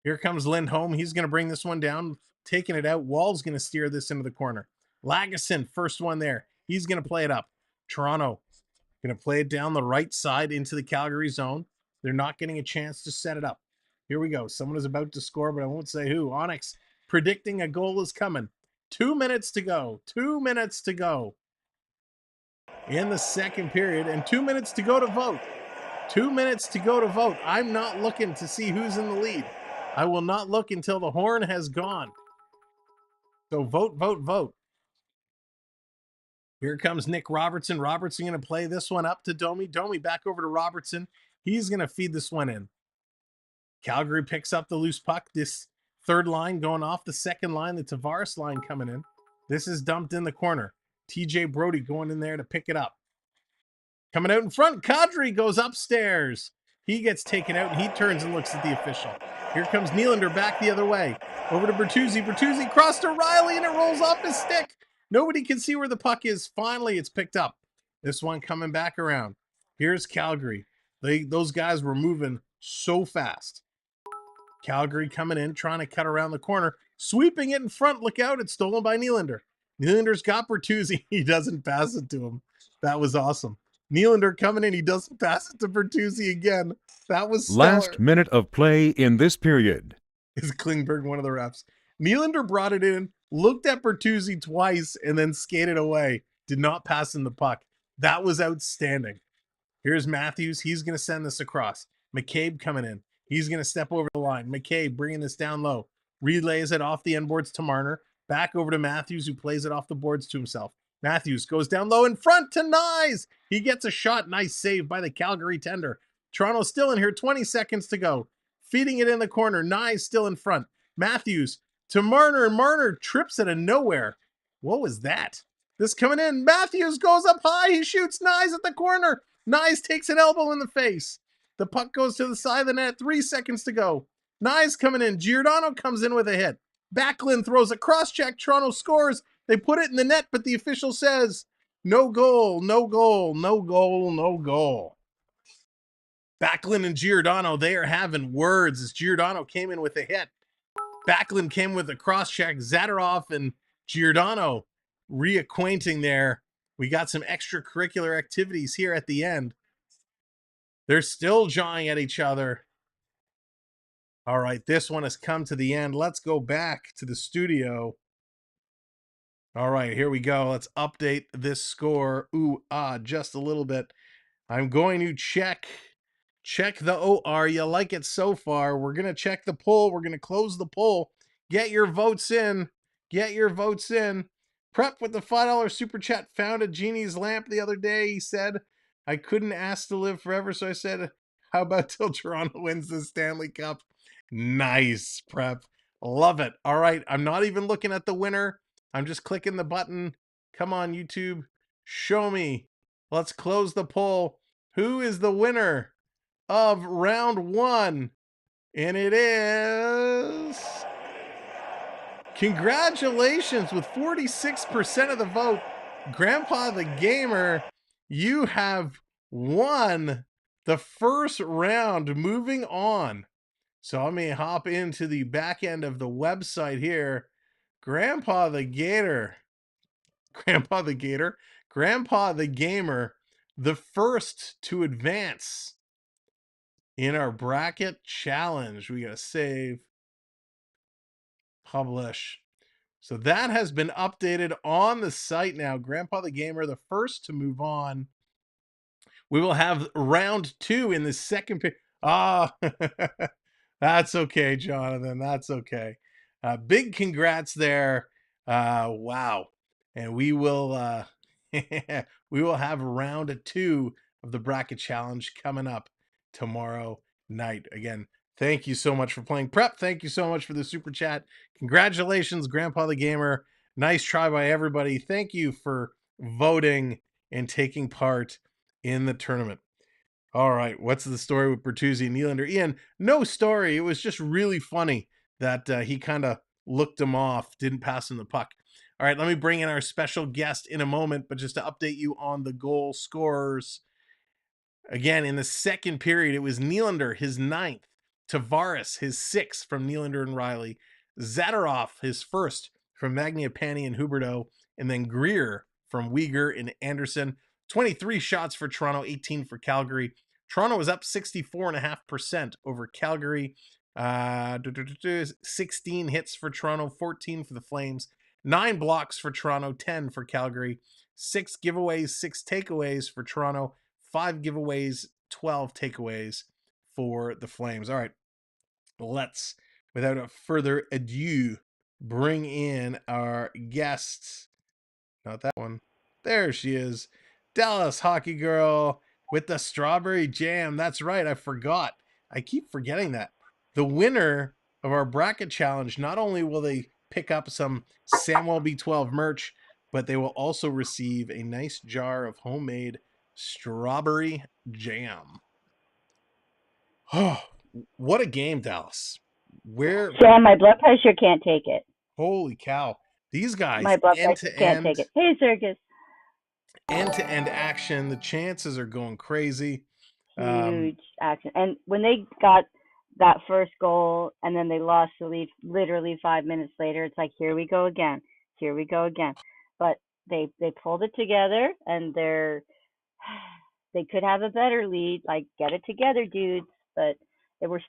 Here comes Lindholm. He's going to bring this one down, taking it out. Wall's going to steer this into the corner. Lagesson, first one there. He's going to play it up. Toronto going to play it down the right side into the Calgary zone. They're not getting a chance to set it up. Here we go. Someone is about to score, but I won't say who. Onyx predicting a goal is coming. 2 minutes to go. 2 minutes to go in the second period, and 2 minutes to go to vote. 2 minutes to go to vote. I'm not looking to see who's in the lead. I will not look until the horn has gone. So vote, vote, vote. Here comes Nick Robertson. Robertson going to play this one up to Domi. Domi back over to Robertson. He's going to feed this one in. Calgary picks up the loose puck. This third line going off the second line. The Tavares line coming in. This is dumped in the corner. TJ Brody going in there to pick it up. Coming out in front, Kadri goes upstairs. He gets taken out, and he turns and looks at the official. Here comes Nylander back the other way. Over to Bertuzzi. Bertuzzi crossed to Rielly, and it rolls off his stick. Nobody can see where the puck is. Finally, it's picked up. This one coming back around. Here's Calgary. Those guys were moving so fast. Calgary coming in, trying to cut around the corner. Sweeping it in front. Look out, it's stolen by Nylander. Nylander's got Bertuzzi. He doesn't pass it to him. That was awesome. Nylander coming in. He doesn't pass it to Bertuzzi again. That was stellar. Last minute of play in this period. Is Klingberg one of the refs? Nylander brought it in, looked at Bertuzzi twice, and then skated away. Did not pass him the puck. That was outstanding. Here's Matthews. He's going to send this across. McCabe coming in. He's going to step over the line. McCabe bringing this down low. Relays it off the end boards to Marner. Back over to Matthews, who plays it off the boards to himself. Matthews goes down low in front to Nyes. He gets a shot. Nice save by the Calgary tender. Toronto still in here. 20 seconds to go. Feeding it in the corner. Nyes still in front. Matthews to Marner. Marner trips out of nowhere. What was that? This coming in. Matthews goes up high. He shoots Nyes at the corner. Nyes takes an elbow in the face. The puck goes to the side of the net. 3 seconds to go. Nyes coming in. Giordano comes in with a hit. Backlund throws a cross-check. Toronto scores. They put it in the net, but the official says, no goal, no goal, no goal, no goal. Backlund and Giordano, they are having words as Giordano came in with a hit. Backlund came with a cross-check. Zadorov and Giordano reacquainting there. We got some extracurricular activities here at the end. They're still jawing at each other. All right, this one has come to the end. Let's go back to the studio. All right, here we go. Let's update this score. Just a little bit. I'm going to check the OR. You like it so far. We're going to check the poll. We're going to close the poll. Get your votes in. Get your votes in. Prep with the $5 super chat found a genie's lamp the other day. He said, I couldn't ask to live forever, so I said, how about till Toronto wins the Stanley Cup? Nice, Prep. Love it. All right, I'm not even looking at the winner. I'm just clicking the button. Come on, YouTube. Show me. Let's close the poll. Who is the winner of round one? And it is... Congratulations, with 46% of the vote. Grandpa the Gamer, you have won the first round. Moving on. So let me hop into the back end of the website here. Grandpa the Gamer, the first to advance in our bracket challenge. We gotta save, publish. So that has been updated on the site now. Grandpa the Gamer, the first to move on. We will have round 2 in the second period. That's okay, Jonathan. That's okay. Big congrats there. Wow. And we will we will have round 2 of the bracket challenge coming up tomorrow night. Again, thank you so much for playing prep. Thank you so much for the super chat. Congratulations, Grandpa the Gamer. Nice try by everybody. Thank you for voting and taking part in the tournament. All right, what's the story with Bertuzzi and Nylander? Ian, no story. It was just really funny that he kind of looked him off, didn't pass him the puck. All right, let me bring in our special guest in a moment, but just to update you on the goal scorers. Again, in the second period, it was Nylander, his 9th. Tavares, his 6th from Nylander and Rielly. Zadorov, his 1st from Mangiapane and Huberdeau. And then Greer from Uyghur and Anderson. 23 shots for Toronto, 18 for Calgary. Toronto was up 64.5% over Calgary. 16 hits for Toronto, 14 for the Flames. 9 blocks for Toronto, 10 for Calgary. 6 giveaways, 6 takeaways for Toronto. 5 giveaways, 12 takeaways for the Flames. All right, let's, without further ado, bring in our guests. Not that one. There she is. Dallas Hockey Girl with the strawberry jam. That's right. I forgot. I keep forgetting that. The winner of our bracket challenge, not only will they pick up some Samwelb12 merch, but they will also receive a nice jar of homemade strawberry jam. Oh, what a game, Dallas. Sam, my blood pressure can't take it. Holy cow. These guys, my blood pressure can't take it. Hey, Circus. End-to-end action. The chances are going crazy. Huge action. And when they got that first goal and then they lost the lead literally 5 minutes later, it's like, here we go again. Here we go again. But they pulled it together, and they could have a better lead. Like, get it together, dudes. But we're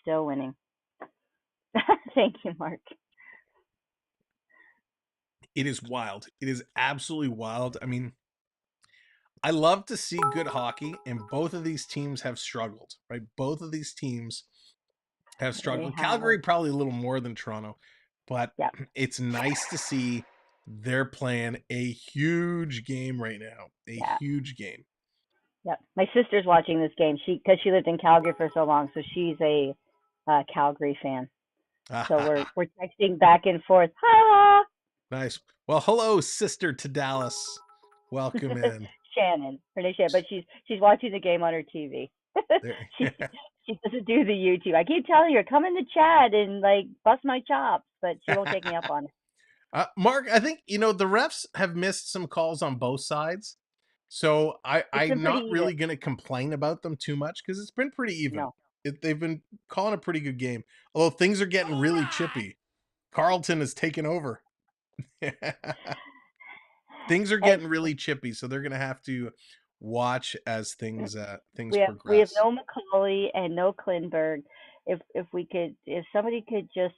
still winning. Thank you, Mark. It is wild. It is absolutely wild. I mean, I love to see good hockey, and both of these teams have struggled, right? Both of these teams have struggled. Calgary probably a little more than Toronto, but it's nice to see they're playing a huge game right now. Huge game. Yep. My sister's watching this game. Because she lived in Calgary for so long, so she's a Calgary fan. So we're texting back and forth. Ha! Nice. Well, hello, sister to Dallas. Welcome in. Shannon. Her name's Shannon, but she's watching the game on her TV. she doesn't do the YouTube. I keep telling her, come in the chat and like bust my chops, but she won't take me up on it. Mark, I think the refs have missed some calls on both sides, so I'm not really going to complain about them too much because it's been pretty even. No. They've been calling a pretty good game, although things are getting really chippy. Carlton has taken over. Things are getting really chippy, so they're going to have to watch as things progress. We have no McCauley and no Klinberg. If somebody could just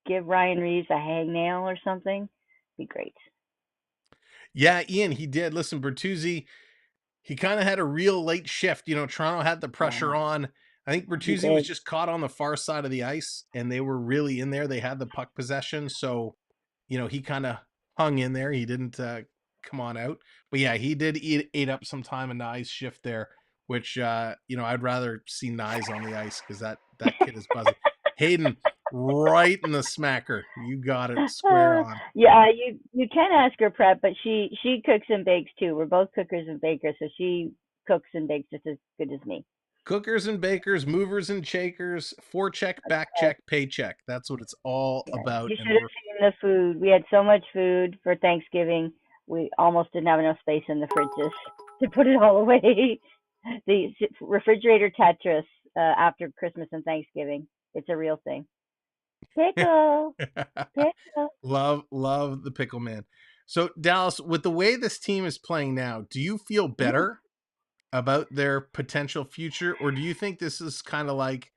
give Ryan Reeves a hangnail or something, be great. Yeah, Ian, he did. Listen, Bertuzzi, he kind of had a real late shift. Toronto had the pressure on. I think Bertuzzi was just caught on the far side of the ice, and they were really in there. They had the puck possession, so he kind of hung in there. He didn't come on out. But yeah, he did eat up some time in Nye's shift there, which I'd rather see Nyes on the ice because that kid is buzzing. Hayden, right in the smacker. You got it square on. Yeah, you can ask her prep, but she cooks and bakes too. We're both cookers and bakers, so she cooks and bakes just as good as me. Cookers and bakers, movers and shakers, forecheck, backcheck, paycheck. That's what it's all about. You should have seen the food. We had so much food for Thanksgiving. We almost didn't have enough space in the fridges to put it all away. The refrigerator Tetris after Christmas and Thanksgiving. It's a real thing. Pickle. Love the pickle man. So Dallas, with the way this team is playing now, do you feel better about their potential future, or do you think this is kind of like,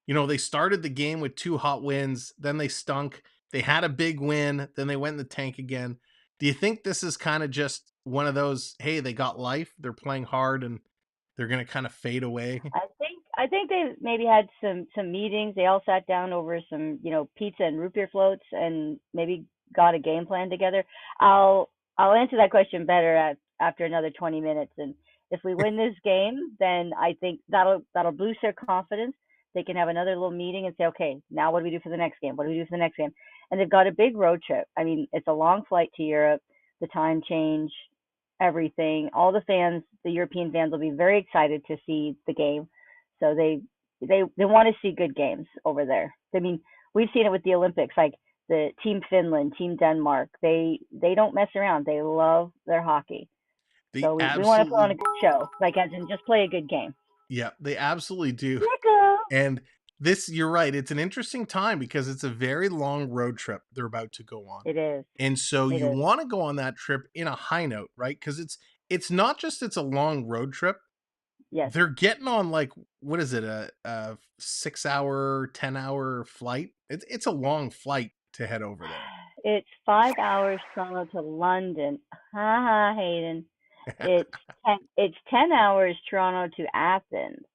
they started the game with 2 hot wins, then they stunk, They had a big win, then they went in the tank again. Do you think this is kind of just one of those, hey, they got life, they're playing hard, and they're going to kind of fade away? I think they maybe had some meetings. They all sat down over some, pizza and root beer floats and maybe got a game plan together. I'll answer that question better after another 20 minutes. And if we win this game, then I think that'll boost their confidence. They can have another little meeting and say, okay, now what do we do for the next game? What do we do for the next game? And they've got a big road trip. I mean, it's a long flight to Europe, the time change, everything. All the fans, the European fans, will be very excited to see the game. So they want to see good games over there. I mean, we've seen it with the Olympics, like the Team Finland, Team Denmark. They don't mess around. They love their hockey. So we want to put on a good show, like as in just play a good game. Yeah, they absolutely do. Nico. And this, you're right, it's an interesting time because it's a very long road trip they're about to go on. It is. And so you want to go on that trip in a high note, right? Because it's not just it's a long road trip. Yes. They're getting on like, what is it, a 6-hour, 10-hour flight? It's a long flight to head over there. It's 5 hours Toronto to London. Ha ha, Hayden. It's 10 hours Toronto to Athens.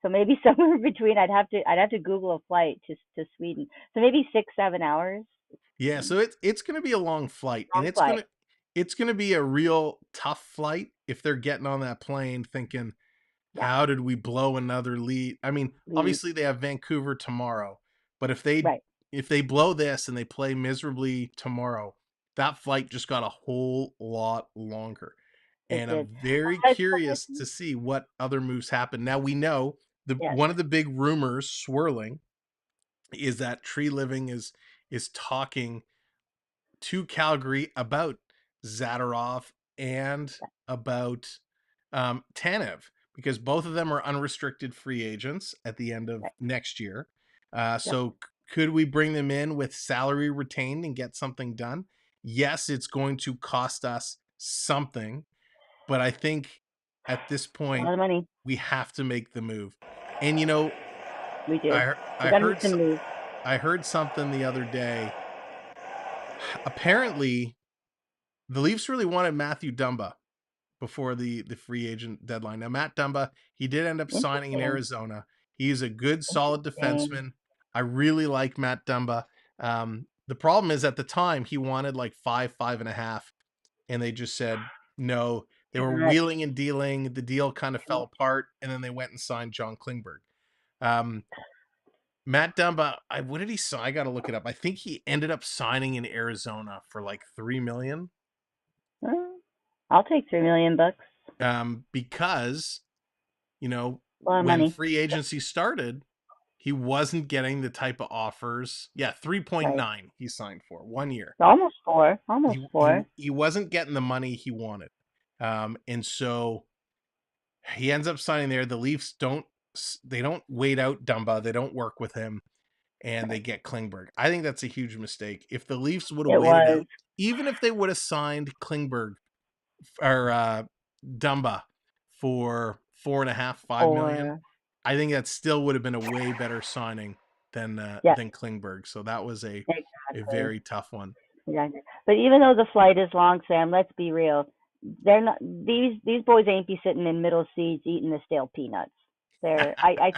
So maybe somewhere between. I'd have to Google a flight to Sweden. So maybe 6-7 hours. Yeah, so it's going to be a long flight, and it's going to be a real tough flight if they're getting on that plane thinking, how did we blow another lead? I mean, obviously they have Vancouver tomorrow, but if they blow this and they play miserably tomorrow, that flight just got a whole lot longer. And I'm very curious to see what other moves happen. Now we know one of the big rumors swirling is that Tree Living is talking to Calgary about Zadorov and about Tanev, because both of them are unrestricted free agents at the end of next year. So could we bring them in with salary retained and get something done? Yes, it's going to cost us something, but I think at this point, a lot of money. We have to make the move. And we do. I heard something the other day. Apparently, the Leafs really wanted Matthew Dumba before the free agent deadline. Now, Matt Dumba, he did end up signing in Arizona. He's a good, solid defenseman. I really like Matt Dumba. The problem is at the time he wanted like 5.5, and they just said no. They were wheeling and dealing. The deal kind of fell apart, and then they went and signed John Klingberg. Matt Dumba, what did he sign? I got to look it up. I think he ended up signing in Arizona for like $3 million. I'll take $3 million. Because, when free agency started, he wasn't getting the type of offers. Yeah, 3.9 he signed for 1 year. Almost four. He wasn't getting the money he wanted. And so he ends up signing there. The Leafs don't wait out Dumba. They don't work with him, and they get Klingberg. I think that's a huge mistake. If the Leafs would have waited out, even if they would have signed Klingberg or Dumba for 4.5-5 million, I think that still would have been a way better signing than Klingberg. So that was a very tough one. Exactly. But even though the flight is long, Sam, let's be real. They're not, these boys ain't be sitting in middle seats eating the stale peanuts. I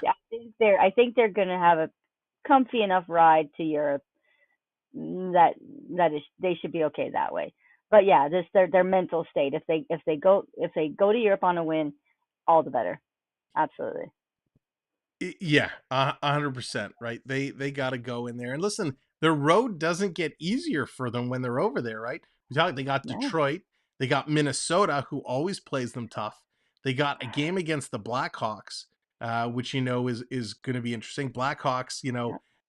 think they're gonna have a comfy enough ride to Europe that they should be okay that way. But yeah, this their mental state. If they go to Europe on a win, all the better. Absolutely. Yeah, 100%. Right. They got to go in there, and listen. The road doesn't get easier for them when they're over there, right? They got Detroit, they got Minnesota, who always plays them tough. They got a game against the Blackhawks, which is going to be interesting. Blackhawks,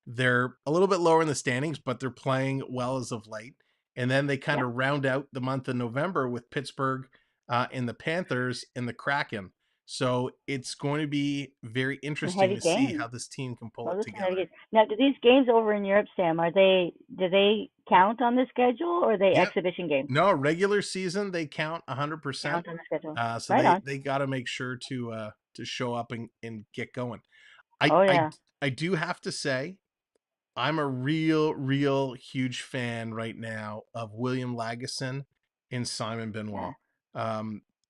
they're a little bit lower in the standings, but they're playing well as of late. And then they kind of round out the month of November with Pittsburgh and the Panthers and the Kraken. So it's going to be very interesting to see how this team can pull it together. Now, do these games over in Europe, Sam, do they count on the schedule, or are they exhibition games? No, regular season they count 100%. Count on the schedule. So they got to make sure to show up and get going. I do have to say, I'm a real huge fan right now of William Lagesson and Simon Benoit.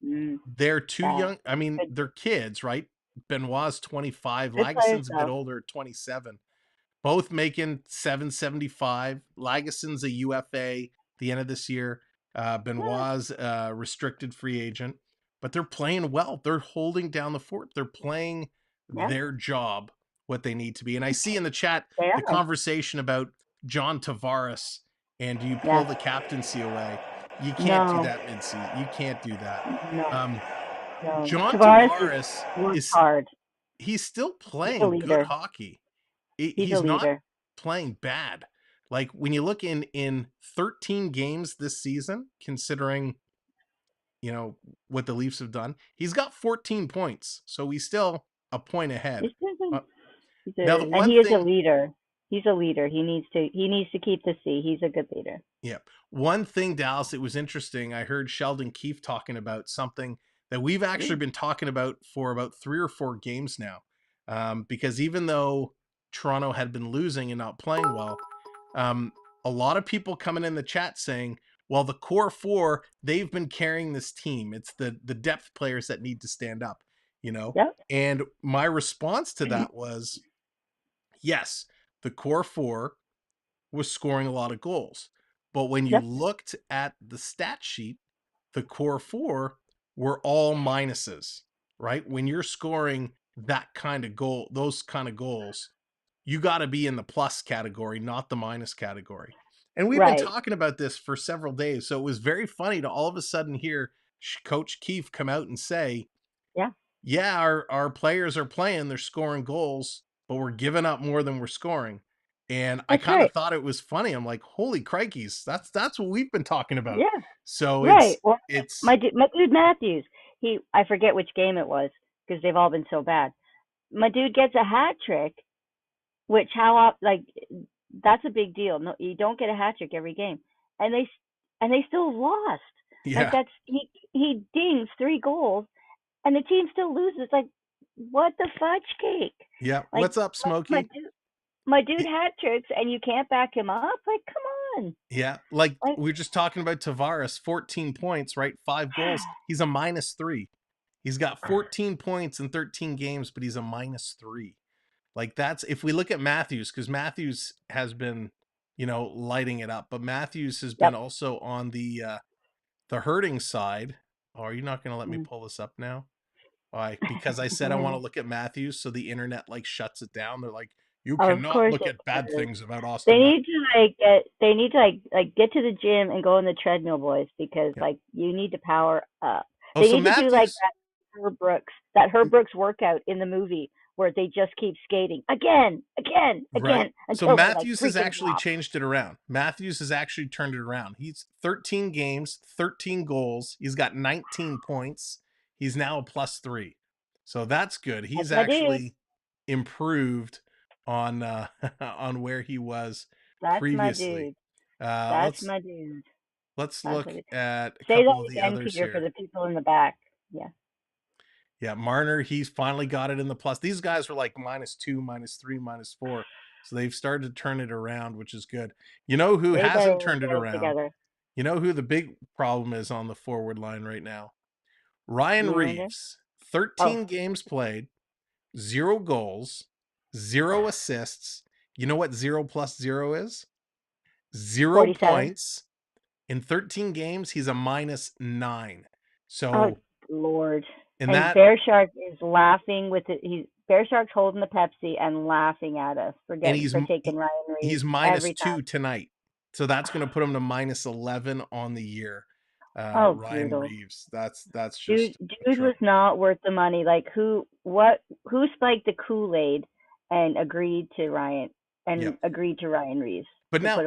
They're too young. I mean, they're kids, right? Benoit's 25. Good players, Lagesson's a bit though. older, 27. Both making $775. Lagesson's a UFA the end of this year. Benoit's a restricted free agent, but they're playing well. They're holding down the fort. They're playing their job, what they need to be. And I see in the chat the conversation about John Tavares and do you pull the captaincy away? You can't do that mid-season. You can't do that. No. John Tavares is hard. He's still playing good hockey. He's not playing bad. Like when you look in 13 games this season, considering what the Leafs have done, he's got 14 points, so he's still a point ahead. Now he is a leader. He's a leader. He needs to keep the C. He's a good leader. Yeah. One thing, Dallas, it was interesting. I heard Sheldon Keefe talking about something that we've actually been talking about for about 3 or 4 games now, because even though Toronto had been losing and not playing well, a lot of people coming in the chat saying, well, the core 4, they've been carrying this team. It's the depth players that need to stand up, Yep. And my response to that was, yes, the core 4 was scoring a lot of goals. But when you looked at the stat sheet, the core 4 were all minuses, right? When you're scoring that kind of goal, those kind of goals, you got to be in the plus category, not the minus category. And we've been talking about this for several days. So it was very funny to all of a sudden hear Coach Keefe come out and say, our players are playing, they're scoring goals, but we're giving up more than we're scoring. And I kind of thought it was funny. I'm like, holy crikeys, that's what we've been talking about. Yeah. So it's my dude Matthews. I forget which game it was because they've all been so bad. My dude gets a hat trick, which that's a big deal. No, you don't get a hat trick every game, and they still lost. Yeah. Like he dings 3 goals, and the team still loses. Like, what the fudge cake? Yeah. What's up, Smokey? My dude hat tricks, and you can't back him up? Like, come on. Yeah, like we were just talking about Tavares, 14 points, right? 5 goals. He's a -3. He's got 14 points in 13 games, but he's a -3. Like that's, if we look at Matthews, because Matthews has been, lighting it up, but Matthews has been also on the hurting side. Oh, are you not going to let me pull this up now? Why? Because I said I want to look at Matthews, so the internet shuts it down. They're like, you cannot look at bad things about Austin. They need to get to the gym and go on the treadmill, boys, because you need to power up. They need to do that Herb Brooks workout in the movie where they just keep skating again. Right. So Matthews has actually changed it around. Matthews has actually turned it around. He's 13 games, 13 goals. He's got 19 points. He's now a +3. So that's good. He's actually improved on where he was previously. That's my dude. Let's look at a couple of the others here for the people in the back. Yeah. Yeah, Marner, he's finally got it in the plus. These guys were like -2, -3, -4. So they've started to turn it around, which is good. You know who hasn't turned it around? Together. You know who the big problem is on the forward line right now? Ryan Reeves. 13 games played, 0 goals, 0 assists. You know what 0 + 0 is? 0 47. points. In 13 games, he's a -9. So, Lord. And Bear Shark is laughing with it. Bear Shark's holding the Pepsi and laughing at us for taking Ryan Reeves. He's -2 tonight. So that's going to put him to -11 on the year. Ryan brutal. Reeves. That's just dude was not worth the money. Like who spiked the Kool-Aid and agreed to Ryan Reeves. But now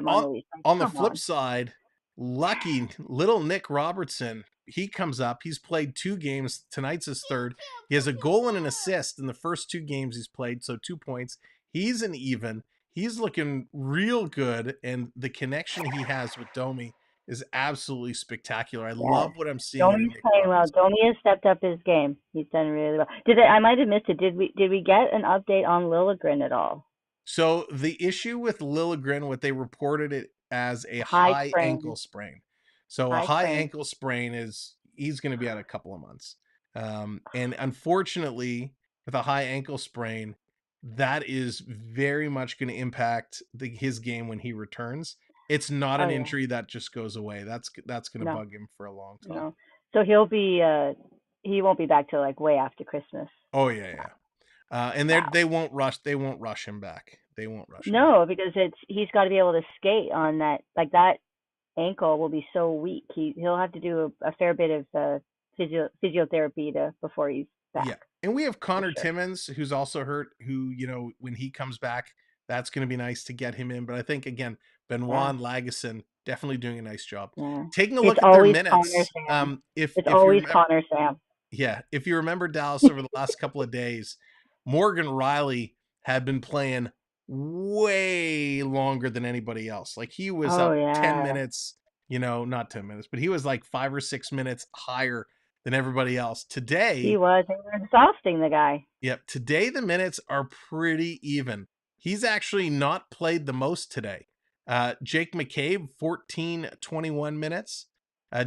on the flip side, lucky little Nick Robertson, he comes up. He's played 2 games. Tonight's his 3rd. He has a goal and an assist in the first 2 games he's played, so 2 points. He's an even. He's looking real good, and the connection he has with Domi is absolutely spectacular. I love what I'm seeing. Domi's playing well. Domi has stepped up his game. He's done really well. I might have missed it. Did we get an update on Liljegren at all? So the issue with Liljegren, what they reported it as a High high sprain. ankle sprain. So a High high sprain. ankle sprain he's going to be out a couple of months. And unfortunately, with a high ankle sprain, that is very much going to impact his game when he returns. It's not an injury that just goes away. That's going to bug him for a long time. No. So he won't be back till like way after Christmas. Oh yeah. And they won't rush him back. They won't rush him. No, because he's got to be able to skate on that. Like that ankle will be so weak. He'll have to do a fair bit of physiotherapy before he's back. Yeah. And we have Connor Timmins, who's also hurt, who, when he comes back, that's going to be nice to get him in. But I think, again, Benoit and Lagesson definitely doing a nice job. Yeah. Taking a look at their minutes. It's always Connor Sam. Yeah. If you remember Dallas over the last couple of days, Morgan Rielly had been playing way longer than anybody else. Like he was up 10 minutes, not 10 minutes, but he was like 5 or 6 minutes higher than everybody else. Today he was exhausting the guy. Yep. Today the minutes are pretty even. He's actually not played the most today. Jake McCabe, 14-21 minutes.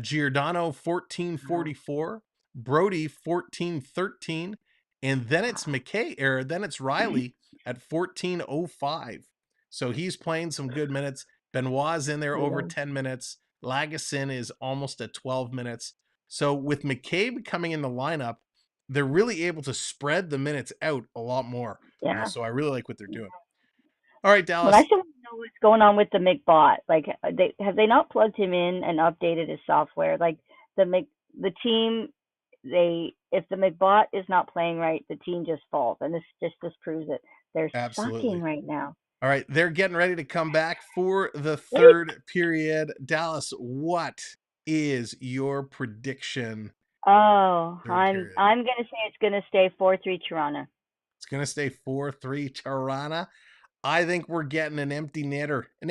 Giordano, 14-44. Brody, 14-13. And then it's Rielly at 14-05. So he's playing some good minutes. Benoit's in there over 10 minutes. Lagesson is almost at 12 minutes. So with McCabe coming in the lineup, they're really able to spread the minutes out a lot more. Yeah. So I really like what they're doing. All right, Dallas. But I still want to know what's going on with the McBot. Like, have they not plugged him in and updated his software? Like the team, if the McBot is not playing right, the team just falls, and this proves it. They're sucking right now. All right, they're getting ready to come back for the third period. Dallas, what is your prediction? Oh, I'm gonna say it's gonna stay 4-3 Toronto. It's gonna stay 4-3 Toronto. I think we're getting an empty netter, and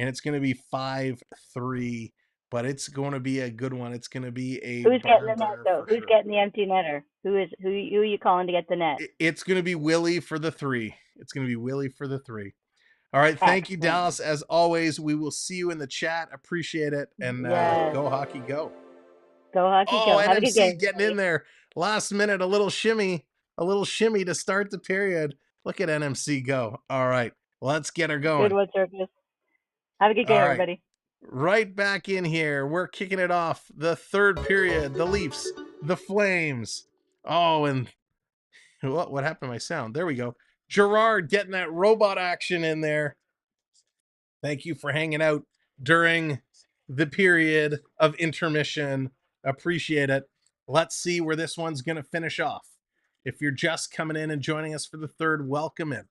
it's gonna be 5-3. But it's going to be a good one. It's going to be a. Who's getting the net though? Who's getting the empty netter? Who are you calling to get the net? It's going to be Willie for the 3. It's going to be Willie for the 3. All right, thank you, Dallas. As always, we will see you in the chat. Appreciate it, and go Hockey, go! Go Hockey, go! Have a good game. Getting in there last minute, a little shimmy to start the period. Look at NMC go! All right, let's get her going. Good one, Circus. Have a good game, everybody. Right back in here. We're kicking it off. The third period. The Leafs, the Flames. Oh, and what happened to my sound? There we go. Gerard getting that robot action in there. Thank you for hanging out during the period of intermission. Appreciate it. Let's see where this one's going to finish off. If you're just coming in and joining us for the third, welcome in.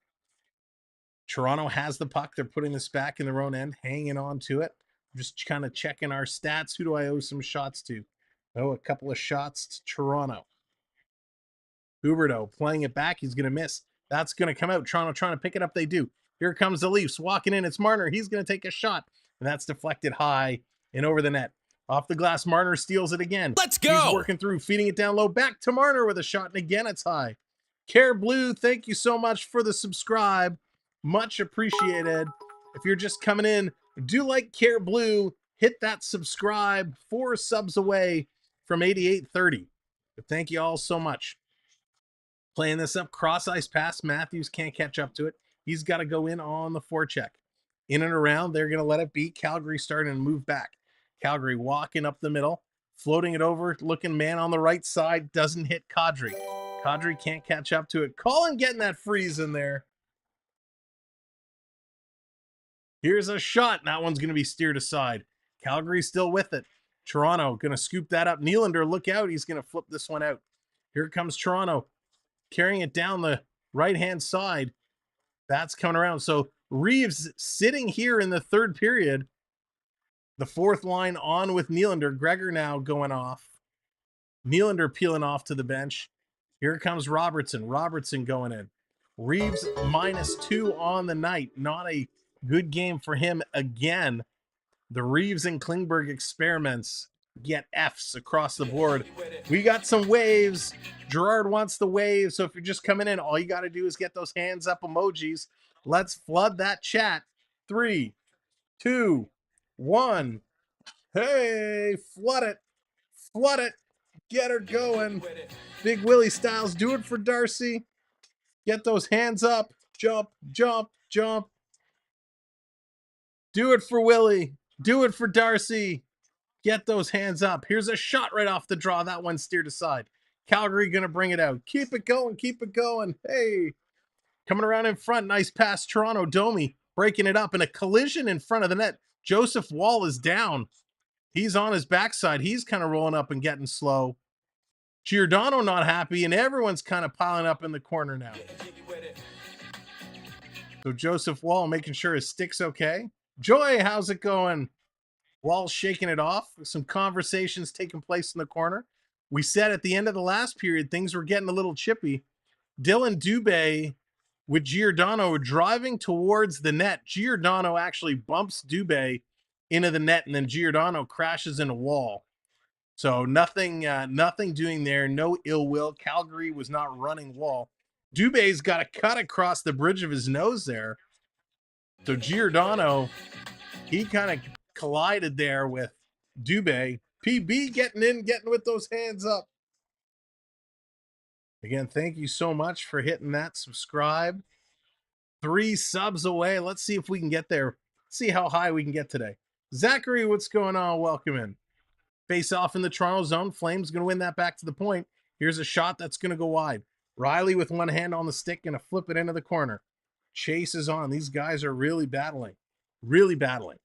Toronto has the puck. They're putting this back in their own end, hanging on to it. Just kind of checking our stats. Who do I owe some shots to? Oh, a couple of shots to Toronto. Huberdeau playing it back. He's going to miss. That's going to come out. Toronto trying to pick it up. They do. Here comes the Leafs walking in. It's Marner. He's going to take a shot. And that's deflected high and over the net. Off the glass, Marner steals it again. Let's go. He's working through, feeding it down low. Back to Marner with a shot. And again, it's high. Care Blue, thank you so much for the subscribe. Much appreciated. If you're just coming in, do like Care Blue. Hit that subscribe. 4 subs away from 8830. But thank you all so much. Playing this up, cross ice pass. Matthews can't catch up to it. He's got to go in on the forecheck. In and around, they're going to let it be. Calgary starting to move back. Calgary walking up the middle, floating it over, looking man on the right side, doesn't hit Kadri. Kadri can't catch up to it. Colin getting that freeze in there. Here's a shot. That one's going to be steered aside. Calgary still with it. Toronto going to scoop that up. Nylander, look out. He's going to flip this one out. Here comes Toronto. Carrying it down the right-hand side. That's coming around. So Reeves sitting here in the third period. The fourth line on with Nylander. Gregor now going off. Nylander peeling off to the bench. Here comes Robertson. Robertson going in. Reeves -2 on the night. Not a good game for him again. The Reeves and Klingberg experiments get Fs across the board. We got some waves. Gerard wants the waves. So if you're just coming in, all you got to do is get those hands up emojis. Let's flood that chat. 3, 2, 1. Hey, flood it. Flood it. Get her going. Big Willie Styles, do it for Darcy. Get those hands up. Jump, jump, jump. Do it for Willie. Do it for Darcy. Get those hands up. Here's a shot right off the draw. That one steered aside. Calgary going to bring it out. Keep it going. Keep it going. Hey. Coming around in front. Nice pass. Toronto. Domi breaking it up. And a collision in front of the net. Joseph Wall is down. He's on his backside. He's kind of rolling up and getting slow. Giordano not happy. And everyone's kind of piling up in the corner now. So Joseph Wall making sure his stick's okay. Joy, how's it going? Wall's shaking it off. Some conversations taking place in the corner. We said at the end of the last period, things were getting a little chippy. Dylan Dubé with Giordano driving towards the net. Giordano actually bumps Dubé into the net, and then Giordano crashes in a wall. So nothing doing there. No ill will. Calgary was not running Wall. Dubé's got a cut across the bridge of his nose there. So Giordano, he kind of collided there with Dubé. PB getting in, getting with those hands up. Again, thank you so much for hitting that subscribe. 3 subs away. Let's see if we can get there. See how high we can get today. Zachary, what's going on? Welcome in. Face off in the Toronto zone. Flames going to win that back to the point. Here's a shot that's going to go wide. Rielly with one hand on the stick, going to flip it into the corner. Chase is on. These guys are really battling. Really battling.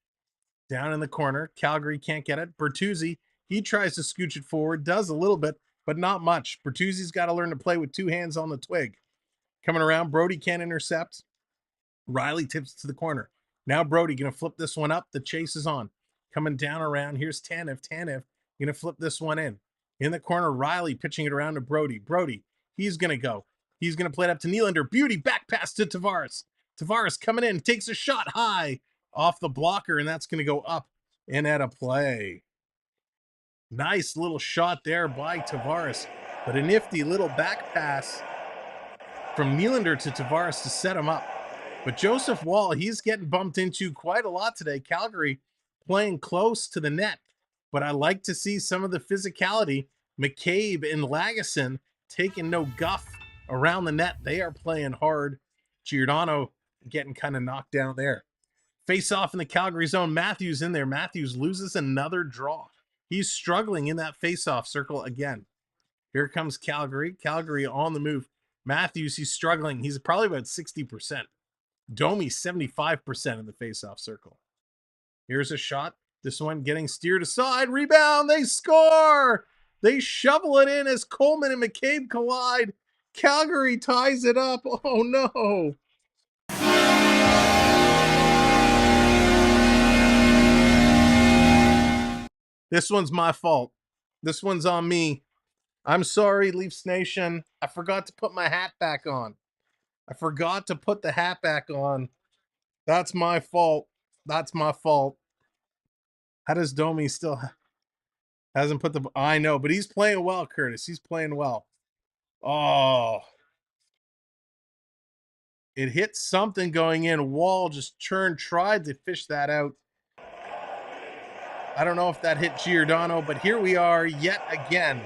Down in the corner. Calgary can't get it. Bertuzzi, he tries to scooch it forward. Does a little bit, but not much. Bertuzzi's got to learn to play with 2 hands on the twig. Coming around. Brody can't intercept. Rielly tips to the corner. Now Brody going to flip this one up. The chase is on. Coming down around. Here's Tanev. Tanev going to flip this one in. In the corner, Rielly pitching it around to Brody. Brody, he's going to go. He's going to play it up to Nylander. Beauty, back pass to Tavares. Tavares coming in, takes a shot high off the blocker, and that's going to go up and at a play. Nice little shot there by Tavares, but a nifty little back pass from Nylander to Tavares to set him up. But Joseph Wall, he's getting bumped into quite a lot today. Calgary playing close to the net, but I like to see some of the physicality. McCabe and Lagesson taking no guff around the net. They are playing hard. Giordano getting kind of knocked down there. Face off in the Calgary zone. Matthews in there. Matthews loses another draw. He's struggling in that face-off circle again. Here comes Calgary. Calgary on the move. Matthews, he's struggling. He's probably about 60%. Domi, 75% in the face-off circle. Here's a shot. This one getting steered aside. Rebound. They score. They shovel it in as Coleman and McCabe collide. Calgary ties it up. Oh, no. This one's my fault. This one's on me. I'm sorry, Leafs Nation. I forgot to put my hat back on. I forgot to put the hat back on. That's my fault. That's my fault. How does Domi still hasn't put the... I know, but he's playing well, Curtis. He's playing well. Oh. It hit something going in. Wall just tried to fish that out. I don't know if that hit Giordano, but here we are yet again.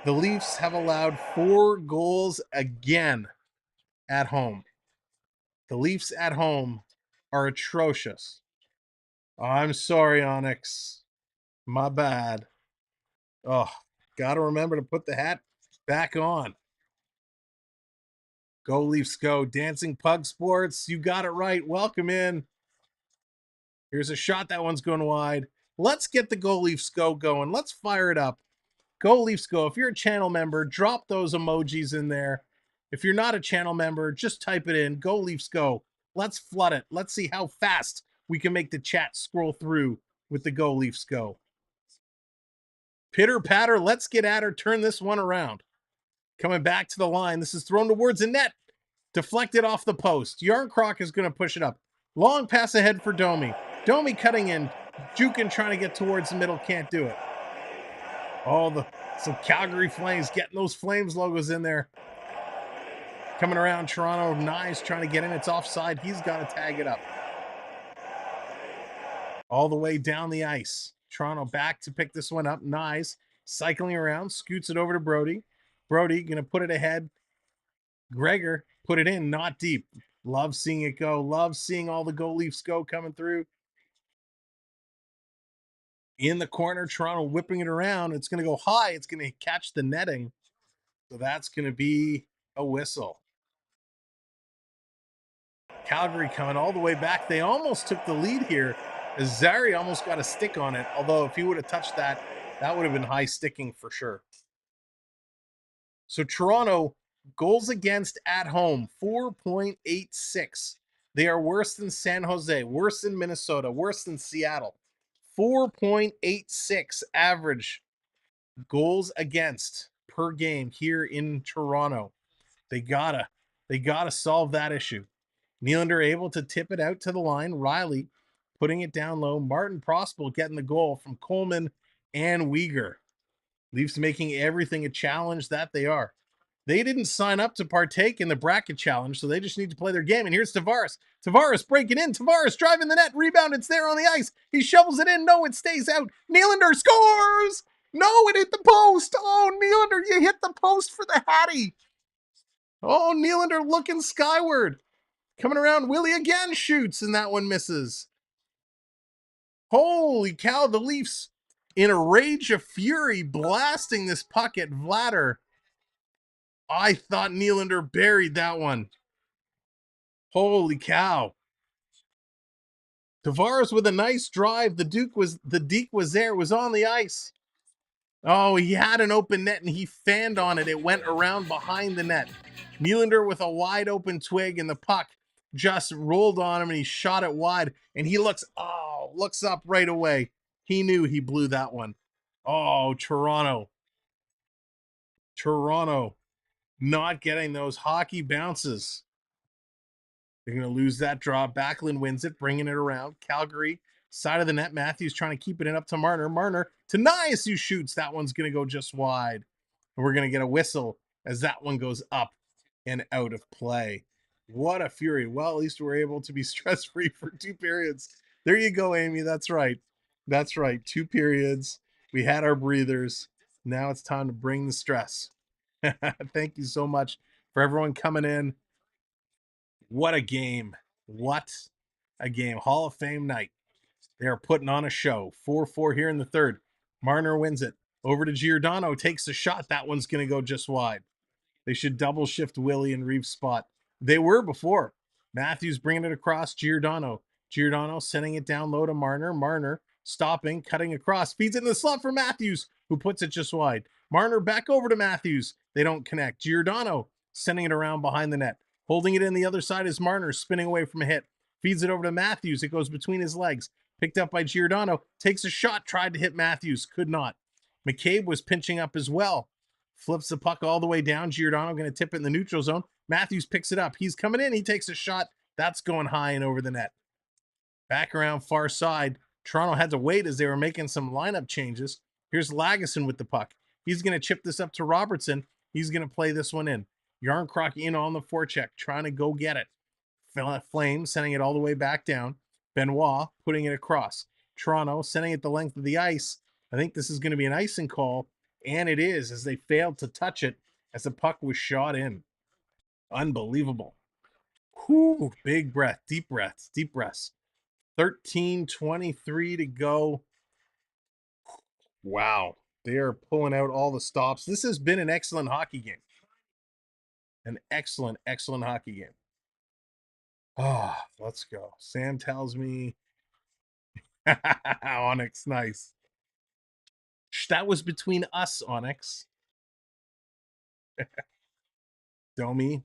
The Leafs have allowed 4 goals again at home. The Leafs at home are atrocious. I'm sorry, Onyx. My bad. Oh, got to remember to put the hat back on. Go Leafs go. Dancing Pug Sports, you got it right. Welcome in. Here's a shot. That one's going wide. Let's get the Go Leafs Go going. Let's fire it up. Go Leafs Go. If you're a channel member, drop those emojis in there. If you're not a channel member, just type it in. Go Leafs Go. Let's flood it. Let's see how fast we can make the chat scroll through with the Go Leafs Go. Pitter patter. Let's get at her. Turn this one around. Coming back to the line. This is thrown towards the net. Deflected off the post. Yarncroc is going to push it up. Long pass ahead for Domi. Domi cutting in. Jukin trying to get towards the middle. Can't do it. Some Calgary Flames getting those Flames logos in there. Coming around Toronto, Nyes trying to get in. It's offside. He's got to tag it up. All the way down the ice. Toronto back to pick this one up. Nyes cycling around, scoots it over to Brody. Brody going to put it ahead. Gregor put it in, not deep. Love seeing it go. Love seeing all the Go Leafs go coming through. In the corner, Toronto whipping it around. It's going to go high. It's going to catch the netting. So that's going to be a whistle. Calgary coming all the way back. They almost took the lead here as Zary almost got a stick on it. Although if he would have touched that, that would have been high sticking for sure. So Toronto, goals against at home, 4.86. They are worse than San Jose, worse than Minnesota, worse than Seattle. 4.86 average goals against per game here in Toronto. They gotta solve that issue. Nylander able to tip it out to the line. Rielly putting it down low. Martin Prospel getting the goal from Coleman and Uyghur. Leafs making everything a challenge that they are. They didn't sign up to partake in the bracket challenge, so they just need to play their game. And here's Tavares. Tavares breaking in. Tavares driving the net. Rebound. It's there on the ice. He shovels it in. No, it stays out. Nylander scores. No, it hit the post. Oh, Nylander, you hit the post for the Hattie. Oh, Nylander looking skyward. Coming around. Willie again shoots, and that one misses. Holy cow, the Leafs in a rage of fury blasting this puck at Vladar. I thought Nylander buried that one. Holy cow. Tavares with a nice drive. The Deke was there. It was on the ice. Oh, he had an open net and he fanned on it. It went around behind the net. Nylander with a wide open twig and the puck just rolled on him and he shot it wide. And he looks up right away. He knew he blew that one. Oh, Toronto. Toronto not getting those hockey bounces. They're going to lose that draw. Backlund wins it, bringing it around. Calgary, side of the net. Matthews trying to keep it in up to Marner. Marner to Nyes, who shoots. That one's going to go just wide. And we're going to get a whistle as that one goes up and out of play. What a fury. Well, at least we're able to be stress-free for 2 periods. There you go, Amy. That's right. That's right. 2 periods. We had our breathers. Now it's time to bring the stress. Thank you so much for everyone coming in. What a game. What a game. Hall of Fame night. They are putting on a show. 4-4 here in the third. Marner wins it. Over to Giordano. Takes a shot. That one's going to go just wide. They should double shift Willie and Reeves' spot. They were before. Matthews bringing it across. Giordano. Giordano sending it down low to Marner. Marner stopping, cutting across. Feeds it in the slot for Matthews, who puts it just wide. Marner back over to Matthews. They don't connect. Giordano sending it around behind the net. Holding it in the other side is Marner, spinning away from a hit. Feeds it over to Matthews. It goes between his legs. Picked up by Giordano. Takes a shot. Tried to hit Matthews. Could not. McCabe was pinching up as well. Flips the puck all the way down. Giordano going to tip it in the neutral zone. Matthews picks it up. He's coming in. He takes a shot. That's going high and over the net. Back around far side. Toronto had to wait as they were making some lineup changes. Here's Lagesson with the puck. He's going to chip this up to Robertson. He's going to play this one in. Yarncroc in on the forecheck, trying to go get it. Flames sending it all the way back down. Benoit putting it across. Toronto sending it the length of the ice. I think this is going to be an icing call, and it is, as they failed to touch it as the puck was shot in. Unbelievable. Whew, big breath, deep breaths, deep breaths. 13:23 to go. Wow, they are pulling out all the stops. This has been an excellent hockey game. An excellent, excellent hockey game. Oh, let's go. Sam tells me Onyx, nice. That was between us, Onyx. Domi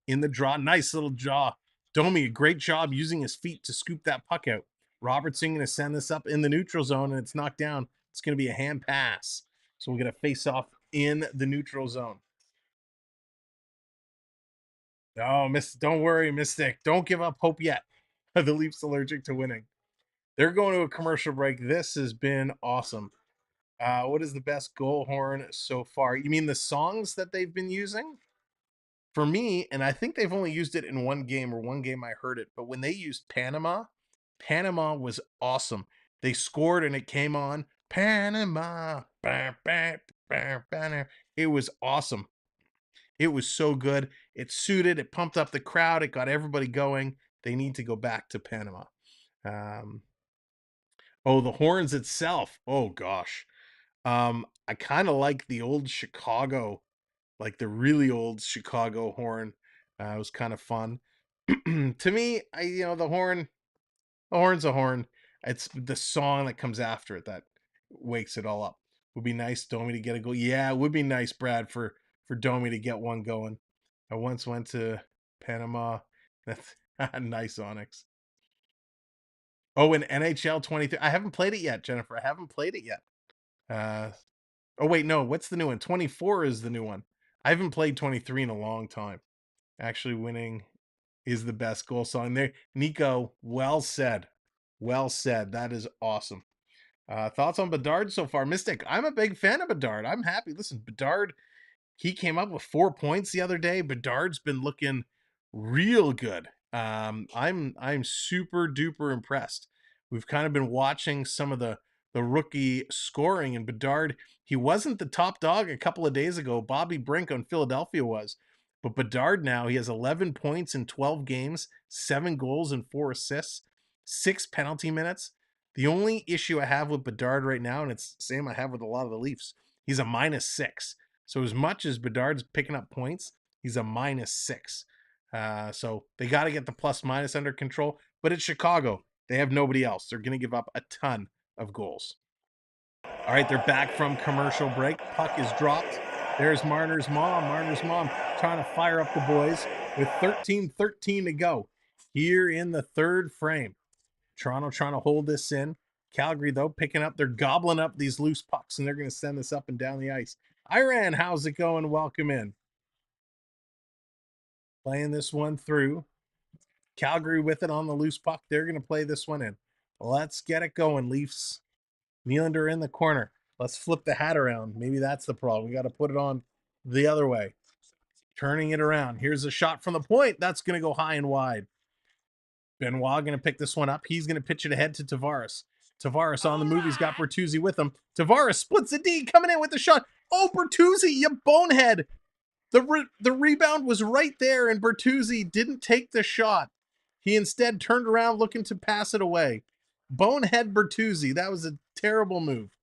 in the draw. Nice little draw. Domi, a great job using his feet to scoop that puck out. Robertson going to send this up in the neutral zone, and it's knocked down. It's going to be a hand pass. So we're going to face off in the neutral zone. Oh, don't worry, Mystic. Don't give up hope yet. The Leafs allergic to winning. They're going to a commercial break. This has been awesome. What is the best goal horn so far? You mean the songs that they've been using? For me, and I think they've only used it in one game, or one game I heard it, but when they used Panama, Panama was awesome. They scored and it came on Panama. It was awesome. It was so good. It suited, it pumped up the crowd, it got everybody going. They need to go back to Panama. The horns itself. Oh gosh. I kind of like the old Chicago, like the really old Chicago horn. It was kind of fun. To me, the horn's a horn. It's the song that comes after it that wakes it all up. Would be nice, Domi, to get a goal. Yeah, it would be nice, Brad, for Domi to get one going. I once went to Panama. That's nice, Onyx. Oh, and NHL 23. I haven't played it yet, Jennifer. I haven't played it yet. Oh, wait, no. What's the new one? 24 is the new one. I haven't played 23 in a long time. Actually, winning is the best goal song there. Nico, well said. Well said. That is awesome. Thoughts on Bedard so far? Mystic, I'm a big fan of Bedard. I'm happy. Listen, Bedard, he came up with 4 points the other day. Bedard's been looking real good. I'm super duper impressed. We've kind of been watching some of the rookie scoring, and Bedard, he wasn't the top dog a couple of days ago. Bobby Brink on Philadelphia was, but Bedard now, he has 11 points in 12 games, 7 goals and 4 assists, 6 penalty minutes. The only issue I have with Bedard right now, and it's the same I have with a lot of the Leafs, he's a -6. So as much as Bedard's picking up points, he's a -6. So they got to get the plus minus under control. But it's Chicago. They have nobody else. They're going to give up a ton of goals. All right, they're back from commercial break. Puck is dropped. There's Marner's mom. Marner's mom trying to fire up the boys with 13:13 to go here in the third frame. Toronto trying to hold this in. Calgary, though, picking up. They're gobbling up these loose pucks, and they're going to send this up and down the ice. Iran, how's it going? Welcome in. Playing this one through. Calgary with it on the loose puck. They're going to play this one in. Let's get it going, Leafs. Nylander in the corner. Let's flip the hat around. Maybe that's the problem. We got to put it on the other way. Turning it around. Here's a shot from the point. That's going to go high and wide. Benoit going to pick this one up. He's going to pitch it ahead to Tavares. Tavares on the move. He's got Bertuzzi with him. Tavares splits the D, coming in with the shot. Oh, Bertuzzi, you bonehead. The rebound was right there, and Bertuzzi didn't take the shot. He instead turned around looking to pass it away. Bonehead Bertuzzi. That was a terrible move.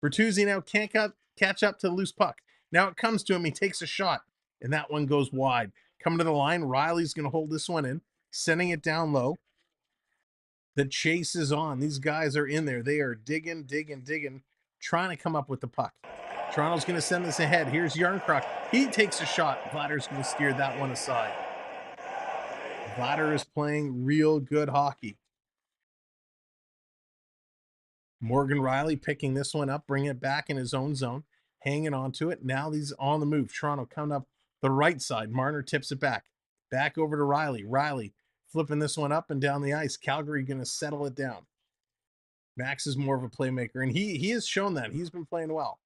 Bertuzzi now can't catch up to the loose puck. Now it comes to him. He takes a shot, and that one goes wide. Coming to the line, Rielly's going to hold this one in, sending it down low. The chase is on. These guys are in there. They are digging, trying to come up with the puck. Toronto's going to send this ahead. Here's Yarncroc. He takes a shot. Vladder's going to steer that one aside. Vladder is playing real good hockey. Morgan Rielly picking this one up, bringing it back in his own zone, hanging on to it. Now he's on the move. Toronto coming up the right side. Marner tips it back. Back over to Rielly. Rielly flipping this one up and down the ice. Calgary going to settle it down. Max is more of a playmaker, and he has shown that. He's been playing well.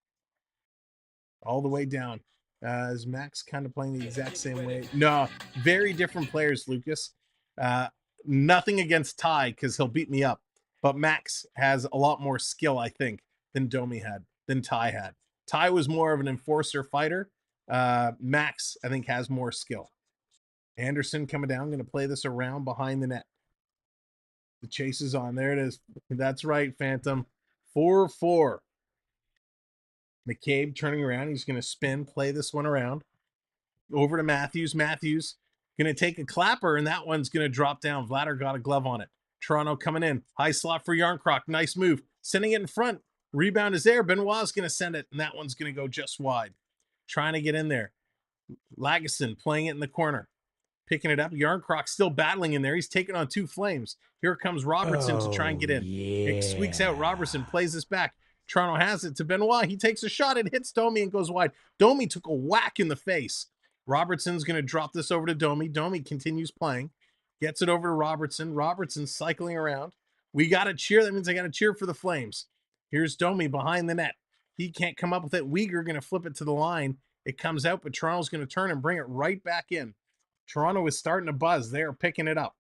All the way down. Is Max kind of playing the exact same way? No, very different players, Lucas. Nothing against Ty, because he'll beat me up. But Max has a lot more skill, I think, than Ty had. Ty was more of an enforcer fighter. Max, I think, has more skill. Anderson coming down, going to play this around behind the net. The chase is on. There it is. That's right, Phantom. 4-4. McCabe turning around. He's going to spin, play this one around. Over to Matthews. Matthews going to take a clapper, and that one's going to drop down. Vladder got a glove on it. Toronto coming in. High slot for Yarncroc. Nice move. Sending it in front. Rebound is there. Benoit's going to send it, and that one's going to go just wide. Trying to get in there. Lagesson playing it in the corner. Picking it up. Yarncroc still battling in there. He's taking on 2 Flames. Here comes Robertson to try and get in. It squeaks out. Robertson plays this back. Toronto has it to Benoit. He takes a shot. It hits Domi and goes wide. Domi took a whack in the face. Robertson's going to drop this over to Domi. Domi continues playing. Gets it over to Robertson. Robertson cycling around. We got to cheer. That means I got to cheer for the Flames. Here's Domi behind the net. He can't come up with it. Uyghur going to flip it to the line. It comes out, but Toronto's going to turn and bring it right back in. Toronto is starting to buzz. They are picking it up.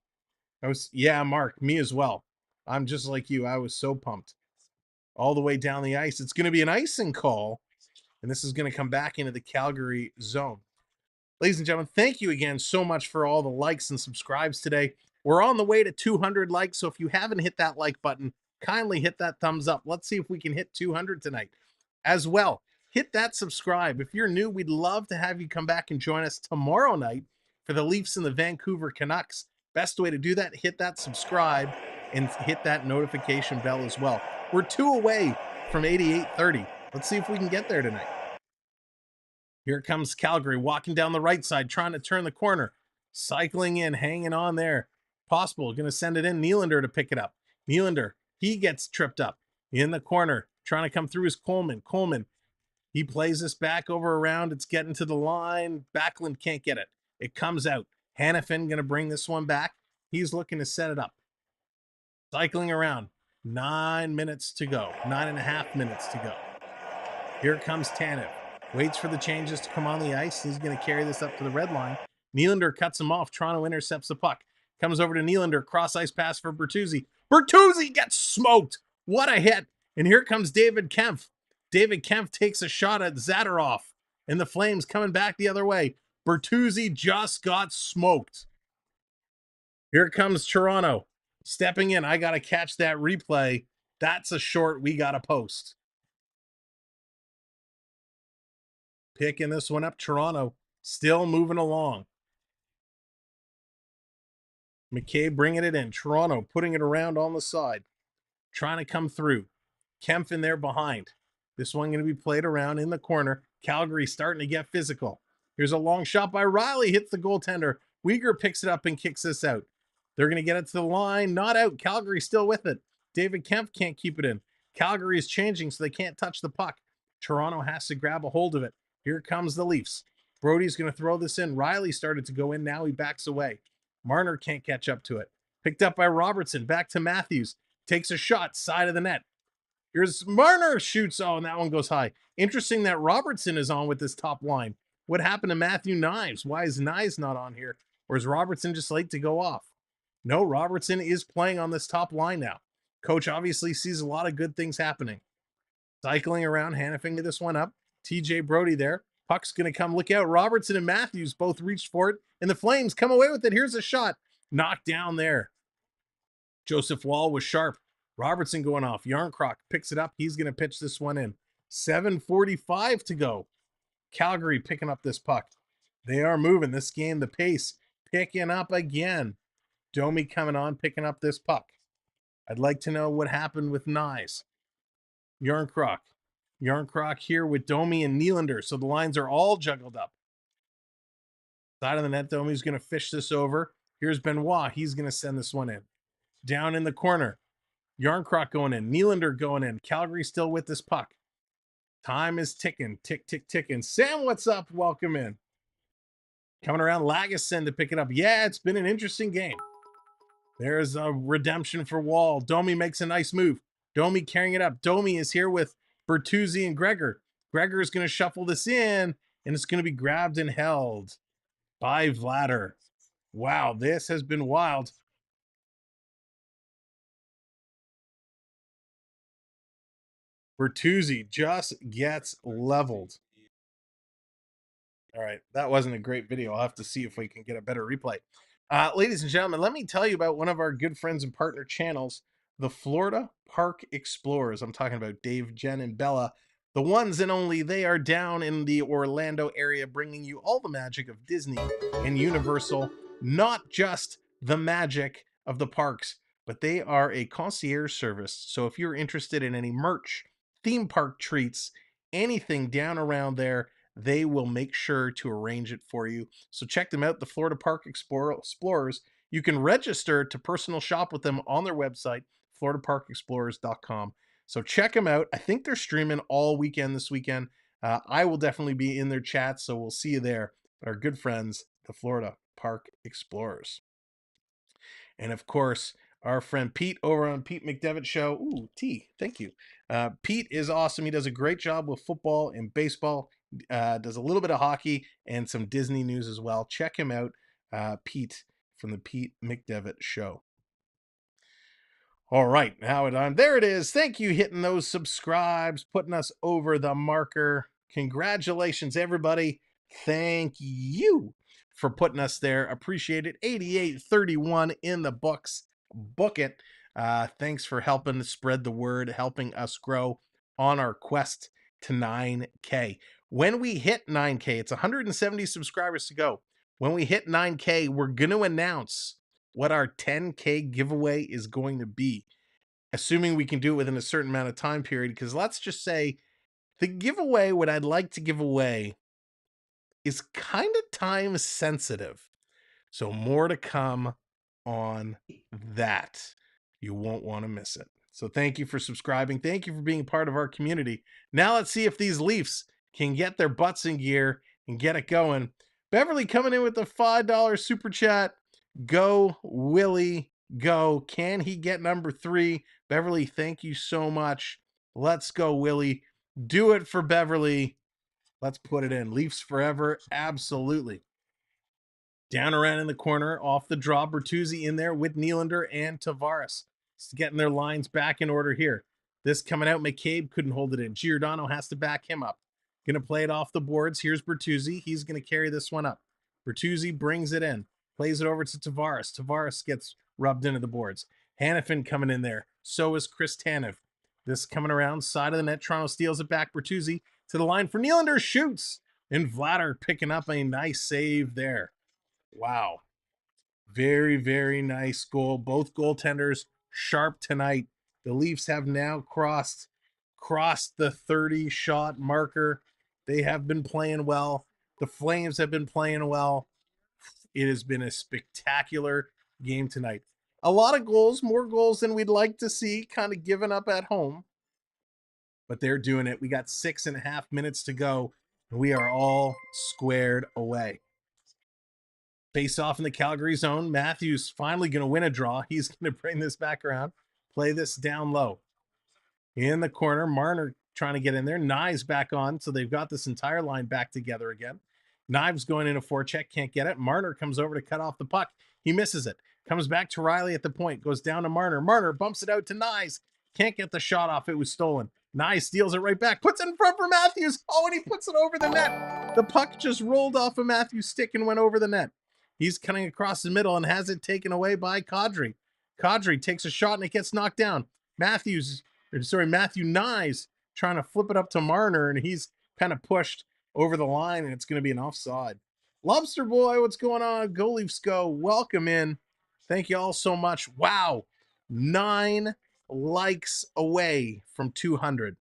Yeah, Mark, me as well. I'm just like you. I was so pumped. All the way down the ice. It's going to be an icing call, and this is going to come back into the Calgary zone. Ladies and gentlemen, thank you again so much for all the likes and subscribes today. We're on the way to 200 likes, so if you haven't hit that like button, kindly hit that thumbs up. Let's see if we can hit 200 tonight. As well, hit that subscribe. If you're new, we'd love to have you come back and join us tomorrow night for the Leafs and the Vancouver Canucks. Best way to do that, hit that subscribe and hit that notification bell as well. We're 2 away from 8830. Let's see if we can get there tonight. Here comes Calgary walking down the right side, trying to turn the corner. Cycling in, hanging on there. Possible, going to send it in. Nylander to pick it up. Nylander, he gets tripped up in the corner, trying to come through his Coleman. Coleman, he plays this back over around. It's getting to the line. Backlund can't get it. It comes out. Hanifin going to bring this one back. He's looking to set it up. Cycling around. 9 minutes to go. 9.5 minutes to go. Here comes Tanev. Waits for the changes to come on the ice. He's going to carry this up to the red line. Nylander cuts him off. Toronto intercepts the puck. Comes over to Nylander. Cross ice pass for Bertuzzi. Bertuzzi gets smoked. What a hit. And here comes David Kempf. David Kempf takes a shot at Zadorov. And the Flames coming back the other way. Bertuzzi just got smoked. Here comes Toronto. Stepping in. I got to catch that replay. That's a short we got to post. Picking this one up. Toronto still moving along. McKay bringing it in. Toronto putting it around on the side. Trying to come through. Kempf in there behind. This one going to be played around in the corner. Calgary starting to get physical. Here's a long shot by Rielly. Hits the goaltender. Uyghur picks it up and kicks this out. They're going to get it to the line. Not out. Calgary still with it. David Kempf can't keep it in. Calgary is changing so they can't touch the puck. Toronto has to grab a hold of it. Here comes the Leafs. Brody's going to throw this in. Rielly started to go in. Now he backs away. Marner can't catch up to it. Picked up by Robertson. Back to Matthews. Takes a shot. Side of the net. Here's Marner. Shoots. Oh, and that one goes high. Interesting that Robertson is on with this top line. What happened to Matthew Knives? Why is Knives not on here? Or is Robertson just late to go off? No, Robertson is playing on this top line now. Coach obviously sees a lot of good things happening. Cycling around. Hanifin this one up. TJ Brody there. Puck's going to come. Look out. Robertson and Matthews both reached for it. And the Flames come away with it. Here's a shot. Knocked down there. Joseph Wall was sharp. Robertson going off. Yarncroc picks it up. He's going to pitch this one in. 7:45 to go. Calgary picking up this puck. They are moving this game. The pace picking up again. Domi coming on, picking up this puck. I'd like to know what happened with Nyes. Yarncroc. Yarncroc here with Domi and Nylander. So the lines are all juggled up. Side of the net, Domi's going to fish this over. Here's Benoit. He's going to send this one in. Down in the corner. Yarncroc going in. Nylander going in. Calgary still with this puck. Time is ticking. Tick, tick, ticking. Sam, what's up? Welcome in. Coming around Lagesson to pick it up. Yeah, it's been an interesting game. There's a redemption for Wall. Domi makes a nice move. Domi carrying it up. Domi is here with Bertuzzi and Gregor. Gregor is going to shuffle this in, and it's going to be grabbed and held by Vladar. Wow, this has been wild. Bertuzzi just gets leveled. All right, that wasn't a great video. I'll have to see if we can get a better replay. Ladies and gentlemen, let me tell you about one of our good friends and partner channels, the Florida Park Explorers. I'm talking about Dave, Jen, and Bella, the ones and only. They are down in the Orlando area, bringing you all the magic of Disney and Universal, not just the magic of the parks, but they are a concierge service. So if you're interested in any merch, theme park treats, anything down around there, they will make sure to arrange it for you. So check them out, the Florida Park Explorers. You can register to personal shop with them on their website, floridaparkexplorers.com. So check them out. I think they're streaming all weekend this weekend. I will definitely be in their chat, so we'll see you there. But our good friends, the Florida Park Explorers. And of course, our friend Pete over on Pete McDevitt Show. Ooh, tea. Thank you. Pete is awesome. He does a great job with football and baseball, does a little bit of hockey and some Disney news as well. Check him out, Pete from the Pete McDevitt Show. All right, now there it is. Thank you hitting those subscribes, putting us over the marker. Congratulations, everybody. Thank you for putting us there. Appreciate it. 8831 in the books. Book it. Thanks for helping spread the word, helping us grow on our quest to 9K. When we hit 9K, it's 170 subscribers to go. When we hit 9K, we're going to announce what our 10K giveaway is going to be, assuming we can do it within a certain amount of time period, because let's just say the giveaway, what I'd like to give away, is kind of time sensitive. So more to come on that. You won't want to miss it. So thank you for subscribing. Thank you for being part of our community. Now let's see if these Leafs can get their butts in gear and get it going. Beverly coming in with the $5 super chat. Go, Willie, go. Can he get number 3? Beverly, thank you so much. Let's go, Willie. Do it for Beverly. Let's put it in. Leafs forever. Absolutely. Down around in the corner, off the draw. Bertuzzi in there with Nylander and Tavares. Just getting their lines back in order here. This coming out, McCabe couldn't hold it in. Giordano has to back him up. Going to play it off the boards. Here's Bertuzzi. He's going to carry this one up. Bertuzzi brings it in. Plays it over to Tavares. Tavares gets rubbed into the boards. Hanifin coming in there. So is Chris Tanev. This coming around, side of the net. Toronto steals it back. Bertuzzi to the line for Nylander. Shoots. And Vladar picking up a nice save there. Wow. Very, very nice goal. Both goaltenders sharp tonight. The Leafs have now crossed the 30-shot marker. They have been playing well. The Flames have been playing well. It has been a spectacular game tonight. A lot of goals, more goals than we'd like to see, kind of given up at home. But they're doing it. We got 6.5 minutes to go, and we are all squared away. Face off in the Calgary zone. Matthews finally going to win a draw. He's going to bring this back around. Play this down low. In the corner, Marner trying to get in there. Knives back on, so they've got this entire line back together again. Knives going in a forecheck, can't get it. Marner comes over to cut off the puck. He misses it. Comes back to Rielly at the point. Goes down to Marner. Marner bumps it out to Knives. Can't get the shot off. It was stolen. Knives steals it right back. Puts it in front for Matthews. Oh, and he puts it over the net. The puck just rolled off of Matthews' stick and went over the net. He's cutting across the middle and has it taken away by Kadri. Kadri takes a shot and it gets knocked down. Matthew Knives trying to flip it up to Marner, and he's kind of pushed over the line, and it's going to be an offside. Lobster Boy, what's going on? Go Leafs go. Welcome in. Thank you all so much. Wow. 9 likes away from 200.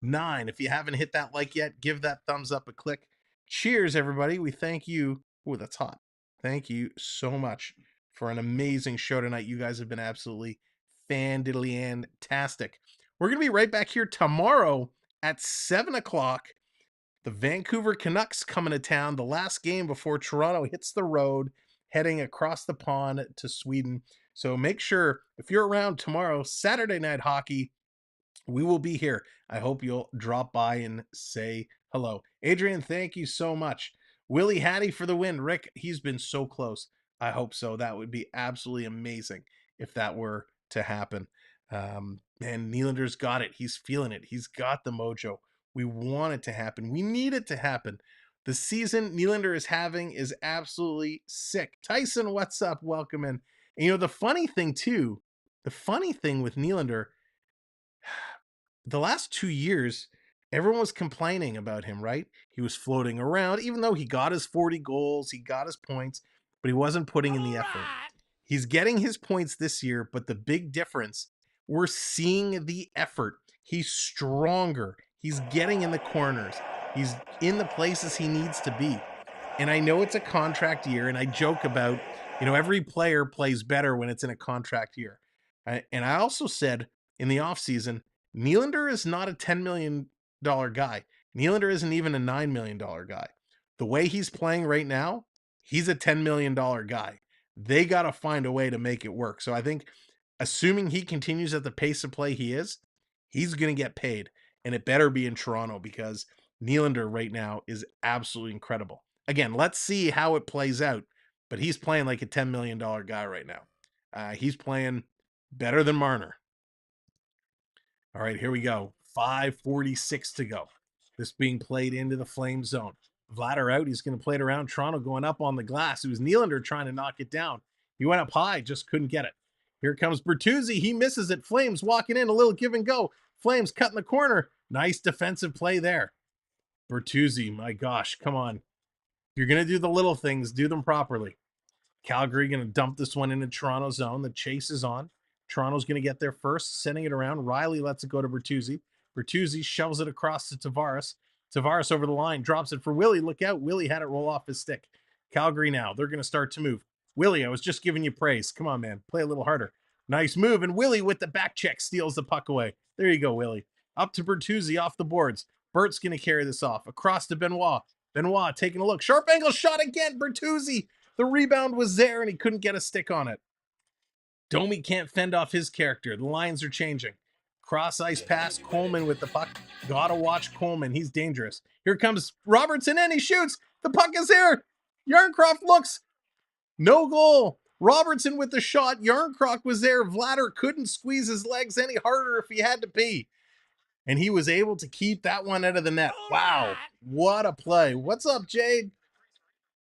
9. If you haven't hit that like yet, give that thumbs up a click. Cheers, everybody. We thank you. Ooh, that's hot. Thank you so much for an amazing show tonight. You guys have been absolutely fantastic. We're going to be right back here tomorrow at 7 o'clock. The Vancouver Canucks coming to town. The last game before Toronto hits the road, heading across the pond to Sweden. So make sure, if you're around tomorrow, Saturday Night Hockey, we will be here. I hope you'll drop by and say hello. Adrian, thank you so much. Willie Hattie for the win. Rick, he's been so close. I hope so. That would be absolutely amazing if that were to happen. And Nylander's got it. He's feeling it. He's got the mojo. We want it to happen. We need it to happen. The season Nylander is having is absolutely sick. Tyson, what's up? Welcome in. And the funny thing with Nylander, the last 2 years, everyone was complaining about him, right? He was floating around, even though he got his 40 goals, he got his points, but he wasn't putting in the effort. He's getting his points this year, but the big difference, we're seeing the effort. He's stronger. He's getting in the corners. He's in the places he needs to be. And I know it's a contract year, and I joke about, every player plays better when it's in a contract year. And I also said in the offseason, Nylander is not a $10 million guy. Nylander isn't even a $9 million guy. The way he's playing right now, he's a $10 million guy. They got to find a way to make it work. So I think, assuming he continues at the pace of play he is, He's going to get paid, and it better be in Toronto because Nylander right now is absolutely incredible. Again, let's see how it plays out, but he's playing like a $10 million guy right now. He's playing better than Marner. All right, here we go. 5:46 to go. This being played into the Flame zone. Vladar out. He's going to play it around. Toronto going up on the glass. It was Nylander trying to knock it down. He went up high, just couldn't get it. Here comes Bertuzzi. He misses it. Flames walking in, a little give and go. Flames cutting the corner. Nice defensive play there. Bertuzzi, my gosh, come on. If you're going to do the little things, do them properly. Calgary going to dump this one into Toronto zone. The chase is on. Toronto's going to get there first, sending it around. Rielly lets it go to Bertuzzi. Bertuzzi shoves it across to Tavares. Tavares over the line, drops it for Willie. Look out. Willie had it roll off his stick. Calgary now. They're going to start to move. Willie, I was just giving you praise. Come on, man. Play a little harder. Nice move. And Willie with the back check steals the puck away. There you go, Willie. Up to Bertuzzi off the boards. Bert's going to carry this off. Across to Benoit. Benoit taking a look. Sharp angle shot again. Bertuzzi. The rebound was there, and he couldn't get a stick on it. Domi can't fend off his character. The lines are changing. Cross ice pass. Coleman with the puck. Gotta watch Coleman. He's dangerous. Here comes Robertson, and he shoots. The puck is there. Yarncroft looks. No goal. Robertson with the shot. Yarncroft was there. Vladar couldn't squeeze his legs any harder if he had to pee. And he was able to keep that one out of the net. Wow. What a play. What's up, Jade?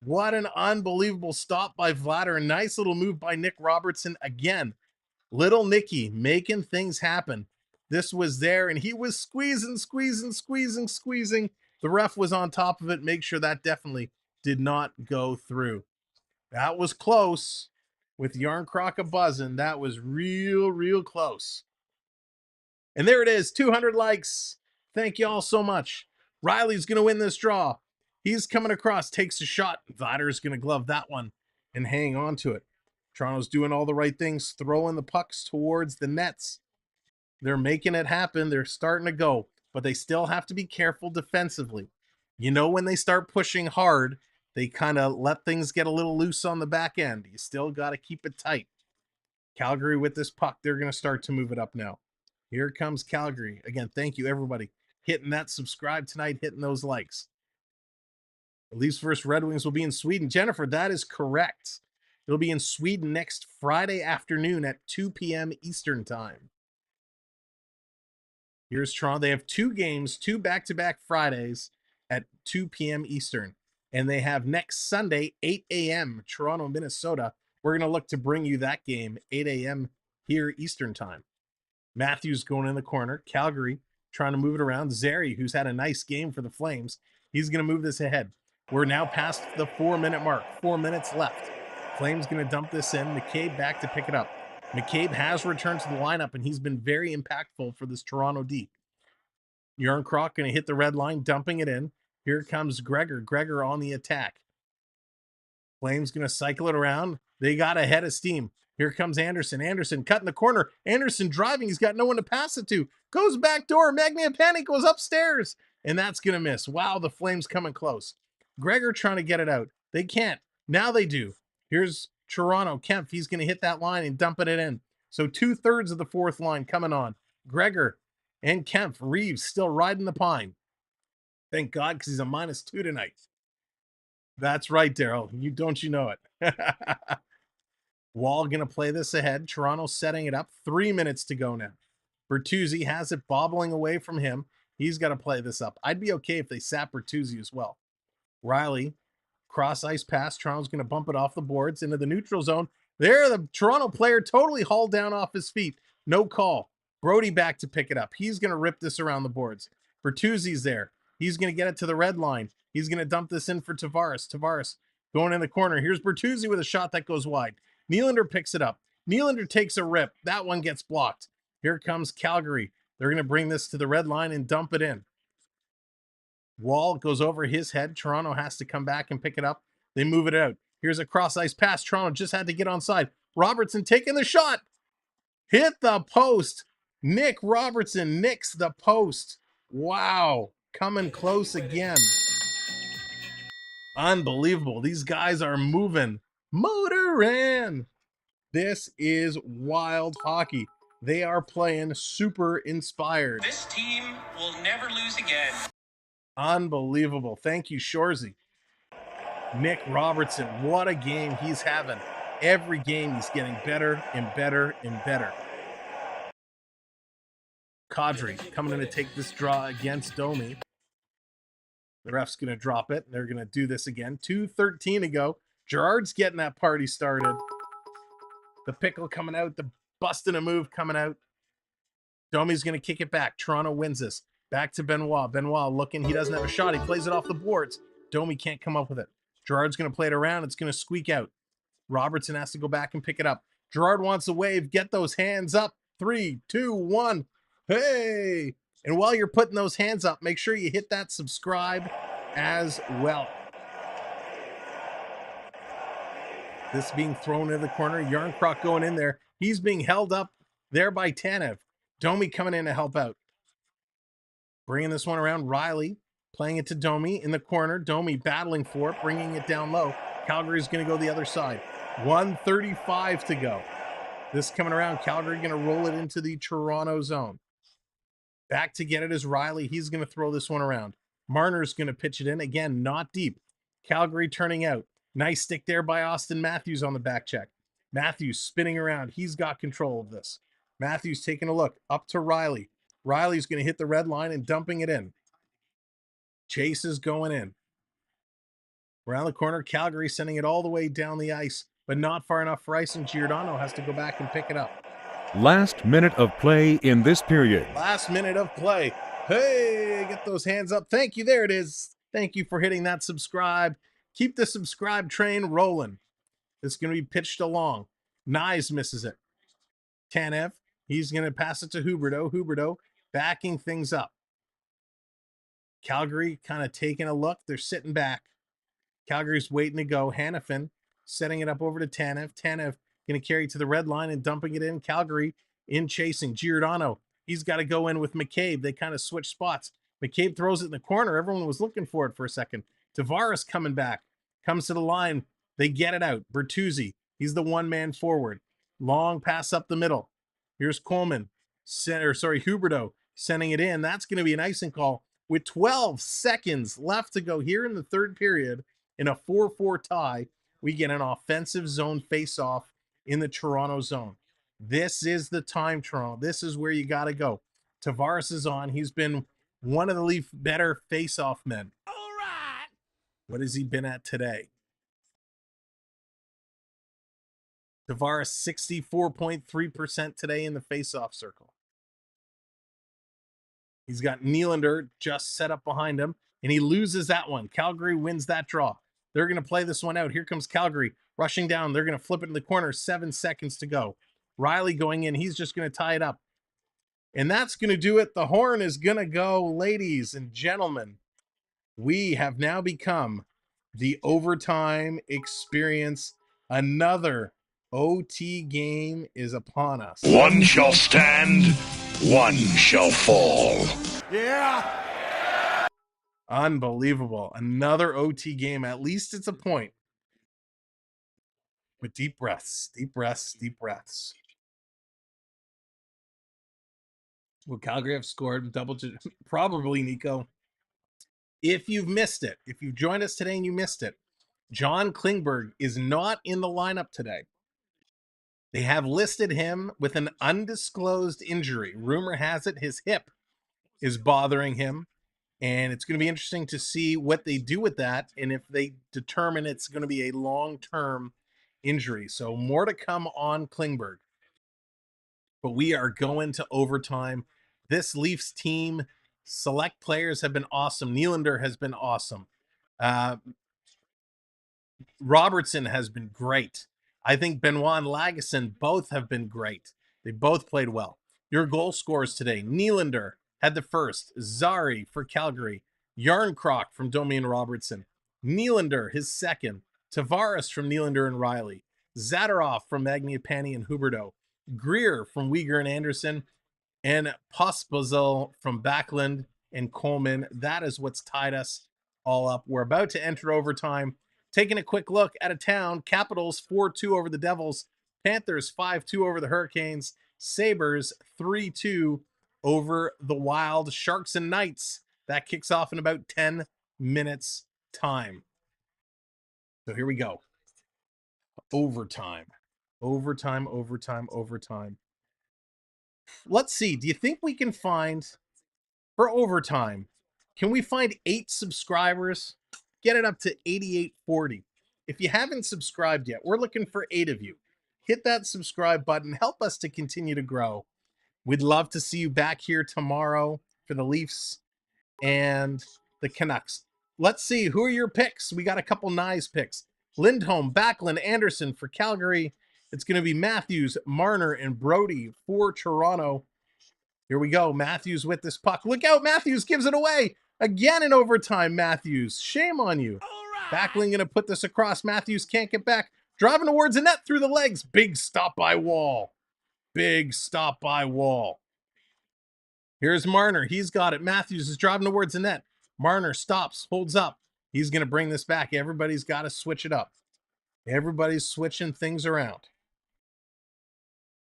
What an unbelievable stop by Vladar. Nice little move by Nick Robertson again. Little Nicky making things happen. This was there, and he was squeezing. The ref was on top of it. Make sure that definitely did not go through. That was close. With Yarncroc a buzzing, that was real close. And there it is, 200 likes. Thank you all so much. Rielly's going to win this draw. He's coming across, takes a shot. Vadar's going to glove that one and hang on to it. Toronto's doing all the right things, throwing the pucks towards the nets. They're making it happen. They're starting to go, but they still have to be careful defensively. You know, when they start pushing hard, they kind of let things get a little loose on the back end. You still got to keep it tight. Calgary with this puck, they're going to start to move it up now. Here comes Calgary. Again, thank you, everybody. Hitting that subscribe tonight, hitting those likes. Leafs versus Red Wings will be in Sweden. Jennifer, that is correct. It'll be in Sweden next Friday afternoon at 2 p.m. Eastern Time. Here's Toronto. They have two games, two back-to-back Fridays at 2 p.m. Eastern. And they have next Sunday, 8 a.m., Toronto, Minnesota. We're going to look to bring you that game, 8 a.m. here Eastern Time. Matthews going in the corner. Calgary trying to move it around. Zary, who's had a nice game for the Flames, he's going to move this ahead. We're now past the 4-minute mark. 4 minutes left. Flames going to dump this in. McCabe back to pick it up. McCabe has returned to the lineup, and he's been very impactful for this Toronto D. Yarncroc going to hit the red line, dumping it in. Here comes Gregor. Gregor on the attack. Flames going to cycle it around. They got a head of steam. Here comes Anderson. Anderson cutting the corner. Anderson driving. He's got no one to pass it to. Goes back door. Mangiapane goes upstairs. And that's going to miss. Wow, the Flames coming close. Gregor trying to get it out. They can't. Now they do. Here's Toronto. Kempf, he's going to hit that line and dumping it in. So 2/3 of the fourth line coming on. Gregor and Kempf. Reeves still riding the pine. Thank God, because he's a -2 tonight. That's right, Daryl. You know it. Wall going to play this ahead. Toronto setting it up. 3 minutes to go now. Bertuzzi has it bobbling away from him. He's got to play this up. I'd be okay if they sap Bertuzzi as well. Rielly, cross ice pass. Toronto's going to bump it off the boards into the neutral zone. There, the Toronto player totally hauled down off his feet. No call. Brody back to pick it up. He's going to rip this around the boards. Bertuzzi's there. He's going to get it to the red line. He's going to dump this in for Tavares. Tavares going in the corner. Here's Bertuzzi with a shot that goes wide. Nylander picks it up. Nylander takes a rip. That one gets blocked. Here comes Calgary. They're going to bring this to the red line and dump it in. Wall goes over his head. Toronto has to come back and pick it up. They move it out. Here's a cross-ice pass. Toronto just had to get onside. Robertson taking the shot. Hit the post. Nick Robertson nicks the post. Wow. Coming close again. Unbelievable. These guys are moving. Motorin. This is wild hockey. They are playing super inspired. This team will never lose again. Unbelievable. Thank you, Shorzy. Nick Robertson, what a game he's having. Every game he's getting better and better and better. Kadri coming in to take this draw against Domi. The ref's going to drop it. They're going to do this again. 2:13 to go. Gerard's getting that party started. The pickle coming out. The busting a move coming out. Domi's going to kick it back. Toronto wins this. Back to Benoit. Benoit looking. He doesn't have a shot. He plays it off the boards. Domi can't come up with it. Gerard's going to play it around. It's going to squeak out. Robertson has to go back and pick it up. Gerard wants a wave. Get those hands up. 3, 2, 1. Hey! And while you're putting those hands up, make sure you hit that subscribe as well. This being thrown into the corner. Yarncroc going in there. He's being held up there by Tanev. Domi coming in to help out. Bringing this one around. Rielly playing it to Domi in the corner. Domi battling for it, bringing it down low. Calgary's going to go the other side. 1:35 to go. This coming around. Calgary going to roll it into the Toronto zone. Back to get it is Rielly. He's going to throw this one around. Marner's going to pitch it in. Again, not deep. Calgary turning out. Nice stick there by Austin Matthews on the back check. Matthews spinning around. He's got control of this. Matthews taking a look. Up to Rielly. Rielly's going to hit the red line and dumping it in. Chase is going in. Around the corner, Calgary sending it all the way down the ice, but not far enough for ice, and Giordano has to go back and pick it up. Last minute of play in this period. Last minute of play. Hey, get those hands up. Thank you. There it is. Thank you for hitting that subscribe. Keep the subscribe train rolling. It's going to be pitched along. Nyes misses it. Tanev, he's going to pass it to Huberdeau. Huberdeau backing things up. Calgary kind of taking a look. They're sitting back. Calgary's waiting to go. Hanifin setting it up over to Tanev. Tanev going to carry to the red line and dumping it in. Calgary in chasing. Giordano, he's got to go in with McCabe. They kind of switch spots. McCabe throws it in the corner. Everyone was looking for it for a second. Tavares coming back. Comes to the line. They get it out. Bertuzzi, he's the one-man forward. Long pass up the middle. Here's Coleman. Huberdeau sending it in. That's going to be an icing call with 12 seconds left to go here in the third period. In a 4-4 tie, we get an offensive zone face-off in the Toronto zone. This is the time, Toronto. This is where you got to go. Tavares is on. He's been one of the Leaf better face-off men. All right. What has he been at today? Tavares 64.3% today in the face-off circle. He's got Nylander just set up behind him, and he loses that one. Calgary wins that draw. They're going to play this one out. Here comes Calgary rushing down. They're going to flip it in the corner. 7 seconds to go. Rielly going in. He's just going to tie it up. And that's going to do it. The horn is going to go, ladies and gentlemen. We have now become the overtime experience. Another OT game is upon us. One shall stand, one shall fall. Yeah. Unbelievable. Another OT game. At least it's a point. With deep breaths, deep breaths, deep breaths. Will Calgary have scored double digit? Probably, Nico. If you've missed it, if you've joined us today and you missed it, John Klingberg is not in the lineup today. They have listed him with an undisclosed injury. Rumor has it his hip is bothering him. And it's going to be interesting to see what they do with that and if they determine it's going to be a long-term injury. So more to come on Klingberg. But we are going to overtime. This Leafs team, select players have been awesome. Nylander has been awesome. Robertson has been great. I think Benoit and Lagesson both have been great. They both played well. Your goal scorers today, Nylander had the first. Zari for Calgary. Yarncroc from Domi and Robertson. Nylander, his second. Tavares from Nylander and Rielly. Zadorov from Mangiapane and Huberdeau. Greer from Weegar and Anderson. And Pospisil from Backlund and Coleman. That is what's tied us all up. We're about to enter overtime. Taking a quick look at a town. Capitals 4-2 over the Devils. Panthers 5-2 over the Hurricanes. Sabres 3-2 over the Wild. Sharks and Knights. That kicks off in about 10 minutes time. So here we go. Overtime. Overtime. Let's see. Do you think we can find, for overtime, can we find 8 subscribers? Get it up to 8840. If you haven't subscribed yet, we're looking for 8 of you. Hit that subscribe button. Help us to continue to grow. We'd love to see you back here tomorrow for the Leafs and the Canucks. Let's see. Who are your picks? We got a couple nice picks. Lindholm, Backlund, Anderson for Calgary. It's going to be Matthews, Marner, and Brody for Toronto. Here we go. Matthews with this puck. Look out. Matthews gives it away. Again in overtime, Matthews. Shame on you. Backlund going to put this across. Matthews can't get back. Driving towards the net through the legs. Big stop by Wall. Big stop by Wall. Here's Marner. He's got it. Matthews is driving towards the net. Marner stops, holds up. He's going to bring this back. Everybody's got to switch it up. Everybody's switching things around.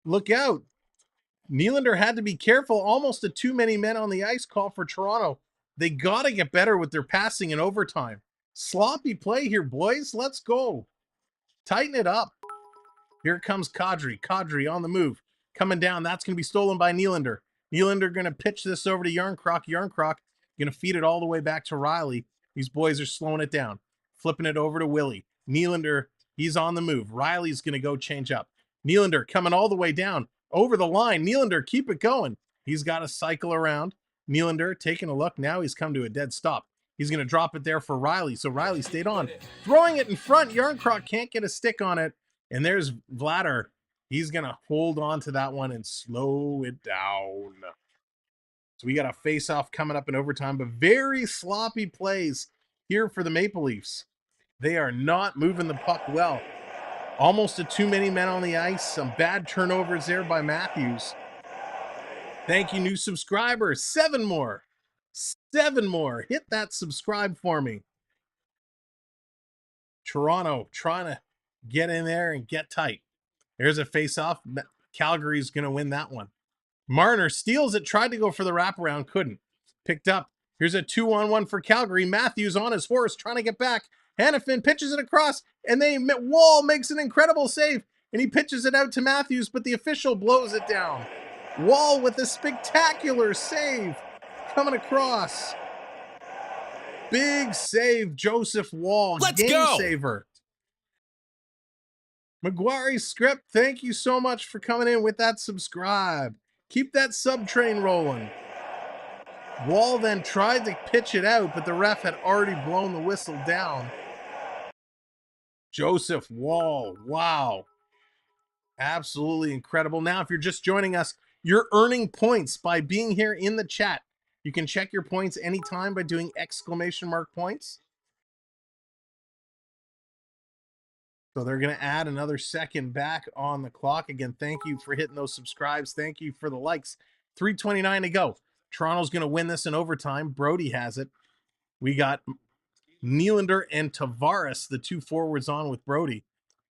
Look out. Nylander had to be careful. Almost a too many men on the ice call for Toronto. They got to get better with their passing in overtime. Sloppy play here, boys. Let's go. Tighten it up. Here comes Kadri. Kadri on the move. Coming down. That's going to be stolen by Nylander. Nylander going to pitch this over to Yarncroc. Yarncroc going to feed it all the way back to Rielly. These boys are slowing it down. Flipping it over to Willie. Nylander, he's on the move. Rielly's going to go change up. Nylander coming all the way down. Over the line. Nylander, keep it going. He's got to cycle around. Nylander taking a look. Now he's come to a dead stop. He's going to drop it there for Rielly. So Rielly stayed on. Throwing it in front. Yarncroc can't get a stick on it. And there's Vladar. He's going to hold on to that one and slow it down. So we got a face-off coming up in overtime, but very sloppy plays here for the Maple Leafs. They are not moving the puck well. Almost a too many men on the ice. Some bad turnovers there by Matthews. Thank you, new subscribers. 7 more. 7 more. Hit that subscribe for me. Toronto trying to get in there and get tight. There's a face-off. Calgary's going to win that one. Marner steals it, tried to go for the wraparound, couldn't. Picked up. Here's a 2-on-1 for Calgary. Matthews on his horse, trying to get back. Hanifin pitches it across, and Wall makes an incredible save, and he pitches it out to Matthews, but the official blows it down. Wall with a spectacular save coming across. Big save, Joseph Wall. Let's game go. Saver. McGuire Script, thank you so much for coming in with that subscribe. Keep that sub train rolling. Wall then tried to pitch it out, but the ref had already blown the whistle down. Joseph Wall, wow. Absolutely incredible. Now, if you're just joining us, you're earning points by being here in the chat. You can check your points anytime by doing ! points. So they're going to add another second back on the clock. Again, thank you for hitting those subscribes. Thank you for the likes. 3:29 to go. Toronto's going to win this in overtime. Brody has it. We got Nylander and Tavares, the 2 forwards on with Brody.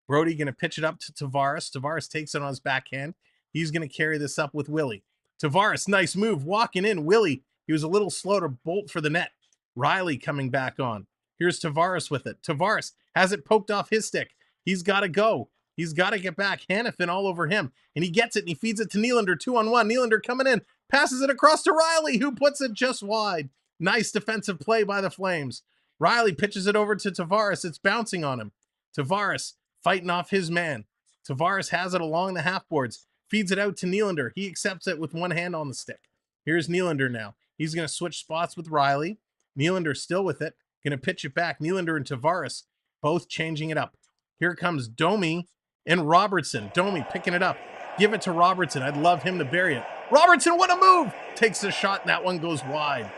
Brody going to pitch it up to Tavares. Tavares takes it on his backhand. He's going to carry this up with Willie. Tavares, nice move. Walking in. Willie, he was a little slow to bolt for the net. Rielly coming back on. Here's Tavares with it. Tavares has it poked off his stick. He's got to go. He's got to get back. Hanifin all over him. And he gets it and he feeds it to Nylander. 2-on-1. Nylander coming in. Passes it across to Rielly, who puts it just wide. Nice defensive play by the Flames. Rielly pitches it over to Tavares. It's bouncing on him. Tavares fighting off his man. Tavares has it along the half boards. Feeds it out to Nylander. He accepts it with one hand on the stick. Here's Nylander now. He's going to switch spots with Rielly. Nylander still with it. Going to pitch it back. Nylander and Tavares both changing it up. Here comes Domi and Robertson. Domi picking it up. Give it to Robertson. I'd love him to bury it. Robertson, what a move! Takes a shot, and that one goes wide.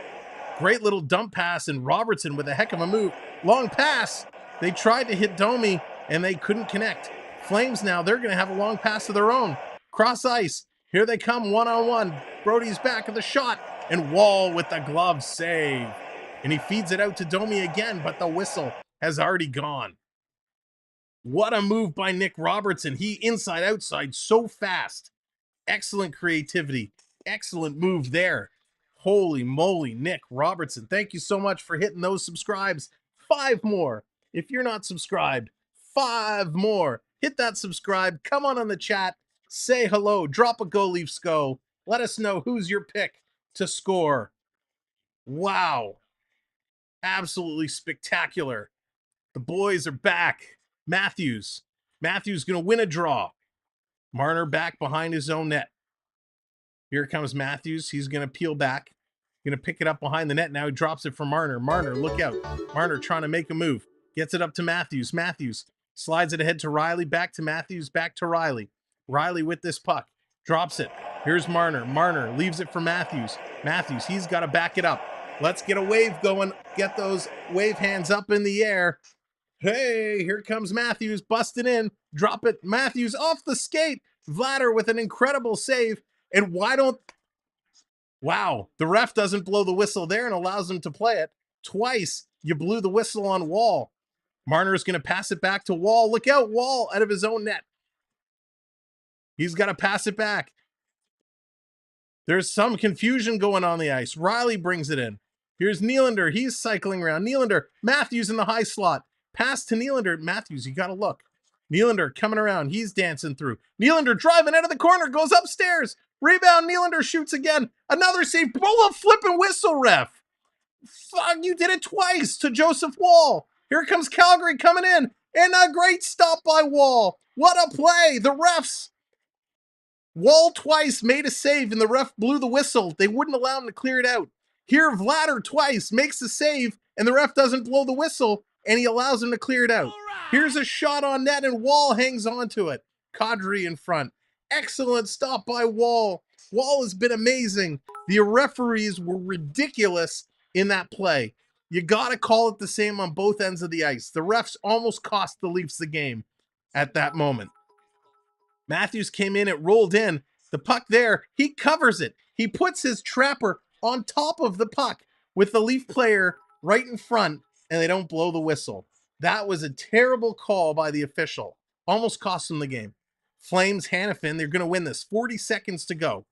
Great little dump pass, and Robertson with a heck of a move. Long pass. They tried to hit Domi, and they couldn't connect. Flames now, they're going to have a long pass of their own. Cross ice. Here they come, 1-on-1. Brody's back of the shot, and Wall with the glove save. And he feeds it out to Domi again, but the whistle has already gone. What a move by Nick Robertson. He inside, outside, so fast. Excellent creativity. Excellent move there. Holy moly, Nick Robertson. Thank you so much for hitting those subscribes. 5 more. If you're not subscribed, 5 more. Hit that subscribe. Come on the chat. Say hello. Drop a Go Leafs Go. Let us know who's your pick to score. Wow. Absolutely spectacular. The boys are back. Matthews going to win a draw. Marner back behind his own net. Here comes Matthews. He's going to peel back. Going to pick it up behind the net. Now he drops it for Marner. Marner, look out. Marner trying to make a move. Gets it up to Matthews. Matthews slides it ahead to Rielly. Back to Matthews. Back to Rielly. Rielly with this puck. Drops it. Here's Marner. Marner leaves it for Matthews. Matthews, he's got to back it up. Let's get a wave going. Get those wave hands up in the air. Hey, here comes Matthews. Busting in. Drop it. Matthews off the skate. Vladar with an incredible save. And why don't... Wow, the ref doesn't blow the whistle there and allows him to play it. Twice, you blew the whistle on Wall. Marner's going to pass it back to Wall. Look out, Wall out of his own net. He's got to pass it back. There's some confusion going on the ice. Rielly brings it in. Here's Nylander. He's cycling around. Nylander, Matthews in the high slot. Pass to Nylander. Matthews, you got to look. Nylander coming around. He's dancing through. Nylander driving out of the corner. Goes upstairs. Rebound. Nylander shoots again. Another save. Blow a flipping whistle, ref. Fuck, you did it twice to Joseph Wall. Here comes Calgary coming in. And a great stop by Wall. What a play. The refs. Wall twice made a save and the ref blew the whistle. They wouldn't allow him to clear it out. Here, Vladar twice makes a save and the ref doesn't blow the whistle and he allows him to clear it out. Here's a shot on net and Wall hangs on to it. Kadri in front. Excellent stop by Wall. Wall has been amazing. The referees were ridiculous in that play. You got to call it the same on both ends of the ice. The refs almost cost the Leafs the game at that moment. Matthews came in, it rolled in. The puck there, he covers it. He puts his trapper on top of the puck with the Leaf player right in front, and they don't blow the whistle. That was a terrible call by the official. Almost cost them the game. Flames, Hanifin, they're going to win this. 40 seconds to go.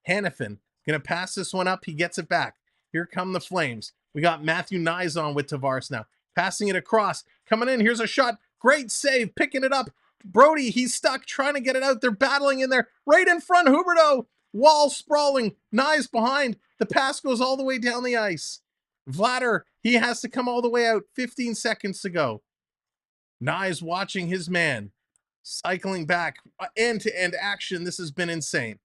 Hanifin going to pass this one up. He gets it back. Here come the Flames. We got Matthew Nylander with Tavares now. Passing it across. Coming in. Here's a shot. Great save. Picking it up. Brody, he's stuck trying to get it out. They're battling in there. Right in front, Huberdeau. Wall sprawling. Nyes behind. The pass goes all the way down the ice. Vladar, he has to come all the way out. 15 seconds to go. Nyes watching his man. Cycling back. End-to-end action. This has been insane.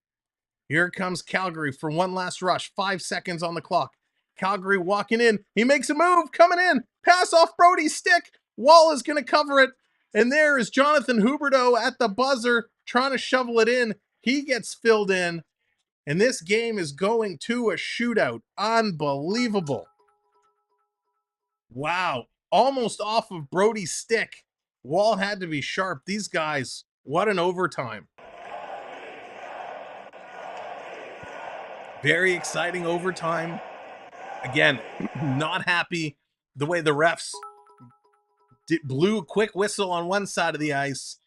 Here comes Calgary for one last rush. 5 seconds on the clock. Calgary walking in. He makes a move. Coming in. Pass off Brody's stick. Wall is going to cover it. And there is Jonathan Huberdeau at the buzzer trying to shovel it in. He gets filled in. And this game is going to a shootout. Unbelievable. Wow. Almost off of Brody's stick. Wall had to be sharp. These guys, what an overtime. Very exciting overtime. Again, not happy the way the refs blew a quick whistle on one side of the ice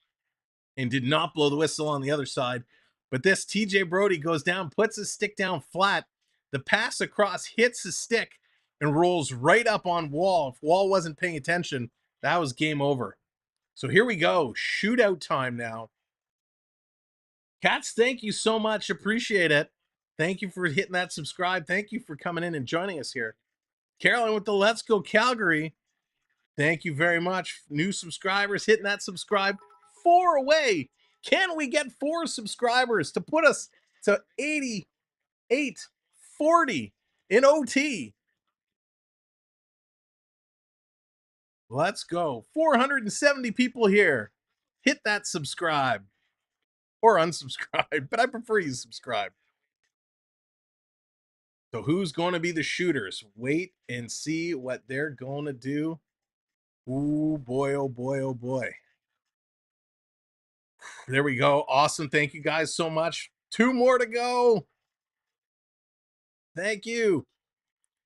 and did not blow the whistle on the other side. But this TJ Brodie goes down, puts his stick down flat. The pass across hits his stick and rolls right up on Wall. If Wall wasn't paying attention, that was game over. So here we go. Shootout time now. Cats, thank you so much. Appreciate it. Thank you for hitting that subscribe. Thank you for coming in and joining us here. Caroline with the Let's Go Calgary. Thank you very much. New subscribers hitting that subscribe. 4 away. Can we get 4 subscribers to put us to 88-40 in OT? Let's go. 470 people here. Hit that subscribe. Or unsubscribe, but I prefer you subscribe. So who's going to be the shooters? Wait and see what they're going to do. Ooh, boy, oh boy, oh boy. There we go. Awesome. Thank you guys so much. 2 more to go. Thank you.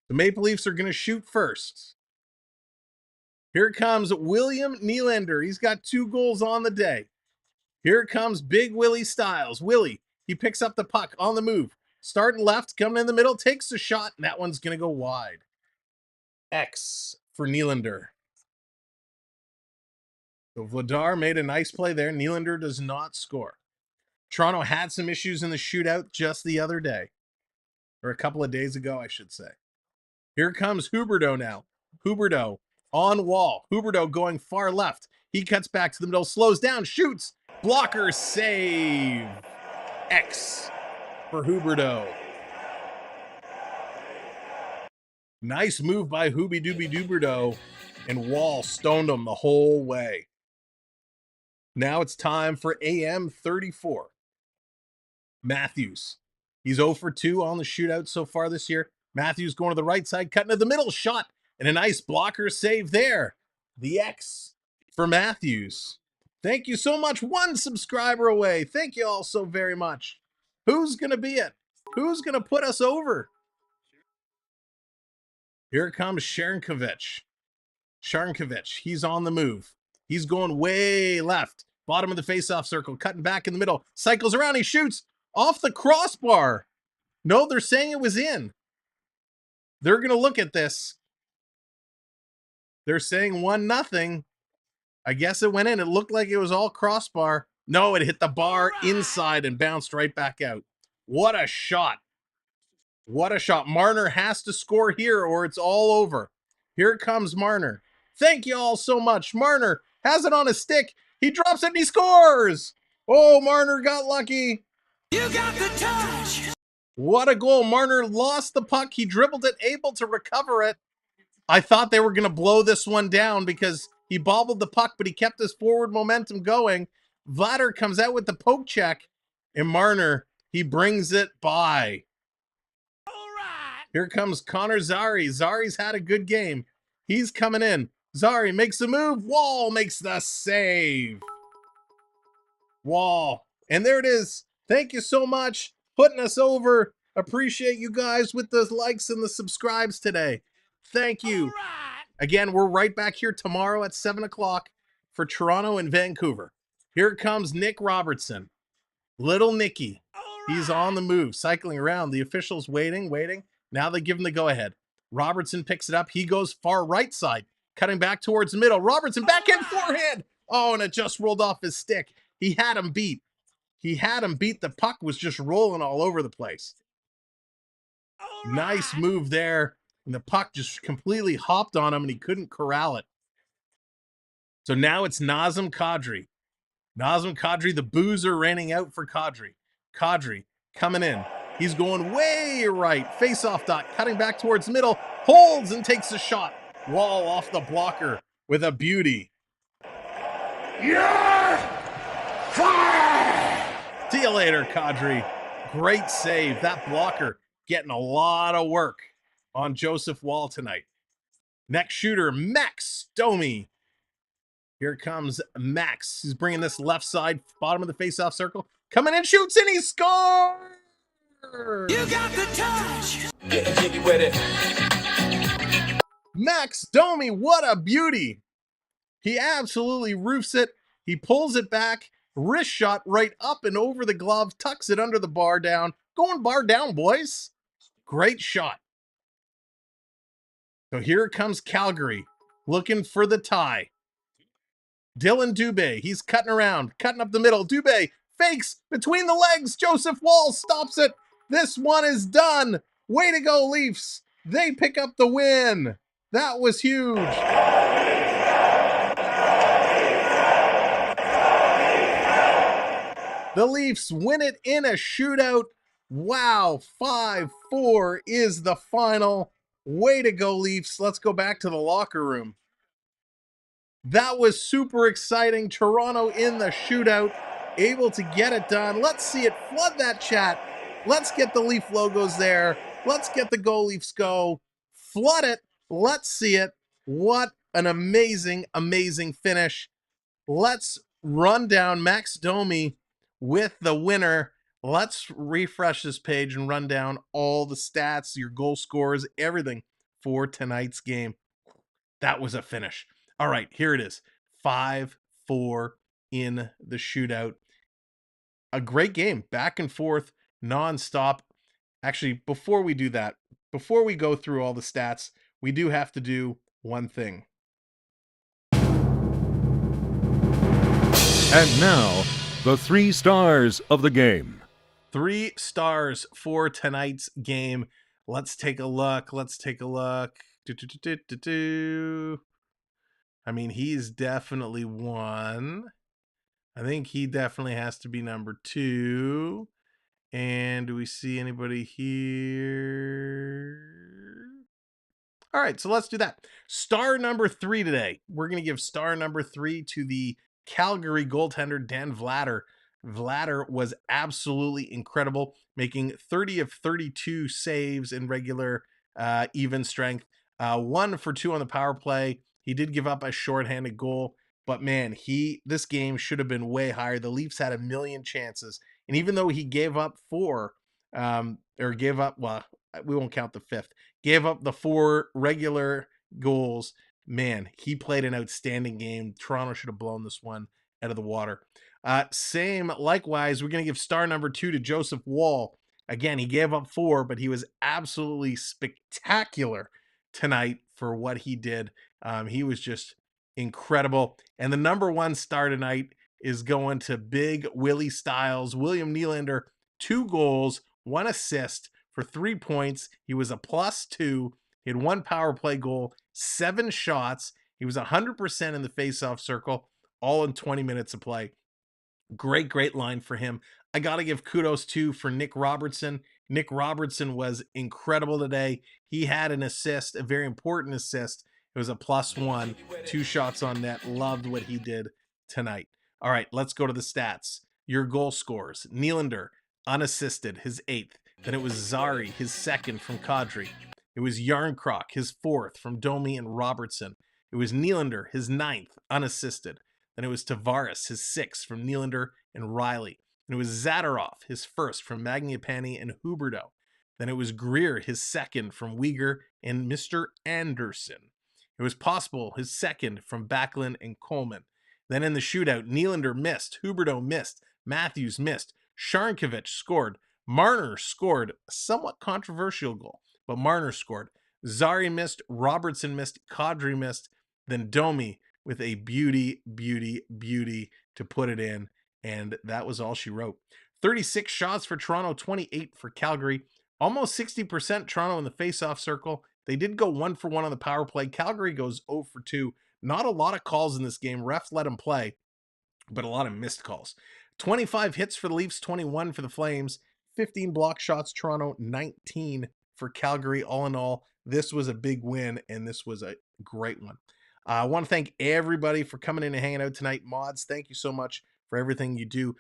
The Maple Leafs are going to shoot first. Here comes William Nylander. He's got 2 goals on the day. Here comes Big Willie Styles. Willie He picks up the puck on the move. Starting left, coming in the middle, takes a shot, and that one's going to go wide. X for Nylander. So Vladar made a nice play there. Nylander does not score. Toronto had some issues in the shootout just the other day. Or a couple of days ago, I should say. Here comes Huberdeau now. Huberdeau on wall. Huberdeau going far left. He cuts back to the middle, slows down, shoots. Blocker save. X for Huberdeau. Nice move by Huberdeau, and Wall stoned him the whole way. Now it's time for AM 34. Matthews. He's 0 for 2 on the shootout so far this year. Matthews going to the right side, cutting to the middle, shot, and a nice blocker save there. The X for Matthews. Thank you so much. 1 subscriber away. Thank you all so very much. Who's going to be it? Who's going to put us over? Here comes Sharankovich. Sharankovich, he's on the move. He's going way left. Bottom of the faceoff circle, cutting back in the middle. Cycles around, he shoots off the crossbar. No, they're saying it was in. They're going to look at this. They're saying 1-0. I guess it went in. It looked like it was all crossbar. No, it hit the bar inside and bounced right back out. What a shot. What a shot. Marner has to score here or it's all over. Here comes Marner. Thank you all so much. Marner has it on a stick. He drops it and he scores. Oh, Marner got lucky. You got the touch. What a goal. Marner lost the puck. He dribbled it, able to recover it. I thought they were going to blow this one down because he bobbled the puck, but he kept his forward momentum going. Vladar comes out with the poke check, and Marner, he brings it by. Here comes Connor Zary. Zary's had a good game. He's coming in. Zary makes the move. Wall makes the save. Wall. And there it is. Thank you so much. Putting us over. Appreciate you guys with the likes and the subscribes today. Thank you. Again, we're right back here tomorrow at 7 o'clock for Toronto and Vancouver. Here comes Nick Robertson. Little Nicky. He's on the move, cycling around. The officials waiting. Now they give him the go-ahead. Robertson picks it up. He goes far right side, cutting back towards the middle. Robertson backhand forehand. Oh, and it just rolled off his stick. He had him beat. The puck was just rolling all over the place. Nice move there. And the puck just completely hopped on him and he couldn't corral it. So now it's Nazem Kadri. Nazem Kadri, the boozer raining out for Kadri. Kadri coming in. He's going way right. Face-off dot, cutting back towards the middle. Holds and takes a shot. Wall off the blocker with a beauty. You're fired! See you later, Kadri. Great save. That blocker getting a lot of work on Joseph Wall tonight. Next shooter, Max Domi. Here comes Max. He's bringing this left side, bottom of the face-off circle. Coming in, shoots, and he scores! You got the touch! Getting jiggy with it. Max Domi, what a beauty! He absolutely roofs it. He pulls it back. Wrist shot right up and over the glove. Tucks it under the bar down. Going bar down, boys. Great shot. So here comes Calgary, looking for the tie. Dylan Dubé, he's cutting around, cutting up the middle. Dubé fakes between the legs. Joseph Wall stops it. This one is done. Way to go, Leafs. They pick up the win. That was huge. The Leafs win it in a shootout. Wow, 5-4 is the final. Way to go, Leafs. Let's go back to the locker room. That was super exciting. Toronto in the shootout, able to get it done. Let's see it. Flood that chat. Let's get the Leaf logos there. Let's get the Go Leafs Go. Flood it. Let's see it. What an amazing, amazing finish. Let's run down Max Domi with the winner. Let's refresh this page and run down all the stats, your goal scores, everything for tonight's game. That was a finish. All right, here it is. 5-4 in the shootout. a great game, back and forth, nonstop. Actually, before we do that, before we go through all the stats, we do have to do one thing. And now, the 3 stars of the game. 3 stars for tonight's game. Let's take a look. I mean, he's definitely 1. I think he definitely has to be number 2. And do we see anybody here? All right, so let's do that. Star number 3 today. We're going to give star number 3 to the Calgary goaltender, Dan Vladar. Vladar was absolutely incredible, making 30 of 32 saves in regular even strength. 1 for 2 on the power play. He did give up a shorthanded goal, but man, this game should have been way higher. The Leafs had a million chances, and even though he gave up 4, we won't count the 5th, gave up the 4 regular goals. Man, he played an outstanding game. Toronto should have blown this one out of the water. Likewise, we're going to give star number 2 to Joseph Woll. Again, he gave up 4, but he was absolutely spectacular tonight for what he did. He was just incredible. And the number 1 star tonight is going to Big Willie Styles. William Nylander, 2 goals, 1 assist for 3 points. He was a +2. He had 1 power play goal, 7 shots. He was 100% in the faceoff circle, all in 20 minutes of play. Great line for him. I got to give kudos too for Nick Robertson. Nick Robertson was incredible today. He had an assist, a very important assist. It was a +1, 2 shots on net. Loved what he did tonight. All right, let's go to the stats. Your goal scorers. Nylander, unassisted, his 8th. Then it was Zari, his 2nd from Kadri. It was Yarncroc, his 4th from Domi and Robertson. It was Nylander, his 9th, unassisted. Then it was Tavares, his 6th from Nylander and Rielly. And it was Zadorov, his 1st from Mangiapane and Huberdeau. Then it was Greer, his 2nd from Uyghur and Mr. Anderson. It was Possible, his 2nd from Backlund and Coleman. Then in the shootout, Nylander missed, Huberdeau missed, Matthews missed, Sharnkovich scored, Marner scored a somewhat controversial goal, but Marner scored. Zari missed, Robertson missed, Kadri missed, then Domi with a beauty to put it in, and that was all she wrote. 36 shots for Toronto, 28 for Calgary. Almost 60% Toronto in the faceoff circle. They did go 1 for 1 on the power play. Calgary goes 0 for 2. Not a lot of calls in this game. Refs let them play, but a lot of missed calls. 25 hits for the Leafs, 21 for the Flames. 15 block shots, Toronto, 19 for Calgary. All in all, this was a big win, and this was a great one. I want to thank everybody for coming in and hanging out tonight. Mods, thank you so much for everything you do.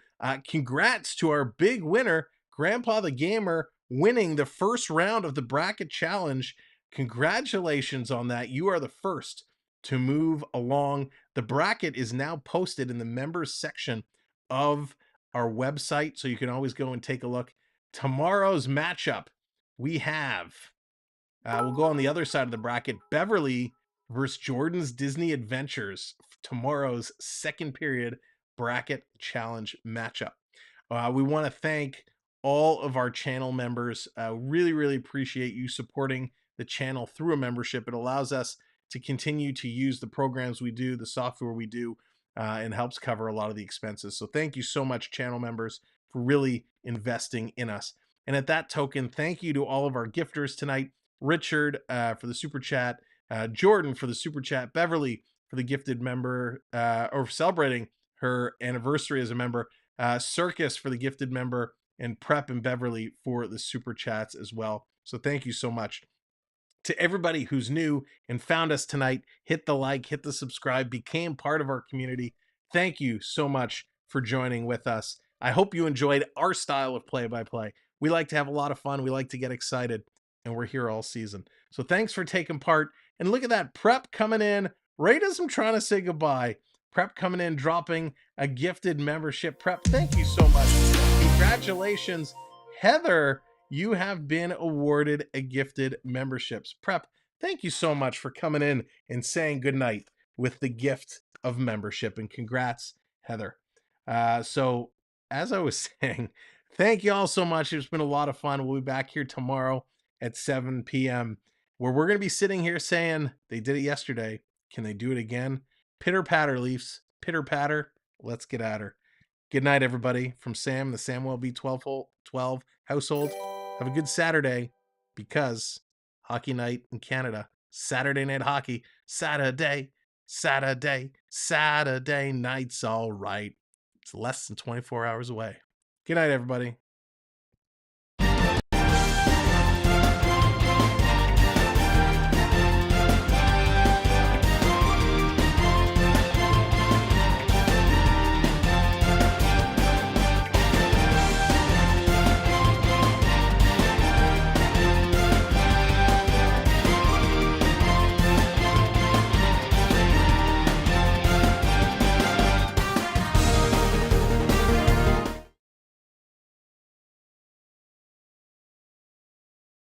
Congrats to our big winner, Grandpa the Gamer, winning the first round of the bracket challenge. Congratulations on that. You are the first to move along. The bracket is now posted in the members section of our website, so you can always go and take a look. Tomorrow's matchup, we have, we'll go on the other side of the bracket, Beverly versus Jordan's Disney Adventures, tomorrow's second period bracket challenge matchup. We want to thank all of our channel members. Really appreciate you supporting the channel through a membership. It allows us to continue to use the programs we do, the software we do, and helps cover a lot of the expenses. So thank you so much, channel members, for really investing in us. And at that token, thank you to all of our gifters tonight. Richard for the super chat, Jordan for the super chat, Beverly for the gifted member, or celebrating her anniversary as a member, Circus for the gifted member, and Prep and Beverly for the super chats as well. So thank you so much. To everybody who's new and found us tonight, hit the like, hit the subscribe, became part of our community. Thank you so much for joining with us. I hope you enjoyed our style of play-by-play. We like to have a lot of fun. We like to get excited, and we're here all season. So thanks for taking part. And look at that, Prep coming in right as I'm trying to say goodbye. Prep coming in, dropping a gifted membership. Prep, thank you so much. Congratulations, Heather. You have been awarded a gifted memberships. Prep, thank you so much for coming in and saying goodnight with the gift of membership. And congrats, Heather. So as I was saying, thank you all so much. It's been a lot of fun. We'll be back here tomorrow at 7 p.m. where we're going to be sitting here saying they did it yesterday. Can they do it again? Pitter patter, Leafs. Pitter patter. Let's get at her. Good night, everybody. From Sam, the Samwelb12 household. Have a good Saturday, because hockey night in Canada, Saturday night hockey, Saturday night's all right. It's less than 24 hours away. Good night, everybody.